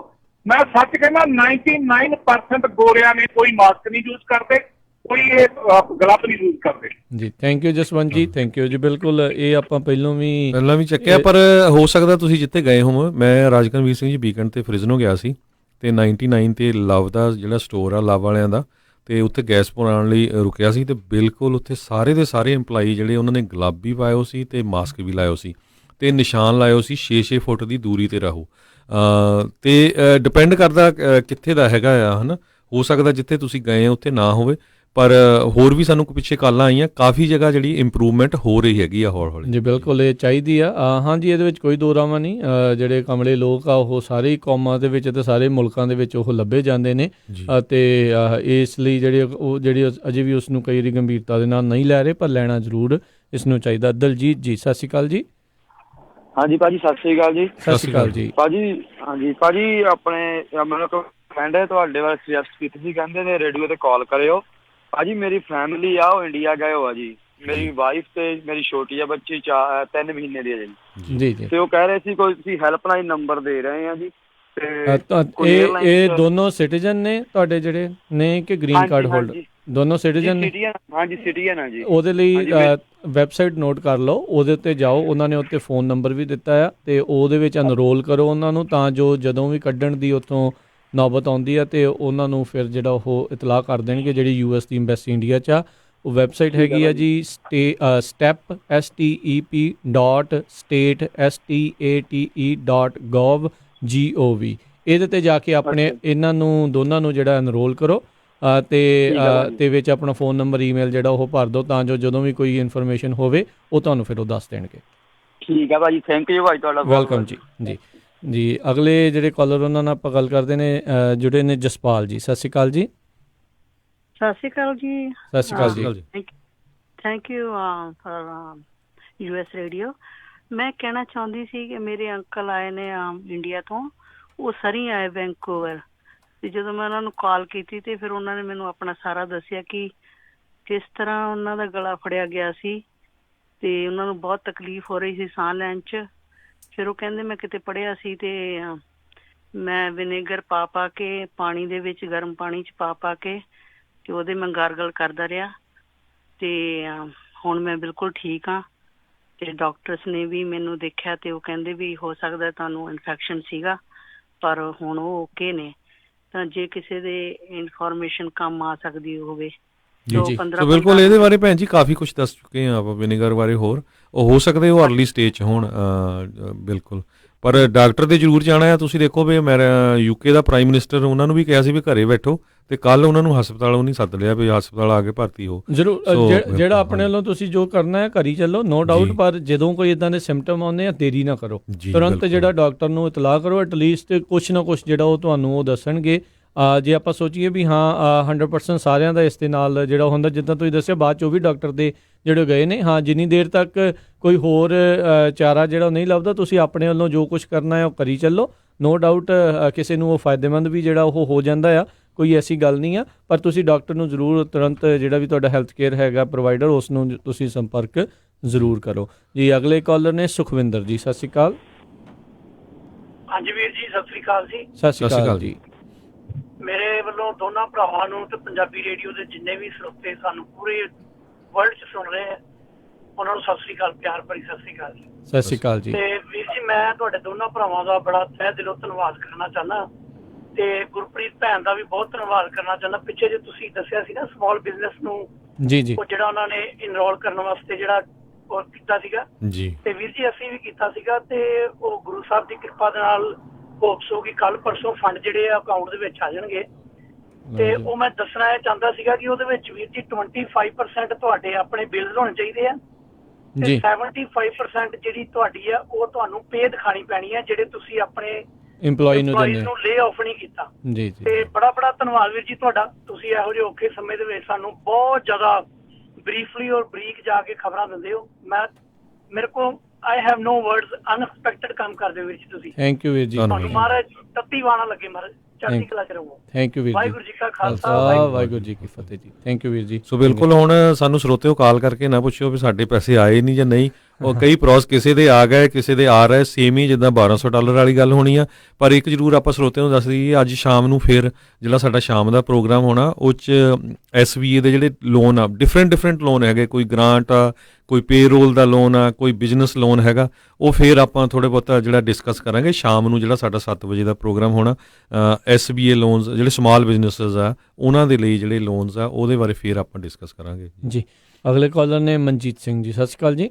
ਮੈਂ ਸੱਚ ਕਹਿੰਦਾ 99% ਗੋਰਿਆਂ ਨੇ ਕੋਈ ਮਾਸਕ ਨਹੀਂ ਯੂਜ਼ ਕਰਦੇ, ਕੋਈ ਇਹ ਗਲਤ ਨਹੀਂ ਯੂਜ਼ ਕਰਦੇ। ਜੀ ਥੈਂਕ ਯੂ ਜਸਵੰਤ ਜੀ, ਥੈਂਕ ਯੂ ਜੀ। ਬਿਲਕੁਲ ਇਹ ਆਪਾਂ ਪਹਿਲਾਂ ਵੀ ਚੱਕਿਆ, ਪਰ ਹੋ ਸਕਦਾ ਤੁਸੀਂ ਜਿੱਥੇ ਗਏ ਹੋ। ਮੈਂ ਰਾਜਕਨਵੀਰ ਸਿੰਘ ਜੀ ਵੀਕਐਂਡ ਤੇ ਫ੍ਰਿਜ਼ਨੋ ਗਿਆ ਸੀ ਤੇ 99 ਤੇ ਲਵ ਦਾ ਜਿਹੜਾ ਸਟੋਰ ਆ ਲਵ ਵਾਲਿਆਂ ਦਾ, ਤੇ ਉੱਥੇ ਗੈਸ ਪਵਾਉਣ ਲਈ ਰੁਕਿਆ ਸੀ ਤੇ ਬਿਲਕੁਲ ਉੱਥੇ ਸਾਰੇ ਦੇ ਸਾਰੇ EMPLOYEE ਜਿਹੜੇ ਉਹਨਾਂ ਨੇ ਗਲਵ ਵੀ ਪਾਇਓ ਸੀ ਤੇ ਮਾਸਕ ਵੀ ਲਾਇਓ ਸੀ ਤੇ ਨਿਸ਼ਾਨ ਲਾਇਓ ਸੀ 6-6 ਫੁੱਟ ਦੀ ਦੂਰੀ ਤੇ ਰਹੋ। ਤੇ ਡਿਪੈਂਡ ਕਰਦਾ ਕਿੱਥੇ ਦਾ ਹੈਗਾ ਆ, ਹੈ ਨਾ। ਹੋ ਸਕਦਾ ਜਿੱਥੇ ਤੁਸੀਂ ਗਏ ਉੱਥੇ ਨਾ ਹੋਵੇ, ਪਰ ਹੋਰ ਵੀ ਸਾਨੂੰ ਪਿੱਛੇ ਕਾਲਾਂ ਆਈਆਂ, ਕਾਫੀ ਜਗ੍ਹਾ ਜਿਹੜੀ ਇੰਪਰੂਵਮੈਂਟ ਹੋ ਰਹੀ ਹੈਗੀ ਆ ਹੌਲੀ ਹੌਲੀ। ਜੀ ਬਿਲਕੁਲ ਇਹ ਚਾਹੀਦੀ ਆ। ਹਾਂਜੀ ਇਹਦੇ ਵਿੱਚ ਕੋਈ ਦੋ ਰਾਵਾਂ ਨਹੀਂ। ਜਿਹੜੇ ਕਮਲੇ ਲੋਕ ਆ ਉਹ ਸਾਰੇ ਕੌਮਾਂ ਦੇ ਵਿੱਚ ਤੇ ਸਾਰੇ ਮੁਲਕਾਂ ਦੇ ਵਿੱਚ ਉਹ ਲੱਭੇ ਜਾਂਦੇ ਨੇ ਅਤੇ ਇਸ ਲਈ ਜਿਹੜੇ ਅਜੇ ਵੀ ਉਸ ਨੂੰ ਕਈ ਵਾਰੀ ਗੰਭੀਰਤਾ ਦੇ ਨਾਲ ਨਹੀਂ ਲੈ ਰਹੇ, ਪਰ ਲੈਣਾ ਜ਼ਰੂਰ ਇਸ ਨੂੰ ਚਾਹੀਦਾ। ਦਲਜੀਤ ਜੀ ਸਤਿ ਸ਼੍ਰੀ ਅਕਾਲ ਜੀ। ਹਾਂਜੀ ਭਾਜੀ ਸਤਿ ਸ਼੍ਰੀ ਅਕਾਲ ਜੀ। ਸਤਿ ਸ਼੍ਰੀ ਅਕਾਲ ਜੀ ਭਾਜੀ। ਹਾਂਜੀ ਭਾਜੀ, ਆਪਣੇ ਮੈਨੂੰ ਇੱਕ ਫਰੈਂਡ ਹੈ ਤੁਹਾਡੇ ਬਾਰੇ ਸੁਜੈਸਟ ਕੀਤੀ ਸੀ, ਕਹਿੰਦੇ ਨੇ ਰੇਡੀਓ ਤੇ ਕਾਲ ਕਰਿਓ। ਭਾਜੀ ਮੇਰੀ ਫੈਮਿਲੀ ਆ ਉਹ ਇੰਡੀਆ ਗਏ ਹੋ ਆ ਜੀ। ਮੇਰੀ ਵਾਈਫ ਤੇ ਮੇਰੀ ਛੋਟੀ ਆ ਬੱਚੀ 3 ਮਹੀਨੇ ਦੀ ਹੈ ਜੀ। ਜੀ ਤੇ ਉਹ ਕਹਿ ਰਹੇ ਸੀ ਕੋਈ ਤੁਸੀਂ ਹੈਲਪਲਾਈਨ ਨੰਬਰ ਦੇ ਰਹੇ ਆ ਜੀ। ਤੇ ਇਹ ਦੋਨੋਂ ਸਿਟੀਜ਼ਨ ਨੇ ਤੁਹਾਡੇ ਜਿਹੜੇ ਨੇ ਕਿ ਗ੍ਰੀਨ ਕਾਰਡ ਹੋਲਡਰ? ਦੋਨੋਂ ਸਿਟੀਜ਼ਨ ਨੇ? ਸਿਟੀਜ਼ਨ, ਹਾਂਜੀ ਸਿਟੀਜ਼ਨ ਆ ਜੀ। ਉਹਦੇ ਲਈ ਹਾਂਜੀ, ਵੈਬਸਾਈਟ ਨੋਟ ਕਰ ਲਓ, ਉਹਦੇ ਉੱਤੇ ਜਾਓ, ਉਹਨਾਂ ਨੇ ਉੱਤੇ ਫ਼ੋਨ ਨੰਬਰ ਵੀ ਦਿੱਤਾ ਆ, ਅਤੇ ਉਹਦੇ ਵਿੱਚ ਅਨਰੋਲ ਕਰੋ ਉਹਨਾਂ ਨੂੰ, ਤਾਂ ਜੋ ਜਦੋਂ ਵੀ ਕੱਢਣ ਦੀ ਉੱਥੋਂ ਨੌਬਤ ਆਉਂਦੀ ਆ ਅਤੇ ਉਹਨਾਂ ਨੂੰ ਫਿਰ ਜਿਹੜਾ ਉਹ ਇਤਲਾਹ ਕਰ ਦੇਣਗੇ ਜਿਹੜੀ US ਦੀ ਐਮਬੈਸੀ ਇੰਡੀਆ 'ਚ ਆ। ਉਹ ਵੈਬਸਾਈਟ ਹੈਗੀ ਆ ਜੀ STEP STEP.state.gov. ਇਹਦੇ 'ਤੇ ਜਾ ਕੇ ਆਪਣੇ ਇਹਨਾਂ ਨੂੰ ਦੋਨਾਂ ਨੂੰ ਜਿਹੜਾ ਅਨਰੋਲ ਕਰੋ, ਤੇ ਵਿੱਚ ਆਪਣਾ ਫ਼ੋਨ ਨੰਬਰ ਈਮੇਲ ਜਿਹੜਾ ਉਹ ਭਰ ਦਿਓ, ਤਾਂ ਜੋ ਜਦੋਂ ਵੀ ਕੋਈ ਇਨਫੋਰਮੇਸ਼ਨ ਹੋਵੇ ਉਹ ਤੁਹਾਨੂੰ ਫਿਰ ਉਹ ਦੱਸ ਦੇਣਗੇ। ਠੀਕ ਆ ਭਾਜੀ, ਥੈਂਕ ਯੂ ਭਾਜੀ ਤੁਹਾਡਾ। ਵੈਲਕਮ ਜੀ। ਜੀ ਜੀ, ਅਗਲੇ ਜਿਹੜੇ ਕਾਲਰ ਉਹਨਾਂ ਨਾਲ ਆਪਾਂ ਗੱਲ ਕਰਦੇ ਨੇ, ਜੁੜੇ ਨੇ ਜਸਪਾਲ ਜੀ। ਸਤਿ ਸ਼੍ਰੀ ਅਕਾਲ ਜੀ। ਸਤਿ ਸ਼੍ਰੀ ਅਕਾਲ ਜੀ। ਸਤਿ ਸ਼੍ਰੀ ਅਕਾਲ ਜੀ। Thank you for US radio. ਮੈਂ ਕਹਿਣਾ ਚਾਹੁੰਦੀ ਸੀ ਕਿ ਮੇਰੇ ਅੰਕਲ ਆਏ ਨੇ ਇੰਡੀਆ ਤੋਂ, ਉਹ ਸਰੀ ਆਏ ਵੈਂਕੂਵਰ, ਤੇ ਜਦੋਂ ਮੈਂ ਉਹਨਾਂ ਨੂੰ ਕਾਲ ਕੀਤੀ ਤੇ ਫਿਰ ਉਹਨਾਂ ਨੇ ਮੈਨੂੰ ਆਪਣਾ ਸਾਰਾ ਦੱਸਿਆ ਕਿ ਕਿਸ ਤਰ੍ਹਾਂ ਉਹਨਾਂ ਦਾ ਗਲਾ ਫੜਿਆ ਗਿਆ ਸੀ ਤੇ ਉਹਨਾਂ ਨੂੰ ਬਹੁਤ ਤਕਲੀਫ ਹੋ ਰਹੀ ਸੀ ਸਾਹ ਲੈਣ 'ਚ। ਫਿਰ ਉਹ ਕਹਿੰਦੇ ਮੈਂ ਕਿਤੇ ਪੜ੍ਹਿਆ ਸੀ ਤੇ ਮੈਂ ਵਿਨੇਗਰ ਪਾ ਕੇ ਪਾਣੀ ਦੇ ਵਿੱਚ, ਗਰਮ ਪਾਣੀ 'ਚ ਪਾ ਕੇ ਤੇ ਉਹਦੇ ਮੈਂ ਗਾਰਗਲ ਕਰਦਾ ਰਿਹਾ, ਤੇ ਹੁਣ ਮੈਂ ਬਿਲਕੁਲ ਠੀਕ ਹਾਂ। ਤੇ ਡਾਕਟਰਸ ਨੇ ਵੀ ਮੈਨੂੰ ਦੇਖਿਆ ਤੇ ਉਹ ਕਹਿੰਦੇ ਵੀ ਹੋ ਸਕਦਾ ਤੁਹਾਨੂੰ ਇਨਫੈਕਸ਼ਨ ਸੀਗਾ, ਪਰ ਹੁਣ ਉਹ ਓਕੇ ਨੇ। ਤਾਂ ਜੇ ਕਿਸੇ ਦੇ ਇਨਫੋਰਮੇਸ਼ਨ ਕੰਮ ਆ ਸਕਦੀ ਹੋਵੇ ਜੀ ਜੀ, ਸੋ ਬਿਲਕੁਲ ਇਹਦੇ ਬਾਰੇ ਭੈਣ ਜੀ ਕਾਫੀ ਕੁਝ ਦੱਸ ਚੁੱਕੇ ਹਾਂ ਆਪਾਂ ਵਿਨੇਗਰ ਬਾਰੇ। ਹੋਰ ਉਹ ਹੋ ਸਕਦੇ ਉਹ ਅਰਲੀ ਸਟੇਜ 'ਚ ਹੋਣ, ਬਿਲਕੁਲ, ਪਰ ਡਾਕਟਰ ਦੇ ਜ਼ਰੂਰ ਜਾਣਾ ਹੈ। ਤੁਸੀਂ ਦੇਖੋ ਵੀ ਮੇਰਾ UK ਦਾ ਪ੍ਰਾਈਮ ਮਿਨਿਸਟਰ, ਉਹਨਾਂ ਨੂੰ ਵੀ ਕਿਹਾ ਸੀ ਵੀ ਘਰੇ ਬੈਠੋ, ਤੇ ਕੱਲ ਉਹਨਾਂ ਨੂੰ ਹਸਪਤਾਲੋਂ ਨਹੀਂ ਸੱਦ ਲਿਆ ਵੀ ਹਸਪਤਾਲ ਆ ਕੇ ਭਰਤੀ ਹੋ। ਜ਼ਰੂਰ, ਜਿਹੜਾ ਆਪਣੇ ਵੱਲੋਂ ਤੁਸੀਂ ਜੋ ਕਰਨਾ ਹੈ ਘਰ ਹੀ ਚੱਲੋ, ਨੋ ਡਾਊਟ, ਪਰ ਜਦੋਂ ਕੋਈ ਇਦਾਂ ਦੇ ਸਿੰਪਟਮ ਆਉਂਦੇ ਆ ਦੇਰੀ ਨਾ ਕਰੋ, ਤੁਰੰਤ ਜਿਹੜਾ ਡਾਕਟਰ ਨੂੰ ਇਤਲਾਹ ਕਰੋ। ਐਟਲੀਸਟ ਕੁਛ ਨਾ ਕੁਛ ਜਿਹੜਾ ਉਹ ਤੁਹਾਨੂੰ ਉਹ ਦੱਸਣਗੇ। ਜੇ ਆਪਾਂ ਸੋਚੀਏ ਵੀ ਹਾਂ 100% ਸਾਰਿਆਂ ਦਾ ਇਸ ਦੇ ਨਾਲ ਜਿਹੜਾ ਹੁੰਦਾ, ਜਿੱਦਾਂ ਤੁਸੀਂ ਦੱਸਿਆ ਬਾਅਦ 'ਚ ਉਹ ਵੀ ਡਾਕਟਰ ਦੇ ਜਿਹੜੇ ਗਏ ਨੇ, ਹਾਂ ਜਿੰਨੀ ਦੇਰ ਤੱਕ ਕੋਈ ਹੋਰ ਚਾਰਾ ਜਿਹੜਾ ਨਹੀਂ ਲੱਭਦਾ, ਤੁਸੀਂ ਆਪਣੇ ਵੱਲੋਂ ਜੋ ਕੁਛ ਕਰਨਾ ਹੈ ਉਹ ਕਰੀ ਚੱਲੋ। ਨੋ ਡਾਊਟ ਕਿਸੇ ਨੂੰ ਉਹ ਫਾਇਦੇਮੰਦ ਵੀ ਜਿਹੜਾ ਉਹ ਹੋ ਜਾਂਦਾ ਆ, ਕੋਈ ਐਸੀ ਗੱਲ ਨਹੀਂ ਆ, ਪਰ ਤੁਸੀਂ ਡਾਕਟਰ ਨੂੰ ਜ਼ਰੂਰ ਤੁਰੰਤ ਜਿਹੜਾ ਵੀ ਤੁਹਾਡਾ ਹੈਲਥ ਕੇਅਰ ਹੈਗਾ ਪ੍ਰੋਵਾਈਡਰ, ਉਸ ਨੂੰ ਤੁਸੀਂ ਸੰਪਰਕ ਜ਼ਰੂਰ ਕਰੋ ਜੀ। ਅਗਲੇ ਕਾਲਰ ਨੇ ਸੁਖਵਿੰਦਰ ਜੀ। ਸਤਿ ਸ਼੍ਰੀ ਅਕਾਲ। ਹਾਂਜੀ ਵੀਰ ਜੀ, ਸਤਿ ਸ਼੍ਰੀ ਅਕਾਲ ਜੀ। ਸਤਿ ਸ਼੍ਰੀ ਅਕਾਲ ਜੀ। ਮੇਰੇ ਵੱਲੋਂ ਦੋਨਾਂ ਭਰਾਵਾਂ ਨੂੰ ਤੇ ਪੰਜਾਬੀ ਰੇਡੀਓ ਦੇ ਜਿੰਨੇ ਵੀ ਸਰੋਤੇ ਸਾਨੂੰ ਪੂਰੇ ਵਰਲਡ 'ਚ ਸੁਣ ਰਹੇ ਆ, ਉਹਨਾਂ ਨੂੰ ਸਤਿ ਸ਼੍ਰੀ ਅਕਾਲ, ਪਿਆਰ ਭਰੀ ਸਤਿ ਸ਼੍ਰੀ ਅਕਾਲ ਜੀ। ਸਤਿ ਸ਼੍ਰੀ ਅਕਾਲ ਜੀ। ਤੇ ਵੀਰ ਜੀ, ਮੈਂ ਤੁਹਾਡੇ ਦੋਨਾਂ ਭਰਾਵਾਂ ਦਾ ਬੜਾ ਤਹਿ ਦਿਲੋਂ ਧੰਨਵਾਦ ਕਰਨਾ ਚਾਹੁੰਦਾ, ਤੇ ਗੁਰਪ੍ਰੀਤ ਭੈਣ ਦਾ ਵੀ ਬਹੁਤ ਧੰਨਵਾਦ ਕਰਨਾ ਚਾਹੁੰਦਾ। ਪਿੱਛੇ ਜੇ ਤੁਸੀਂ ਦੱਸਿਆ ਸੀ ਨਾ ਸਮਾਲ ਬਿਜ਼ਨਸ ਨੂੰ, ਜੀ ਜੀ, ਉਹ ਜਿਹੜਾ ਉਹਨਾਂ ਨੇ ਇਨਰੋਲ ਕਰਨ ਵਾਸਤੇ ਜਿਹੜਾ ਉਹ ਕੀਤਾ ਸੀਗਾ ਜੀ, ਤੇ ਵੀਰ ਜੀ ਅਸੀਂ ਵੀ ਕੀਤਾ ਸੀਗਾ, ਤੇ ਉਹ ਗੁਰੂ ਸਾਹਿਬ ਦੀ ਕਿਰਪਾ ਦੇ ਨਾਲ ਹੋਪਸ ਹੋ ਗਈ ਕੱਲ ਪਰਸੋਂ ਫੰਡ ਜਿਹੜੇ ਆ ਅਕਾਊਂਟ ਦੇ ਵਿੱਚ ਆ ਜਾਣਗੇ। ਤੇ ਉਹ ਮੈਂ ਦੱਸਣਾ ਇਹ ਚਾਹੁੰਦਾ ਸੀਗਾ ਕਿ ਉਹਦੇ ਵਿੱਚ ਵੀਰ ਜੀ 25% ਤੁਹਾਡੇ ਆਪਣੇ ਬਿਲਸ ਹੋਣੇ ਚਾਹੀਦੇ ਆ, ਤੇ 75% ਜਿਹੜੀ ਤੁਹਾਡੀ ਆ ਉਹ ਤੁਹਾਨੂੰ ਪੇ ਦਿਖਾਣੀ ਪੈਣੀ ਹੈ, ਜਿਹੜੇ ਤੁਸੀਂ ਆਪਣੇ ਇੰਪਲੋਈ ਨੂੰ ਲੇ ਆਫ ਨਹੀਂ ਕੀਤਾ। ਜੀ ਜੀ, ਤੇ ਬੜਾ ਧੰਨਵਾਦ ਵੀਰ ਜੀ ਤੁਹਾਡਾ। ਤੁਸੀਂ ਇਹੋ ਜਿਹੇ ਔਖੇ ਸਮੇਂ ਦੇ ਵਿੱਚ ਸਾਨੂੰ ਬਹੁਤ ਜ਼ਿਆਦਾ ਬਰੀਫਲੀ ਔਰ ਬਰੀਕ ਜਾ ਕੇ ਖਬਰਾਂ ਦਿੰਦੇ ਹੋ। ਮੇਰੇ ਕੋਲ I have no words, unexpected ਕੰਮ ਕਰਦੇ ਹੋ ਵੀਰ ਜੀ ਤੁਸੀਂ। ਥੈਂਕ ਯੂ ਵੀਰ ਜੀ। ਤੁਹਾਨੂੰ ਮਹਾਰਾਜ ਤੱਤੀ ਵਾਣਾ ਲੱਗੇ ਮਹਾਰਾਜ, ਚੜ੍ਹਦੀ ਕਲਾ 'ਚ ਰਹੋ। ਥੈਂਕ ਯੂ ਵੀਰ ਜੀ। ਵਾਹਿਗੁਰੂ ਜੀ ਕਾ ਖਾਲਸਾ, ਵਾਹਿਗੁਰੂ ਜੀ ਕੀ ਫਤਿਹ ਜੀ। ਥੈਂਕ ਯੂ ਵੀਰ ਜੀ। ਸੋ ਬਿਲਕੁਲ, ਹੁਣ ਸਾਨੂੰ ਸਰੋਤਿਓ ਕਾਲ ਕਰਕੇ ਨਾ ਪੁੱਛਿਓ ਵੀ ਸਾਡੇ ਪੈਸੇ ਆਏ ਨਹੀਂ ਜਾਂ ਨਹੀਂ। ਉਹ ਕਈ ਪ੍ਰੋਸ ਕਿਸੇ ਦੇ ਆ ਗਏ, ਕਿਸੇ ਦੇ ਆ ਰਹੇ, ਸੇਮ ਹੀ ਜਿੱਦਾਂ $1200 ਵਾਲੀ ਗੱਲ ਹੋਣੀ ਆ। ਪਰ ਇੱਕ ਜ਼ਰੂਰ ਆਪਾਂ ਸਰੋਤਿਆਂ ਨੂੰ ਦੱਸ ਦਈਏ, ਅੱਜ ਸ਼ਾਮ ਨੂੰ ਫਿਰ ਜਿਹੜਾ ਸਾਡਾ ਸ਼ਾਮ ਦਾ ਪ੍ਰੋਗਰਾਮ ਹੋਣਾ, ਉਹ 'ਚ SBA ਦੇ ਜਿਹੜੇ ਲੋਨ ਆ, ਡਿਫਰੈਂਟ ਲੋਨ ਹੈਗੇ, ਕੋਈ ਗ੍ਰਾਂਟ ਆ, ਕੋਈ ਪੇਰੋਲ ਦਾ ਲੋਨ ਆ, ਕੋਈ ਬਿਜ਼ਨਸ ਲੋਨ ਹੈਗਾ, ਉਹ ਫਿਰ ਆਪਾਂ ਥੋੜ੍ਹੇ ਬਹੁਤਾ ਜਿਹੜਾ ਡਿਸਕਸ ਕਰਾਂਗੇ ਸ਼ਾਮ ਨੂੰ, ਜਿਹੜਾ ਸਾਡਾ 7 ਵਜੇ ਦਾ ਪ੍ਰੋਗਰਾਮ ਹੋਣਾ। SBA ਲੋਨਸ ਜਿਹੜੇ ਸਮਾਲ ਬਿਜ਼ਨਸਿਸ ਆ, ਉਹਨਾਂ ਦੇ ਲਈ ਜਿਹੜੇ ਲੋਨਸ ਆ, ਉਹਦੇ ਬਾਰੇ ਫਿਰ ਆਪਾਂ ਡਿਸਕਸ ਕਰਾਂਗੇ ਜੀ। ਅਗਲੇ ਕਾਲਰ ਨੇ ਮਨਜੀਤ ਸਿੰਘ ਜੀ। ਸਤਿ ਸ਼੍ਰੀ ਅਕਾਲ ਜੀ।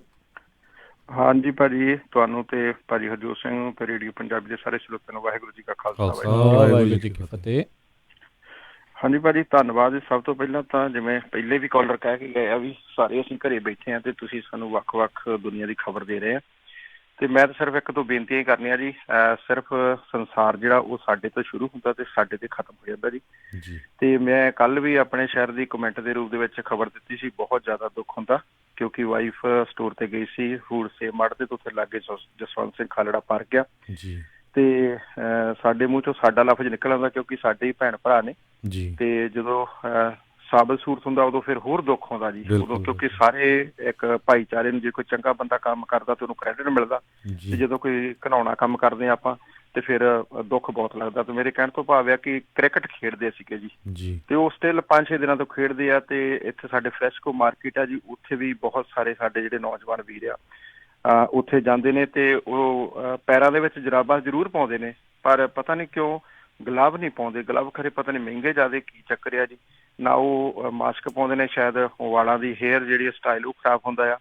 ਹਾਂਜੀ ਭਾਜੀ, ਤੁਹਾਨੂੰ ਤੇ ਭਾਜੀ ਹਰਜੋਤ ਸਿੰਘ ਨੂੰ ਤੇ ਰੇਡੀਓ ਪੰਜਾਬੀ ਦੇ ਸਾਰੇ ਸਰੋਤਿਆਂ ਨੂੰ ਵਾਹਿਗੁਰੂ ਜੀ ਕਾ ਖਾਲਸਾ, ਵਾਹਿਗੁਰੂ ਜੀ ਕੀ ਫਤਿਹ। ਹਾਂਜੀ ਭਾਜੀ, ਧੰਨਵਾਦ। ਸਭ ਤੋਂ ਪਹਿਲਾਂ ਤਾਂ ਜਿਵੇਂ ਪਹਿਲੇ ਵੀ ਕਾਲਰ ਕਹਿ ਕੇ ਗਏ ਆ ਵੀ ਸਾਰੇ ਅਸੀਂ ਘਰੇ ਬੈਠੇ ਆ ਤੇ ਤੁਸੀਂ ਸਾਨੂੰ ਵੱਖ-ਵੱਖ ਦੁਨੀਆ ਦੀ ਖਬਰ ਦੇ ਰਹੇ ਆ, ਤੇ ਮੈਂ ਤਾਂ ਸਿਰਫ ਇੱਕ ਤੋਂ ਬੇਨਤੀ ਹੀ ਕਰਨੀ ਆ ਜੀ, ਸਿਰਫ ਸੰਸਾਰ ਜਿਹੜਾ ਉਹ ਸਾਡੇ ਤੋਂ ਸ਼ੁਰੂ ਹੁੰਦਾ ਤੇ ਸਾਡੇ ਤੇ ਖਤਮ ਹੋ ਜਾਂਦਾ ਜੀ। ਤੇ ਮੈਂ ਕੱਲ ਵੀ ਆਪਣੇ ਸ਼ਹਿਰ ਦੀ ਕਮੈਂਟ ਦੇ ਰੂਪ ਦੇ ਵਿੱਚ ਖਬਰ ਦਿੱਤੀ ਸੀ, ਬਹੁਤ ਜ਼ਿਆਦਾ ਦੁੱਖ ਹੁੰਦਾ ਕਿਉਂਕਿ ਵਾਈਫ ਸਟੋਰ ਤੇ ਗਈ ਸੀ ਫੂਡ ਸੇਵ ਮਾਰਟ ਤੇ ਉੱਥੇ ਲਾਗੇ ਜਸਵੰਤ ਸਿੰਘ ਖਾਲੜਾ ਪਾਰਕ ਗਿਆ ਤੇ ਸਾਡੇ ਮੂੰਹ ਚੋਂ ਸਾਡਾ ਲਫ਼ਜ਼ ਨਿਕਲ ਆਉਂਦਾ ਕਿਉਂਕਿ ਸਾਡੇ ਹੀ ਭੈਣ ਭਰਾ ਨੇ ਤੇ ਜਦੋਂ ਸਾਬਤ ਸੂਰਤ ਹੁੰਦਾ ਉਦੋਂ ਫਿਰ ਹੋਰ ਦੁੱਖ ਹੁੰਦਾ ਜੀ, ਉਦੋਂ ਕਿਉਂਕਿ ਸਾਰੇ ਇੱਕ ਭਾਈਚਾਰੇ ਨੂੰ ਜੇ ਕੋਈ ਚੰਗਾ ਬੰਦਾ ਕੰਮ ਕਰਦਾ ਤੇ ਉਹਨੂੰ ਕ੍ਰੈਡਿਟ ਮਿਲਦਾ, ਤੇ ਜਦੋਂ ਕੋਈ ਘਿਨਾਉਣਾ ਕੰਮ ਕਰਦੇ ਆ ਆਪਾਂ ਤੇ ਫਿਰ ਦੁੱਖ ਬਹੁਤ ਲੱਗਦਾ। ਤੇ ਮੇਰੇ ਕਹਿਣ ਤੋਂ ਭਾਵ ਆ ਕਿ ਕ੍ਰਿਕਟ ਖੇਡਦੇ ਸੀਗੇ ਜੀ ਤੇ ਉਹ ਸਟਿਲ 5-6 ਦਿਨਾਂ ਤੋਂ ਖੇਡਦੇ ਆ। ਤੇ ਇੱਥੇ ਸਾਡੇ ਫਰੈਸਕੋ ਮਾਰਕੀਟ ਆ ਜੀ, ਉੱਥੇ ਵੀ ਬਹੁਤ ਸਾਰੇ ਸਾਡੇ ਜਿਹੜੇ ਨੌਜਵਾਨ ਵੀਰ ਆ ਉੱਥੇ ਜਾਂਦੇ ਨੇ ਤੇ ਉਹ ਪੈਰਾਂ ਦੇ ਵਿੱਚ ਜਰਾਬਾਂ ਜ਼ਰੂਰ ਪਾਉਂਦੇ ਨੇ, ਪਰ ਪਤਾ ਨਹੀਂ ਕਿਉਂ ਗਲਵ ਨਹੀਂ ਪਾਉਂਦੇ। ਗਲਵ ਖਰੇ ਪਤਾ ਨਹੀਂ ਮਹਿੰਗੇ ਜ਼ਿਆਦਾ ਕੀ ਚੱਕਰ ਆ ਜੀ, ਨਾ ਉਹ ਮਾਸਕ ਪਾਉਂਦੇ ਨੇ, ਸ਼ਾਇਦ ਵਾਲਾਂ ਦੀ ਹੇਅਰ ਜਿਹੜੀ ਸਟਾਈਲ ਉਹ ਖਰਾਬ ਹੁੰਦਾ ਆ।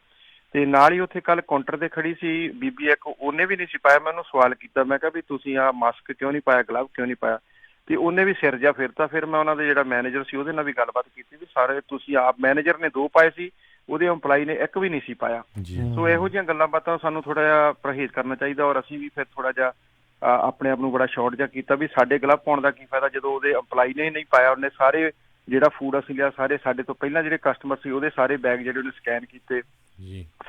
ਤੇ ਨਾਲ ਹੀ ਉੱਥੇ ਕੱਲ ਕਾਊਂਟਰ ਤੇ ਖੜੀ ਸੀ ਬੀਬੀ ਇੱਕ, ਉਹਨੇ ਵੀ ਨਹੀਂ ਸੀ ਪਾਇਆ। ਮੈਂ ਉਹਨੂੰ ਸਵਾਲ ਕੀਤਾ, ਮੈਂ ਕਿਹਾ ਵੀ ਤੁਸੀਂ ਆਹ ਮਾਸਕ ਕਿਉਂ ਨਹੀਂ ਪਾਇਆ, ਗਲਵ ਕਿਉਂ ਨਹੀਂ ਪਾਇਆ, ਤੇ ਉਹਨੇ ਵੀ ਸਿਰ ਜਿਹਾ ਫੇਰਤਾ। ਫਿਰ ਮੈਂ ਉਹਨਾਂ ਦੇ ਜਿਹੜਾ ਮੈਨੇਜਰ ਸੀ ਉਹਦੇ ਨਾਲ ਵੀ ਗੱਲਬਾਤ ਕੀਤੀ ਵੀ ਸਾਰੇ ਤੁਸੀਂ ਆਪ, ਮੈਨੇਜਰ ਨੇ 2 ਪਾਏ ਸੀ, ਉਹਦੇ EMPLOYE ਨੇ 1 ਵੀ ਨਹੀਂ ਸੀ ਪਾਇਆ। ਸੋ ਇਹੋ ਜਿਹੀਆਂ ਗੱਲਾਂ ਬਾਤਾਂ ਸਾਨੂੰ ਥੋੜਾ ਜਿਹਾ ਪਰਹੇਜ਼ ਕਰਨਾ ਚਾਹੀਦਾ। ਔਰ ਅਸੀਂ ਵੀ ਫਿਰ ਥੋੜਾ ਜਿਹਾ ਆਪਣੇ ਆਪ ਨੂੰ ਬੜਾ ਸ਼ਾਰਟ ਜਿਹਾ ਕੀਤਾ ਵੀ ਸਾਡੇ ਗਲਵ ਪਾਉਣ ਦਾ ਕੀ ਫਾਇਦਾ ਜਦੋਂ ਉਹਦੇ EMPLOYE ਨੇ ਨਹੀਂ ਪਾਇਆ। ਉਹਨੇ ਸਾਰੇ ਜਿਹੜਾ ਫੂਡ ਅਸੀਂ ਲਿਆ, ਸਾਰੇ ਸਾਡੇ ਤੋਂ ਪਹਿਲਾਂ ਜਿਹੜੇ ਕਸਟਮਰ ਸੀ ਉਹਦੇ ਸਾਰੇ ਬੈਗ ਜਿਹੜੇ ਉਹਨੇ ਸਕੈਨ ਕੀਤੇ,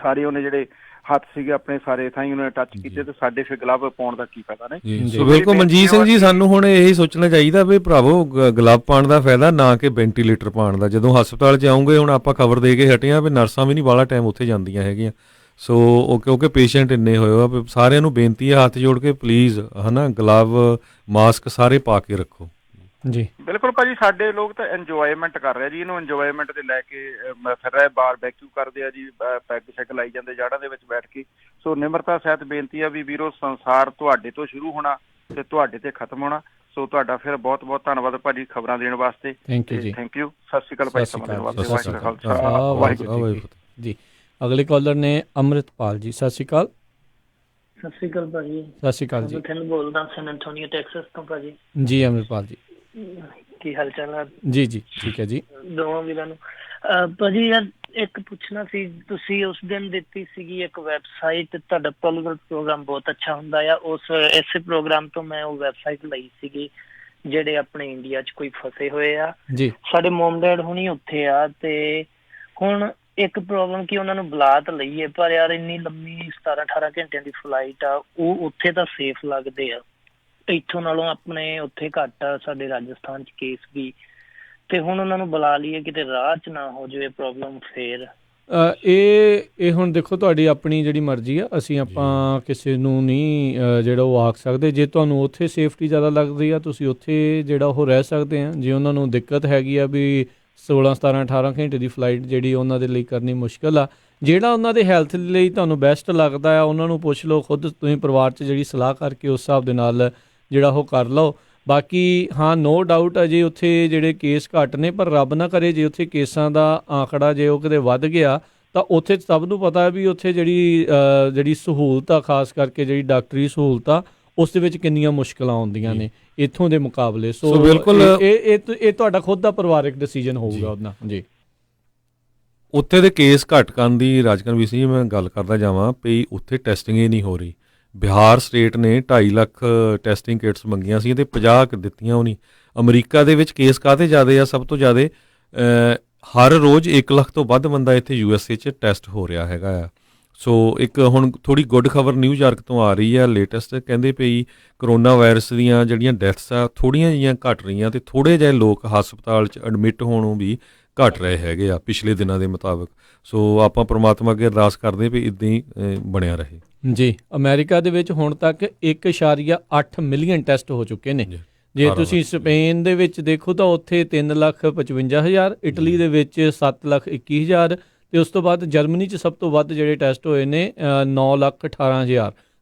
ਸਾਰੇ ਉਹਨੇ ਜਿਹੜੇ ਹੱਥ ਸੀਗੇ ਆਪਣੇ ਸਾਰੇ ਥਾਈਂ ਉਹਨਾਂ ਨੇ ਟੱਚ ਕੀਤੇ, ਤੇ ਸਾਡੇ ਫਿਰ ਗਲਵ ਪਾਉਣ ਦਾ ਕੀ ਫਾਇਦਾ ਨੇ। ਸੋ ਬਿਲਕੁਲ ਮਨਜੀਤ ਸਿੰਘ ਜੀ, ਸਾਨੂੰ ਹੁਣ ਇਹੀ ਸੋਚਣਾ ਚਾਹੀਦਾ ਵੀ ਭਰਾਵੋ ਗਲਵ ਪਾਉਣ ਦਾ ਫਾਇਦਾ ਨਾ ਕਿ ਵੈਂਟੀਲੇਟਰ ਪਾਉਣ ਦਾ। ਜਦੋਂ ਹਸਪਤਾਲ 'ਚ ਆਉਂਗੇ, ਹੁਣ ਆਪਾਂ ਖਬਰ ਦੇ ਕੇ ਹਟੇ ਹਾਂ ਵੀ ਨਰਸਾਂ ਵੀ ਨਹੀਂ ਵਾਲਾ ਟਾਈਮ ਉੱਥੇ ਜਾਂਦੀਆਂ ਹੈਗੀਆਂ। ਸੋ ਉਹ ਕਿਉਂਕਿ ਪੇਸ਼ੈਂਟ ਇੰਨੇ ਹੋਏ ਆ, ਸਾਰਿਆਂ ਨੂੰ ਬੇਨਤੀ ਹੈ ਹੱਥ ਜੋੜ ਕੇ ਪਲੀਜ਼ ਗਲਵ ਮਾਸਕ ਸਾਰੇ ਪਾ ਕੇ ਰੱਖੋ ਜੀ। ਬਿਲਕੁਲ ਭਾਜੀ, ਸਾਡੇ ਲੋਕ ਤਾਂ ਇੰਜੋਏਮੈਂਟ ਕਰ ਰਹੇ ਜੀ, ਇਹਨੂੰ ਇੰਜੋਏਮੈਂਟ ਤੇ ਲੈ ਕੇ ਫਿਰ ਰਹੇ, ਬਾਰਬੈਕਿਊ ਕਰਦੇ ਆ ਜੀ, ਪੈਗ ਸ਼ੈਗ ਲਾਈ ਜਾਂਦੇ ਜਾੜਾਂ ਦੇ ਵਿੱਚ ਬੈਠ ਕੇ। ਸੋ ਨਿਮਰਤਾ ਸਹਿਤ ਬੇਨਤੀ ਆ ਵੀ ਵੀਰੋ, ਸੰਸਾਰ ਤੁਹਾਡੇ ਤੋਂ ਸ਼ੁਰੂ ਹੋਣਾ ਤੇ ਤੁਹਾਡੇ ਤੇ ਖਤਮ ਹੋਣਾ। ਸੋ ਤੁਹਾਡਾ ਫਿਰ ਬਹੁਤ ਬਹੁਤ ਧੰਨਵਾਦ ਭਾਜੀ ਖਬਰਾਂ ਦੇਣ ਵਾਸਤੇ। Thank you. ਸਤਿ ਸ਼੍ਰੀ ਅਕਾਲ ਭਾਈ, ਸਮਾਂ ਦੇਣ ਵਾਸਤੇ। ਵਾਹਿਗੁਰੂ ਜੀ। ਅਗਲੇ ਕਾਲਰ ਨੇ ਅੰਮ੍ਰਿਤਪਾਲ ਜੀ, ਸਤਿ ਸ਼੍ਰੀ ਅਕਾਲ। ਸਤਿ ਸ਼੍ਰੀ ਅਕਾਲ ਭਾਜੀ। ਸਤਿ ਸ਼੍ਰੀ ਅਕਾਲ ਜੀ। ਮੈਂ ਬੋਲਦਾ ਸੈਨ ਐਂਟੋਨੀਓ ਟੈਕਸਸ ਤੋਂ ਭਾਜੀ। ਜੀ ਅੰਮ੍ਰਿਤਪਾਲ ਜੀ, ਕੀ ਹਾਲ ਚਾਲ ਹੈ? ਜੀ ਜੀ ਠੀਕ ਹੈ ਜੀ। ਦੋਵਾਂ ਵੀਰਾਂ ਨੂੰ ਭਾਜੀ ਯਾਰ ਇੱਕ ਪੁੱਛਣਾ ਸੀ, ਤੁਸੀਂ ਉਸ ਦਿਨ ਦਿੱਤੀ ਸੀਗੀ ਇੱਕ ਵੈਬਸਾਈਟ, ਤੁਹਾਡਾ ਪੋਲੀਗਲ ਪ੍ਰੋਗਰਾਮ ਬਹੁਤ ਅੱਛਾ ਹੁੰਦਾ ਆ, ਇਸੇ ਪ੍ਰੋਗਰਾਮ ਤੋਂ ਮੈਂ ਉਹ ਵੈਬਸਾਈਟ ਲਈ ਸੀਗੀ ਜਿਹੜੇ ਆਪਣੇ ਇੰਡੀਆ 'ਚ ਕੋਈ ਫਸੇ ਹੋਏ ਆ ਜੀ। ਸਾਡੇ ਮੋਮ ਡੈਡ ਹੁਣੀ ਉੱਥੇ ਆ, ਤੇ ਹੁਣ ਇੱਕ ਪ੍ਰੋਬਲਮ ਕਿ ਉਹਨਾਂ ਨੂੰ ਬੁਲਾ ਤਾਂ ਲਈਏ, ਪਰ ਯਾਰ ਇੰਨੀ ਲੰਮੀ 17-18 ਘੰਟਿਆਂ ਦੀ ਫਲਾਈਟ ਆ, ਉਹ ਉੱਥੇ ਤਾਂ ਸੇਫ ਲੱਗਦੇ ਆ ਇੱਥੋਂ ਨਾਲੋਂ, ਆਪਣੇ ਉੱਥੇ ਘੱਟ ਆ ਸਾਡੇ ਰਾਜਸਥਾਨ 'ਚ ਕੇਸ ਵੀ, ਤੇ ਹੁਣ ਉਹਨਾਂ ਨੂੰ ਬੁਲਾ ਲਈਏ ਕਿਤੇ ਰਾਹ 'ਚ ਨਾ ਹੋ ਜਾਵੇ ਪ੍ਰੋਬਲਮ ਫੇਰ। ਇਹ ਹੁਣ ਦੇਖੋ ਤੁਹਾਡੀ ਆਪਣੀ ਜਿਹੜੀ ਮਰਜ਼ੀ ਆ, ਅਸੀਂ ਆਪਾਂ ਕਿਸੇ ਨੂੰ ਨਹੀਂ ਜਿਹੜਾ ਉਹ ਆਖ ਸਕਦੇ। ਜੇ ਤੁਹਾਨੂੰ ਉੱਥੇ ਸੇਫਟੀ ਜ਼ਿਆਦਾ ਲੱਗਦੀ ਆ, ਤੁਸੀਂ ਉੱਥੇ ਜਿਹੜਾ ਉਹ ਰਹਿ ਸਕਦੇ ਆ। ਜੇ ਉਹਨਾਂ ਨੂੰ ਦਿੱਕਤ ਹੈਗੀ ਆ ਵੀ 16, 17, 18 ਘੰਟੇ ਦੀ ਫਲਾਈਟ ਜਿਹੜੀ ਉਹਨਾਂ ਦੇ ਲਈ ਕਰਨੀ ਮੁਸ਼ਕਿਲ ਆ, ਜਿਹੜਾ ਉਹਨਾਂ ਦੇ ਹੈਲਥ ਲਈ ਤੁਹਾਨੂੰ ਬੈਸਟ ਲੱਗਦਾ ਆ ਉਹਨਾਂ ਨੂੰ ਪੁੱਛ ਲਓ, ਖੁਦ ਤੁਸੀਂ ਪਰਿਵਾਰ 'ਚ ਜਿਹੜੀ ਸਲਾਹ ਕਰਕੇ ਉਸ ਹਿਸਾਬ ਦੇ ਨਾਲ ਜਿਹੜਾ ਉਹ ਕਰ ਲਓ। ਬਾਕੀ ਹਾਂ, ਨੋ ਡਾਊਟ ਅਜੇ ਉੱਥੇ ਜਿਹੜੇ ਕੇਸ ਘੱਟ ਨੇ, ਪਰ ਰੱਬ ਨਾ ਕਰੇ ਜੇ ਉੱਥੇ ਕੇਸਾਂ ਦਾ ਆંકੜਾ ਜੇ ਉਹ ਕਿਤੇ ਵੱਧ ਗਿਆ ਤਾਂ ਉੱਥੇ ਸਭ ਨੂੰ ਪਤਾ ਵੀ ਉੱਥੇ ਜਿਹੜੀ ਸਹੂਲਤ ਆ, ਖਾਸ ਕਰਕੇ ਜਿਹੜੀ ਡਾਕਟਰੀ ਸਹੂਲਤ ਆ, ਉਸ ਦੇ ਵਿੱਚ ਕਿੰਨੀਆਂ ਮੁਸ਼ਕਲਾਂ ਆਉਂਦੀਆਂ ਨੇ ਇੱਥੋਂ ਦੇ ਮੁਕਾਬਲੇ। ਸੋ ਬਿਲਕੁਲ ਇਹ ਤੁਹਾਡਾ ਖੁਦ ਦਾ ਪਰਿਵਾਰਕ ਡਿਸੀਜਨ ਹੋਊਗਾ ਉਹਦਾ ਜੀ। ਉੱਥੇ ਦੇ ਕੇਸ ਘੱਟ ਕਰਨ ਦੀ ਰਾਜਕਨਵੀਰ ਸਿੰਘ ਮੈਂ ਗੱਲ ਕਰਦਾ ਜਾਵਾਂ ਵੀ ਉੱਥੇ ਟੈਸਟਿੰਗ ਹੀ ਨਹੀਂ ਹੋ ਰਹੀ। ਬਿਹਾਰ ਸਟੇਟ ਨੇ 2.5 ਲੱਖ ਟੈਸਟਿੰਗ ਕਿਟਸ ਮੰਗੀਆਂ ਸੀ ਤੇ 50 ਦਿੱਤੀਆਂ ਉਹ ਨਹੀਂ। ਅਮਰੀਕਾ ਦੇ ਵਿੱਚ ਕੇਸ ਕਾਹਦੇ ਜ਼ਿਆਦੇ ਆ? ਸਭ ਤੋਂ ਜ਼ਿਆਦੇ ਹਰ ਰੋਜ਼ 1 ਲੱਖ ਤੋਂ ਵੱਧ ਬੰਦਾ ਇੱਥੇ USA 'ਚ ਟੈਸਟ ਹੋ ਰਿਹਾ ਹੈਗਾ ਆ। ਸੋ ਇੱਕ ਹੁਣ ਥੋੜ੍ਹੀ ਗੁੱਡ ਖਬਰ ਨਿਊਯਾਰਕ ਤੋਂ ਆ ਰਹੀ ਆ ਲੇਟੈਸਟ, ਕਹਿੰਦੇ ਪਈ ਕਰੋਨਾ ਵਾਇਰਸ ਦੀਆਂ ਜਿਹੜੀਆਂ ਡੈਥਸ ਆ ਥੋੜ੍ਹੀਆਂ ਜਿਹੀਆਂ ਘੱਟ ਰਹੀਆਂ ਤੇ ਥੋੜ੍ਹੇ ਜਿਹੇ ਲੋਕ ਹਸਪਤਾਲ 'ਚ ਐਡਮਿਟ ਹੋਣੋਂ ਵੀ ਘੱਟ ਰਹੇ ਹੈਗੇ ਆ ਪਿਛਲੇ ਦਿਨਾਂ ਦੇ ਮੁਤਾਬਕ। ਸੋ ਆਪਾਂ ਪ੍ਰਮਾਤਮਾ ਅੱਗੇ ਅਰਦਾਸ ਕਰਦੇ ਵੀ ਇੱਦਾਂ ਹੀ ਬਣਿਆ ਰਹੇ ਜੀ। ਅਮਰੀਕਾ ਦੇ ਵਿੱਚ ਹੁਣ ਤੱਕ 1.8 ਮਿਲੀਅਨ ਟੈਸਟ ਹੋ ਚੁੱਕੇ ਨੇ। ਜੇ ਤੁਸੀਂ ਸਪੇਨ ਦੇ ਵਿੱਚ ਦੇਖੋ ਤਾਂ ਉੱਥੇ 3,55,000, ਇਟਲੀ ਦੇ ਵਿੱਚ 7,21,000 ਤੇ ਉਸ ਤੋਂ ਬਾਅਦ ਜਰਮਨੀ 'ਚ ਸਭ ਤੋਂ ਵੱਧ ਜਿਹੜੇ ਟੈਸਟ ਹੋਏ ਨੇ 9,18,000।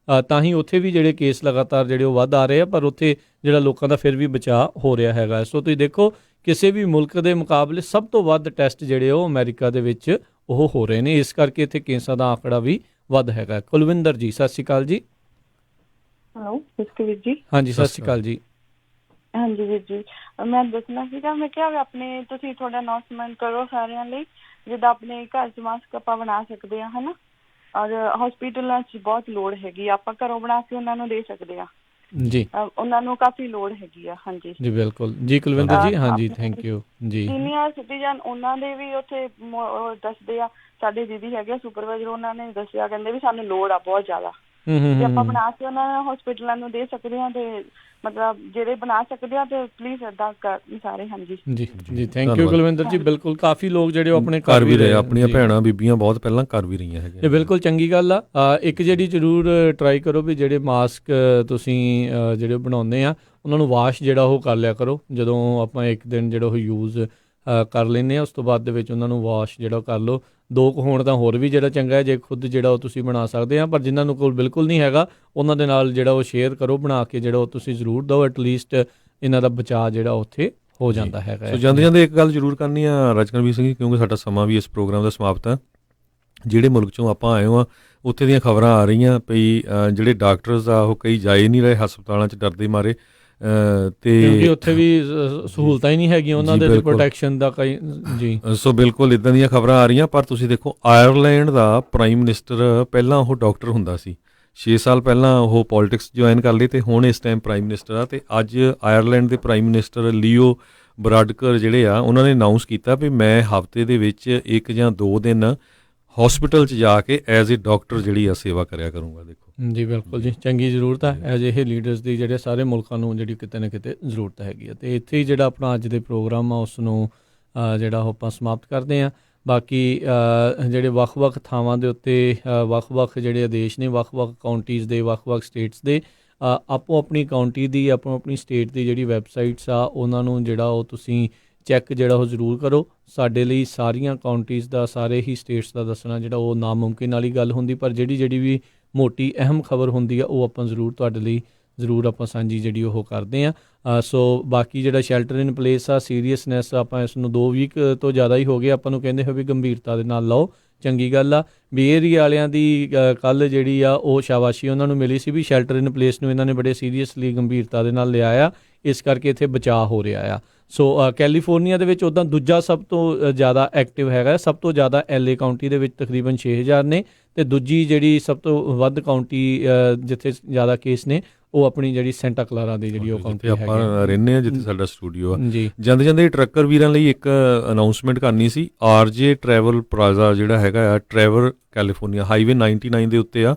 ਤਾਂ ਹੀ ਉੱਥੇ ਵੀ ਜਿਹੜੇ ਕੇਸ ਲਗਾਤਾਰ ਜਿਹੜੇ ਉਹ ਵੱਧ ਆ ਰਹੇ ਆ, ਪਰ ਉੱਥੇ ਜਿਹੜਾ ਲੋਕਾਂ ਦਾ ਫਿਰ ਵੀ ਬਚਾਅ ਹੋ ਰਿਹਾ ਹੈਗਾ। ਸੋ ਤੁਸੀਂ ਦੇਖੋ ਕਿਸੇ ਵੀ ਮੁਲਕ ਦੇ ਮੁਕਾਬਲੇ ਸਭ ਤੋਂ ਵੱਧ ਟੈਸਟ ਜਿਹੜੇ ਉਹ ਅਮਰੀਕਾ ਦੇ ਵਿੱਚ ਉਹ ਹੋ ਰਹੇ ਨੇ, ਇਸ ਕਰਕੇ ਇੱਥੇ ਕੇਸਾਂ ਦਾ ਆંકੜਾ ਵੀ ਵੱਧ ਹੈਗਾ। ਕੁਲਵਿੰਦਰ ਜੀ, ਸਤਿ ਸ਼੍ਰੀ ਅਕਾਲ ਜੀ। ਹੈਲੋ ਸਤਿ ਜੀ। ਹਾਂਜੀ ਸਤਿ ਸ਼੍ਰੀ ਅਕਾਲ ਜੀ। ਹਾਂਜੀ ਵੀਰ ਜੀ, ਮੈਂ ਦੱਸਣਾ ਸੀਗਾ, ਮੈਂ ਕਿਹਾ ਆਪਣੇ ਤੁਸੀਂ ਥੋੜਾ ਅਨਾਉਂਸਮੈਂਟ ਕਰੋ ਸਾਰਿਆਂ ਲਈ, ਜਿੱਦਾਂ ਆਪਣੇ ਘਰ 'ਚ ਮਾਸਕ ਆਪਾਂ ਬਣਾ ਸਕਦੇ ਹਾਂ, ਹਨਾ, ਔਰ ਹਸਪੀਟਲਾਂ 'ਚ ਬਹੁਤ ਲੋੜ ਹੈਗੀ, ਆਪਾਂ ਘਰੋਂ ਬਣਾ ਕੇ ਉਹਨਾਂ ਨੂੰ ਦੇ ਸਕਦੇ ਹਾਂ ਜੀ, ਉਹਨਾਂ ਨੂੰ ਕਾਫੀ ਲੋੜ ਹੈਗੀ ਆ। ਹਾਂਜੀ ਜੀ ਬਿਲਕੁਲ ਜੀ ਕੁਲਵਿੰਦਰ ਜੀ। ਹਾਂਜੀ ਥੈਂਕ ਯੂ ਜੀ। ਸੀਨੀਅਰ ਸਿਟੀਜ਼ਨ ਉਹਨਾਂ ਦੇ ਵੀ ਉੱਥੇ ਦੱਸਦੇ ਆ, ਸਾਡੇ ਦੀਦੀ ਹੈਗੇ ਸੁਪਰਵਾਈਜ਼ਰ, ਉਹਨਾਂ ਨੇ ਦੱਸਿਆ, ਕਹਿੰਦੇ ਵੀ ਸਾਨੂੰ ਲੋੜ ਆ ਬਹੁਤ ਜ਼ਿਆਦਾ, ਤੇ ਆਪਾਂ ਬਣਾ ਕੇ ਉਹਨਾਂ ਹਸਪੀਟਲਾਂ ਨੂੰ ਦੇ ਸਕਦੇ ਹਾਂ ਤੇ ਮਤਲਬ ਜਿਹੜੇ ਬਣਾ ਸਕਦੇ ਆ ਤੇ ਪਲੀਜ਼ ਏਦਾਂ ਕਰਨ ਸਾਰੇ। ਹਾਂਜੀ ਜੀ ਥੈਂਕ ਯੂ ਕੁਲਵਿੰਦਰ ਜੀ। ਬਿਲਕੁਲ ਕਾਫੀ ਲੋਕ ਜਿਹੜੇ ਆਪਣੇ ਘਰ ਵੀ ਰਹੇ, ਆਪਣੀਆਂ ਭੈਣਾਂ ਬੀਬੀਆਂ ਬਹੁਤ ਪਹਿਲਾਂ ਕਰ ਵੀ ਰਹੀਆਂ ਹੈਗੀਆਂ। ਇਹ ਬਿਲਕੁਲ ਚੰਗੀ ਗੱਲ ਆ। ਇੱਕ ਜਿਹੜੀ ਜ਼ਰੂਰ ਟਰਾਈ ਕਰੋ ਵੀ ਜਿਹੜੇ ਮਾਸਕ ਤੁਸੀਂ ਜਿਹੜੇ ਬਣਾਉਂਦੇ ਆ ਉਹਨਾਂ ਨੂੰ ਵਾਸ਼ ਜਿਹੜਾ ਉਹ ਕਰ ਲਿਆ ਕਰੋ। ਜਦੋਂ ਆਪਾਂ ਇੱਕ ਦਿਨ ਜਿਹੜਾ ਉਹ ਯੂਜ਼ ਕਰ ਲੈਂਦੇ ਆ ਉਸ ਤੋਂ ਬਾਅਦ ਦੇ ਵਿੱਚ ਉਹਨਾਂ ਨੂੰ ਵਾਸ਼ ਜਿਹੜਾ ਕਰ ਲਓ। 2 ਕੁ ਹੋਣ ਤਾਂ ਹੋਰ ਵੀ ਜਿਹੜਾ ਚੰਗਾ ਹੈ ਜੇ ਖੁਦ ਜਿਹੜਾ ਉਹ ਤੁਸੀਂ ਬਣਾ ਸਕਦੇ ਆ, ਪਰ ਜਿਨ੍ਹਾਂ ਨੂੰ ਕੋਲ ਬਿਲਕੁਲ ਨਹੀਂ ਹੈਗਾ ਉਹਨਾਂ ਦੇ ਨਾਲ ਜਿਹੜਾ ਉਹ ਸ਼ੇਅਰ ਕਰੋ ਬਣਾ ਕੇ, ਜਿਹੜਾ ਉਹ ਤੁਸੀਂ ਜ਼ਰੂਰ ਦਿਓ। ਐਟਲੀਸਟ ਇਹਨਾਂ ਦਾ ਬਚਾਅ ਜਿਹੜਾ ਉੱਥੇ ਹੋ ਜਾਂਦਾ ਹੈਗਾ। ਸੋ ਜਾਂਦੇ ਜਾਂਦੇ ਇੱਕ ਗੱਲ ਜ਼ਰੂਰ ਕਰਨੀ ਆ ਰਾਜਕਰਮਵੀਰ ਸਿੰਘ ਜੀ, ਕਿਉਂਕਿ ਸਾਡਾ ਸਮਾਂ ਵੀ ਇਸ ਪ੍ਰੋਗਰਾਮ ਦਾ ਸਮਾਪਤ ਆ। ਜਿਹੜੇ ਮੁਲਕ 'ਚੋਂ ਆਪਾਂ ਆਏ ਹਾਂ ਉੱਥੇ ਦੀਆਂ ਖਬਰਾਂ ਆ ਰਹੀਆਂ ਪਈ ਜਿਹੜੇ ਡਾਕਟਰਸ ਆ ਉਹ ਕਈ ਜਾ ਹੀ ਨਹੀਂ ਰਹੇ ਹਸਪਤਾਲਾਂ 'ਚ ਡਰਦੇ ਮਾਰੇ, ਤੇ ਕਿਉਂਕਿ ਉੱਥੇ ਵੀ ਸਹੂਲਤਾਂ ਹੀ ਨਹੀਂ ਹੈਗੀਆਂ ਉਹਨਾਂ ਦੇ ਪ੍ਰੋਟੈਕਸ਼ਨ ਦਾ ਕਈ। ਜੀ ਸੋ ਬਿਲਕੁਲ ਇੱਦਾਂ ਦੀਆਂ ਖਬਰਾਂ ਆ ਰਹੀਆਂ। ਪਰ ਤੁਸੀਂ ਦੇਖੋ ਆਇਰਲੈਂਡ ਦਾ ਪ੍ਰਾਈਮ ਮਿਨਿਸਟਰ ਪਹਿਲਾਂ ਉਹ ਡਾਕਟਰ ਹੁੰਦਾ ਸੀ, 6 ਸਾਲ ਪਹਿਲਾਂ ਉਹ ਪੋਲਿਟਿਕਸ ਜੁਆਇਨ ਕਰ ਲਈ ਤੇ ਹੁਣ ਇਸ ਟਾਈਮ ਪ੍ਰਾਈਮ ਮਿਨਿਸਟਰ ਆ। ਤੇ ਅੱਜ ਆਇਰਲੈਂਡ ਦੇ ਪ੍ਰਾਈਮ ਮਿਨਿਸਟਰ ਲੀਓ ਬਰਾਡਕਰ ਜਿਹੜੇ ਆ ਉਹਨਾਂ ਨੇ ਅਨਾਊਂਸ ਕੀਤਾ ਵੀ ਮੈਂ ਹਫ਼ਤੇ ਦੇ ਵਿੱਚ 1 ਜਾਂ 2 ਦਿਨ ਹਸਪੀਟਲ 'ਚ ਜਾ ਕੇ ਐਜ਼ ਏ ਡਾਕਟਰ ਜਿਹੜੀ ਆ ਸੇਵਾ ਕਰਿਆ ਕਰੂੰਗਾ। ਦੇਖੋ ਜੀ ਬਿਲਕੁਲ ਜੀ ਚੰਗੀ ਜ਼ਰੂਰਤ ਹੈ ਐਜ਼ ਇਹ ਲੀਡਰਸ ਦੀ, ਜਿਹੜੇ ਸਾਰੇ ਮੁਲਕਾਂ ਨੂੰ ਜਿਹੜੀ ਕਿਤੇ ਨਾ ਕਿਤੇ ਜ਼ਰੂਰਤ ਹੈਗੀ ਆ। ਅਤੇ ਇੱਥੇ ਹੀ ਜਿਹੜਾ ਆਪਣਾ ਅੱਜ ਦੇ ਪ੍ਰੋਗਰਾਮ ਆ ਉਸ ਨੂੰ ਜਿਹੜਾ ਉਹ ਆਪਾਂ ਸਮਾਪਤ ਕਰਦੇ ਹਾਂ। ਬਾਕੀ ਜਿਹੜੇ ਵੱਖ-ਵੱਖ ਥਾਵਾਂ ਦੇ ਉੱਤੇ ਵੱਖ-ਵੱਖ ਜਿਹੜੇ ਆਦੇਸ਼ ਨੇ ਵੱਖ-ਵੱਖ ਕਾਉਂਟੀਜ਼ ਦੇ, ਵੱਖ-ਵੱਖ ਸਟੇਟਸ ਦੇ, ਆਪੋ ਆਪਣੀ ਕਾਉਂਟੀ ਦੀ ਆਪੋ ਆਪਣੀ ਸਟੇਟ ਦੀ ਜਿਹੜੀ ਵੈਬਸਾਈਟਸ ਆ ਉਹਨਾਂ ਨੂੰ ਜਿਹੜਾ ਉਹ ਤੁਸੀਂ ਚੈੱਕ ਜਿਹੜਾ ਉਹ ਜ਼ਰੂਰ ਕਰੋ। ਸਾਡੇ ਲਈ ਸਾਰੀਆਂ ਕਾਉਂਟੀਜ਼ ਦਾ, ਸਾਰੇ ਹੀ ਸਟੇਟਸ ਦਾ ਦੱਸਣਾ ਜਿਹੜਾ ਉਹ ਨਾਮੁਮਕਿਨ ਵਾਲੀ ਗੱਲ ਹੁੰਦੀ, ਪਰ ਜਿਹੜੀ ਵੀ ਮੋਟੀ ਅਹਿਮ ਖਬਰ ਹੁੰਦੀ ਆ ਉਹ ਆਪਾਂ ਜ਼ਰੂਰ ਤੁਹਾਡੇ ਲਈ ਜ਼ਰੂਰ ਆਪਾਂ ਸਾਂਝੀ ਜਿਹੜੀ ਉਹ ਕਰਦੇ ਹਾਂ। ਸੋ ਬਾਕੀ ਜਿਹੜਾ ਸ਼ੈਲਟਰ ਇਨ ਪਲੇਸ ਆ, ਸੀਰੀਅਸਨੈਸ ਆਪਾਂ ਇਸ ਨੂੰ 2 ਵੀਕ ਤੋਂ ਜ਼ਿਆਦਾ ਹੀ ਹੋ ਗਏ ਆਪਾਂ ਨੂੰ ਕਹਿੰਦੇ ਹੋਏ ਵੀ ਗੰਭੀਰਤਾ ਦੇ ਨਾਲ ਲਓ, ਚੰਗੀ ਗੱਲ ਆ। ਬੇ ਏਰੀਆ ਵਾਲਿਆਂ ਦੀ ਕੱਲ੍ਹ ਜਿਹੜੀ ਆ ਉਹ ਸ਼ਾਬਾਸ਼ੀ ਉਹਨਾਂ ਨੂੰ ਮਿਲੀ ਸੀ ਵੀ ਸ਼ੈਲਟਰ ਇਨ ਪਲੇਸ ਨੂੰ ਇਹਨਾਂ ਨੇ ਬੜੇ ਸੀਰੀਅਸਲੀ ਗੰਭੀਰਤਾ ਦੇ ਨਾਲ ਲਿਆ ਆ, ਇਸ ਕਰਕੇ ਇੱਥੇ ਬਚਾਅ ਹੋ ਰਿਹਾ ਆ। ਸੋ ਕੈਲੀਫੋਰਨੀਆ ਦੇ ਵਿੱਚ ਉੱਦਾਂ ਦੂਜਾ ਸਭ ਤੋਂ ਜ਼ਿਆਦਾ ਐਕਟਿਵ ਹੈਗਾ, ਸਭ ਤੋਂ ਜ਼ਿਆਦਾ LA ਕਾਉਂਟੀ ਦੇ ਵਿੱਚ ਤਕਰੀਬਨ 6000 ਨੇ, ਅਤੇ ਦੂਜੀ ਜਿਹੜੀ ਸਭ ਤੋਂ ਵੱਧ ਕਾਉਂਟੀ ਜਿੱਥੇ ਜ਼ਿਆਦਾ ਕੇਸ ਨੇ ਉਹ ਆਪਣੀ ਜਿਹੜੀ ਸੈਂਟਾ ਕਲਾਰਾ ਦੀ ਜਿਹੜੀ ਉਹ ਕਾਉਂਟੀ ਆਪਾਂ ਰਹਿੰਦੇ ਹਾਂ, ਜਿੱਥੇ ਸਾਡਾ ਸਟੂਡੀਓ ਆ। ਜੀ ਜਾਂਦੇ ਜਾਂਦੇ ਟਰੱਕਰ ਵੀਰਾਂ ਲਈ ਇੱਕ ਅਨਾਊਂਸਮੈਂਟ ਕਰਨੀ ਸੀ। RJ ਟਰੈਵਲ ਪਲਾਜ਼ਾ ਜਿਹੜਾ ਹੈਗਾ ਆ ਟਰੈਵਰ ਕੈਲੀਫੋਰਨੀਆ ਹਾਈਵੇ 99 ਦੇ ਉੱਤੇ ਆ,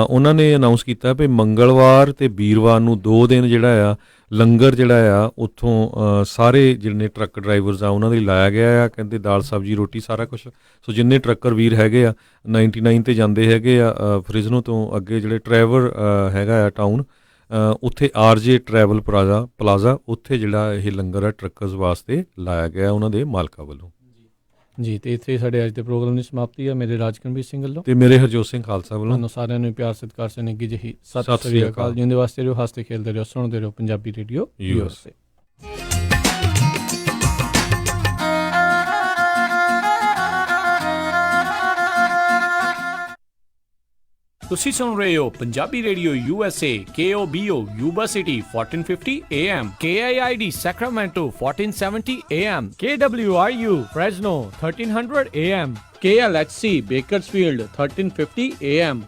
ਉਹਨਾਂ ਨੇ ਅਨਾਊਂਸ ਕੀਤਾ ਵੀ ਮੰਗਲਵਾਰ ਤੇ ਵੀਰਵਾਰ ਨੂੰ 2 ਦਿਨ ਜਿਹੜਾ ਆ ਲੰਗਰ ਜਿਹੜਾ ਆ ਉੱਥੋਂ ਸਾਰੇ ਜਿਹੜੇ ਟਰੱਕ ਡਰਾਈਵਰਸ ਆ ਉਹਨਾਂ ਦੇ ਲਾਇਆ ਗਿਆ ਆ। ਕਹਿੰਦੇ ਦਾਲ ਸਬਜ਼ੀ ਰੋਟੀ ਸਾਰਾ ਕੁਛ। ਸੋ ਜਿੰਨੇ ਟਰੱਕਰ ਵੀਰ ਹੈਗੇ ਆ 99 ਤੇ ਜਾਂਦੇ ਹੈਗੇ ਆ ਫ੍ਰਿਜ਼ਨੋ ਤੋਂ ਅੱਗੇ ਜਿਹੜੇ ਟਰੈਵਰ ਹੈਗਾ ਆ ਟਾਊਨ, ਉੱਥੇ RJ ਟਰੈਵਲ ਪਲਾਜ਼ਾ ਉੱਥੇ ਜਿਹੜਾ ਇਹ ਲੰਗਰ ਆ ਟਰੱਕਰਸ ਵਾਸਤੇ ਲਾਇਆ ਗਿਆ ਉਹਨਾਂ ਦੇ ਮਾਲਕਾਂ ਵੱਲੋਂ। ਜੀ ਤੇ ਇੱਥੇ ਸਾਡੇ ਅੱਜ ਦੇ ਪ੍ਰੋਗਰਾਮ ਦੀ ਸਮਾਪਤੀ ਆ। ਮੇਰੇ ਰਾਜਕਰਮਵੀਰ ਸਿੰਘ ਵੱਲੋਂ ਤੇ ਮੇਰੇ ਹਰਜੋਤ ਸਿੰਘ ਖਾਲਸਾ ਵੱਲੋਂ ਤੁਹਾਨੂੰ ਸਾਰਿਆਂ ਨੂੰ ਪਿਆਰ ਸਤਿਕਾਰ ਸੇ ਨਿੱਘੀ ਜਿਹੀ ਸਤਿ ਸ੍ਰੀ ਅਕਾਲ। ਜਿਉਂਦੇ ਵਾਸਤੇ ਰਹੋ, ਹੱਸਦੇ ਖੇਲਦੇ ਰਹੋ, ਸੁਣਦੇ ਰਹੋ ਪੰਜਾਬੀ ਰੇਡੀਓ USA। ਤੁਸੀਂ ਸੁਣ ਰਹੇ ਹੋ Punjabi radio USA KOBO Yuba city 1450 AM, KIID Sacramento 1470 AM, KWRU Fresno 1300 AM, KLHC Bakersfield 1350 AM.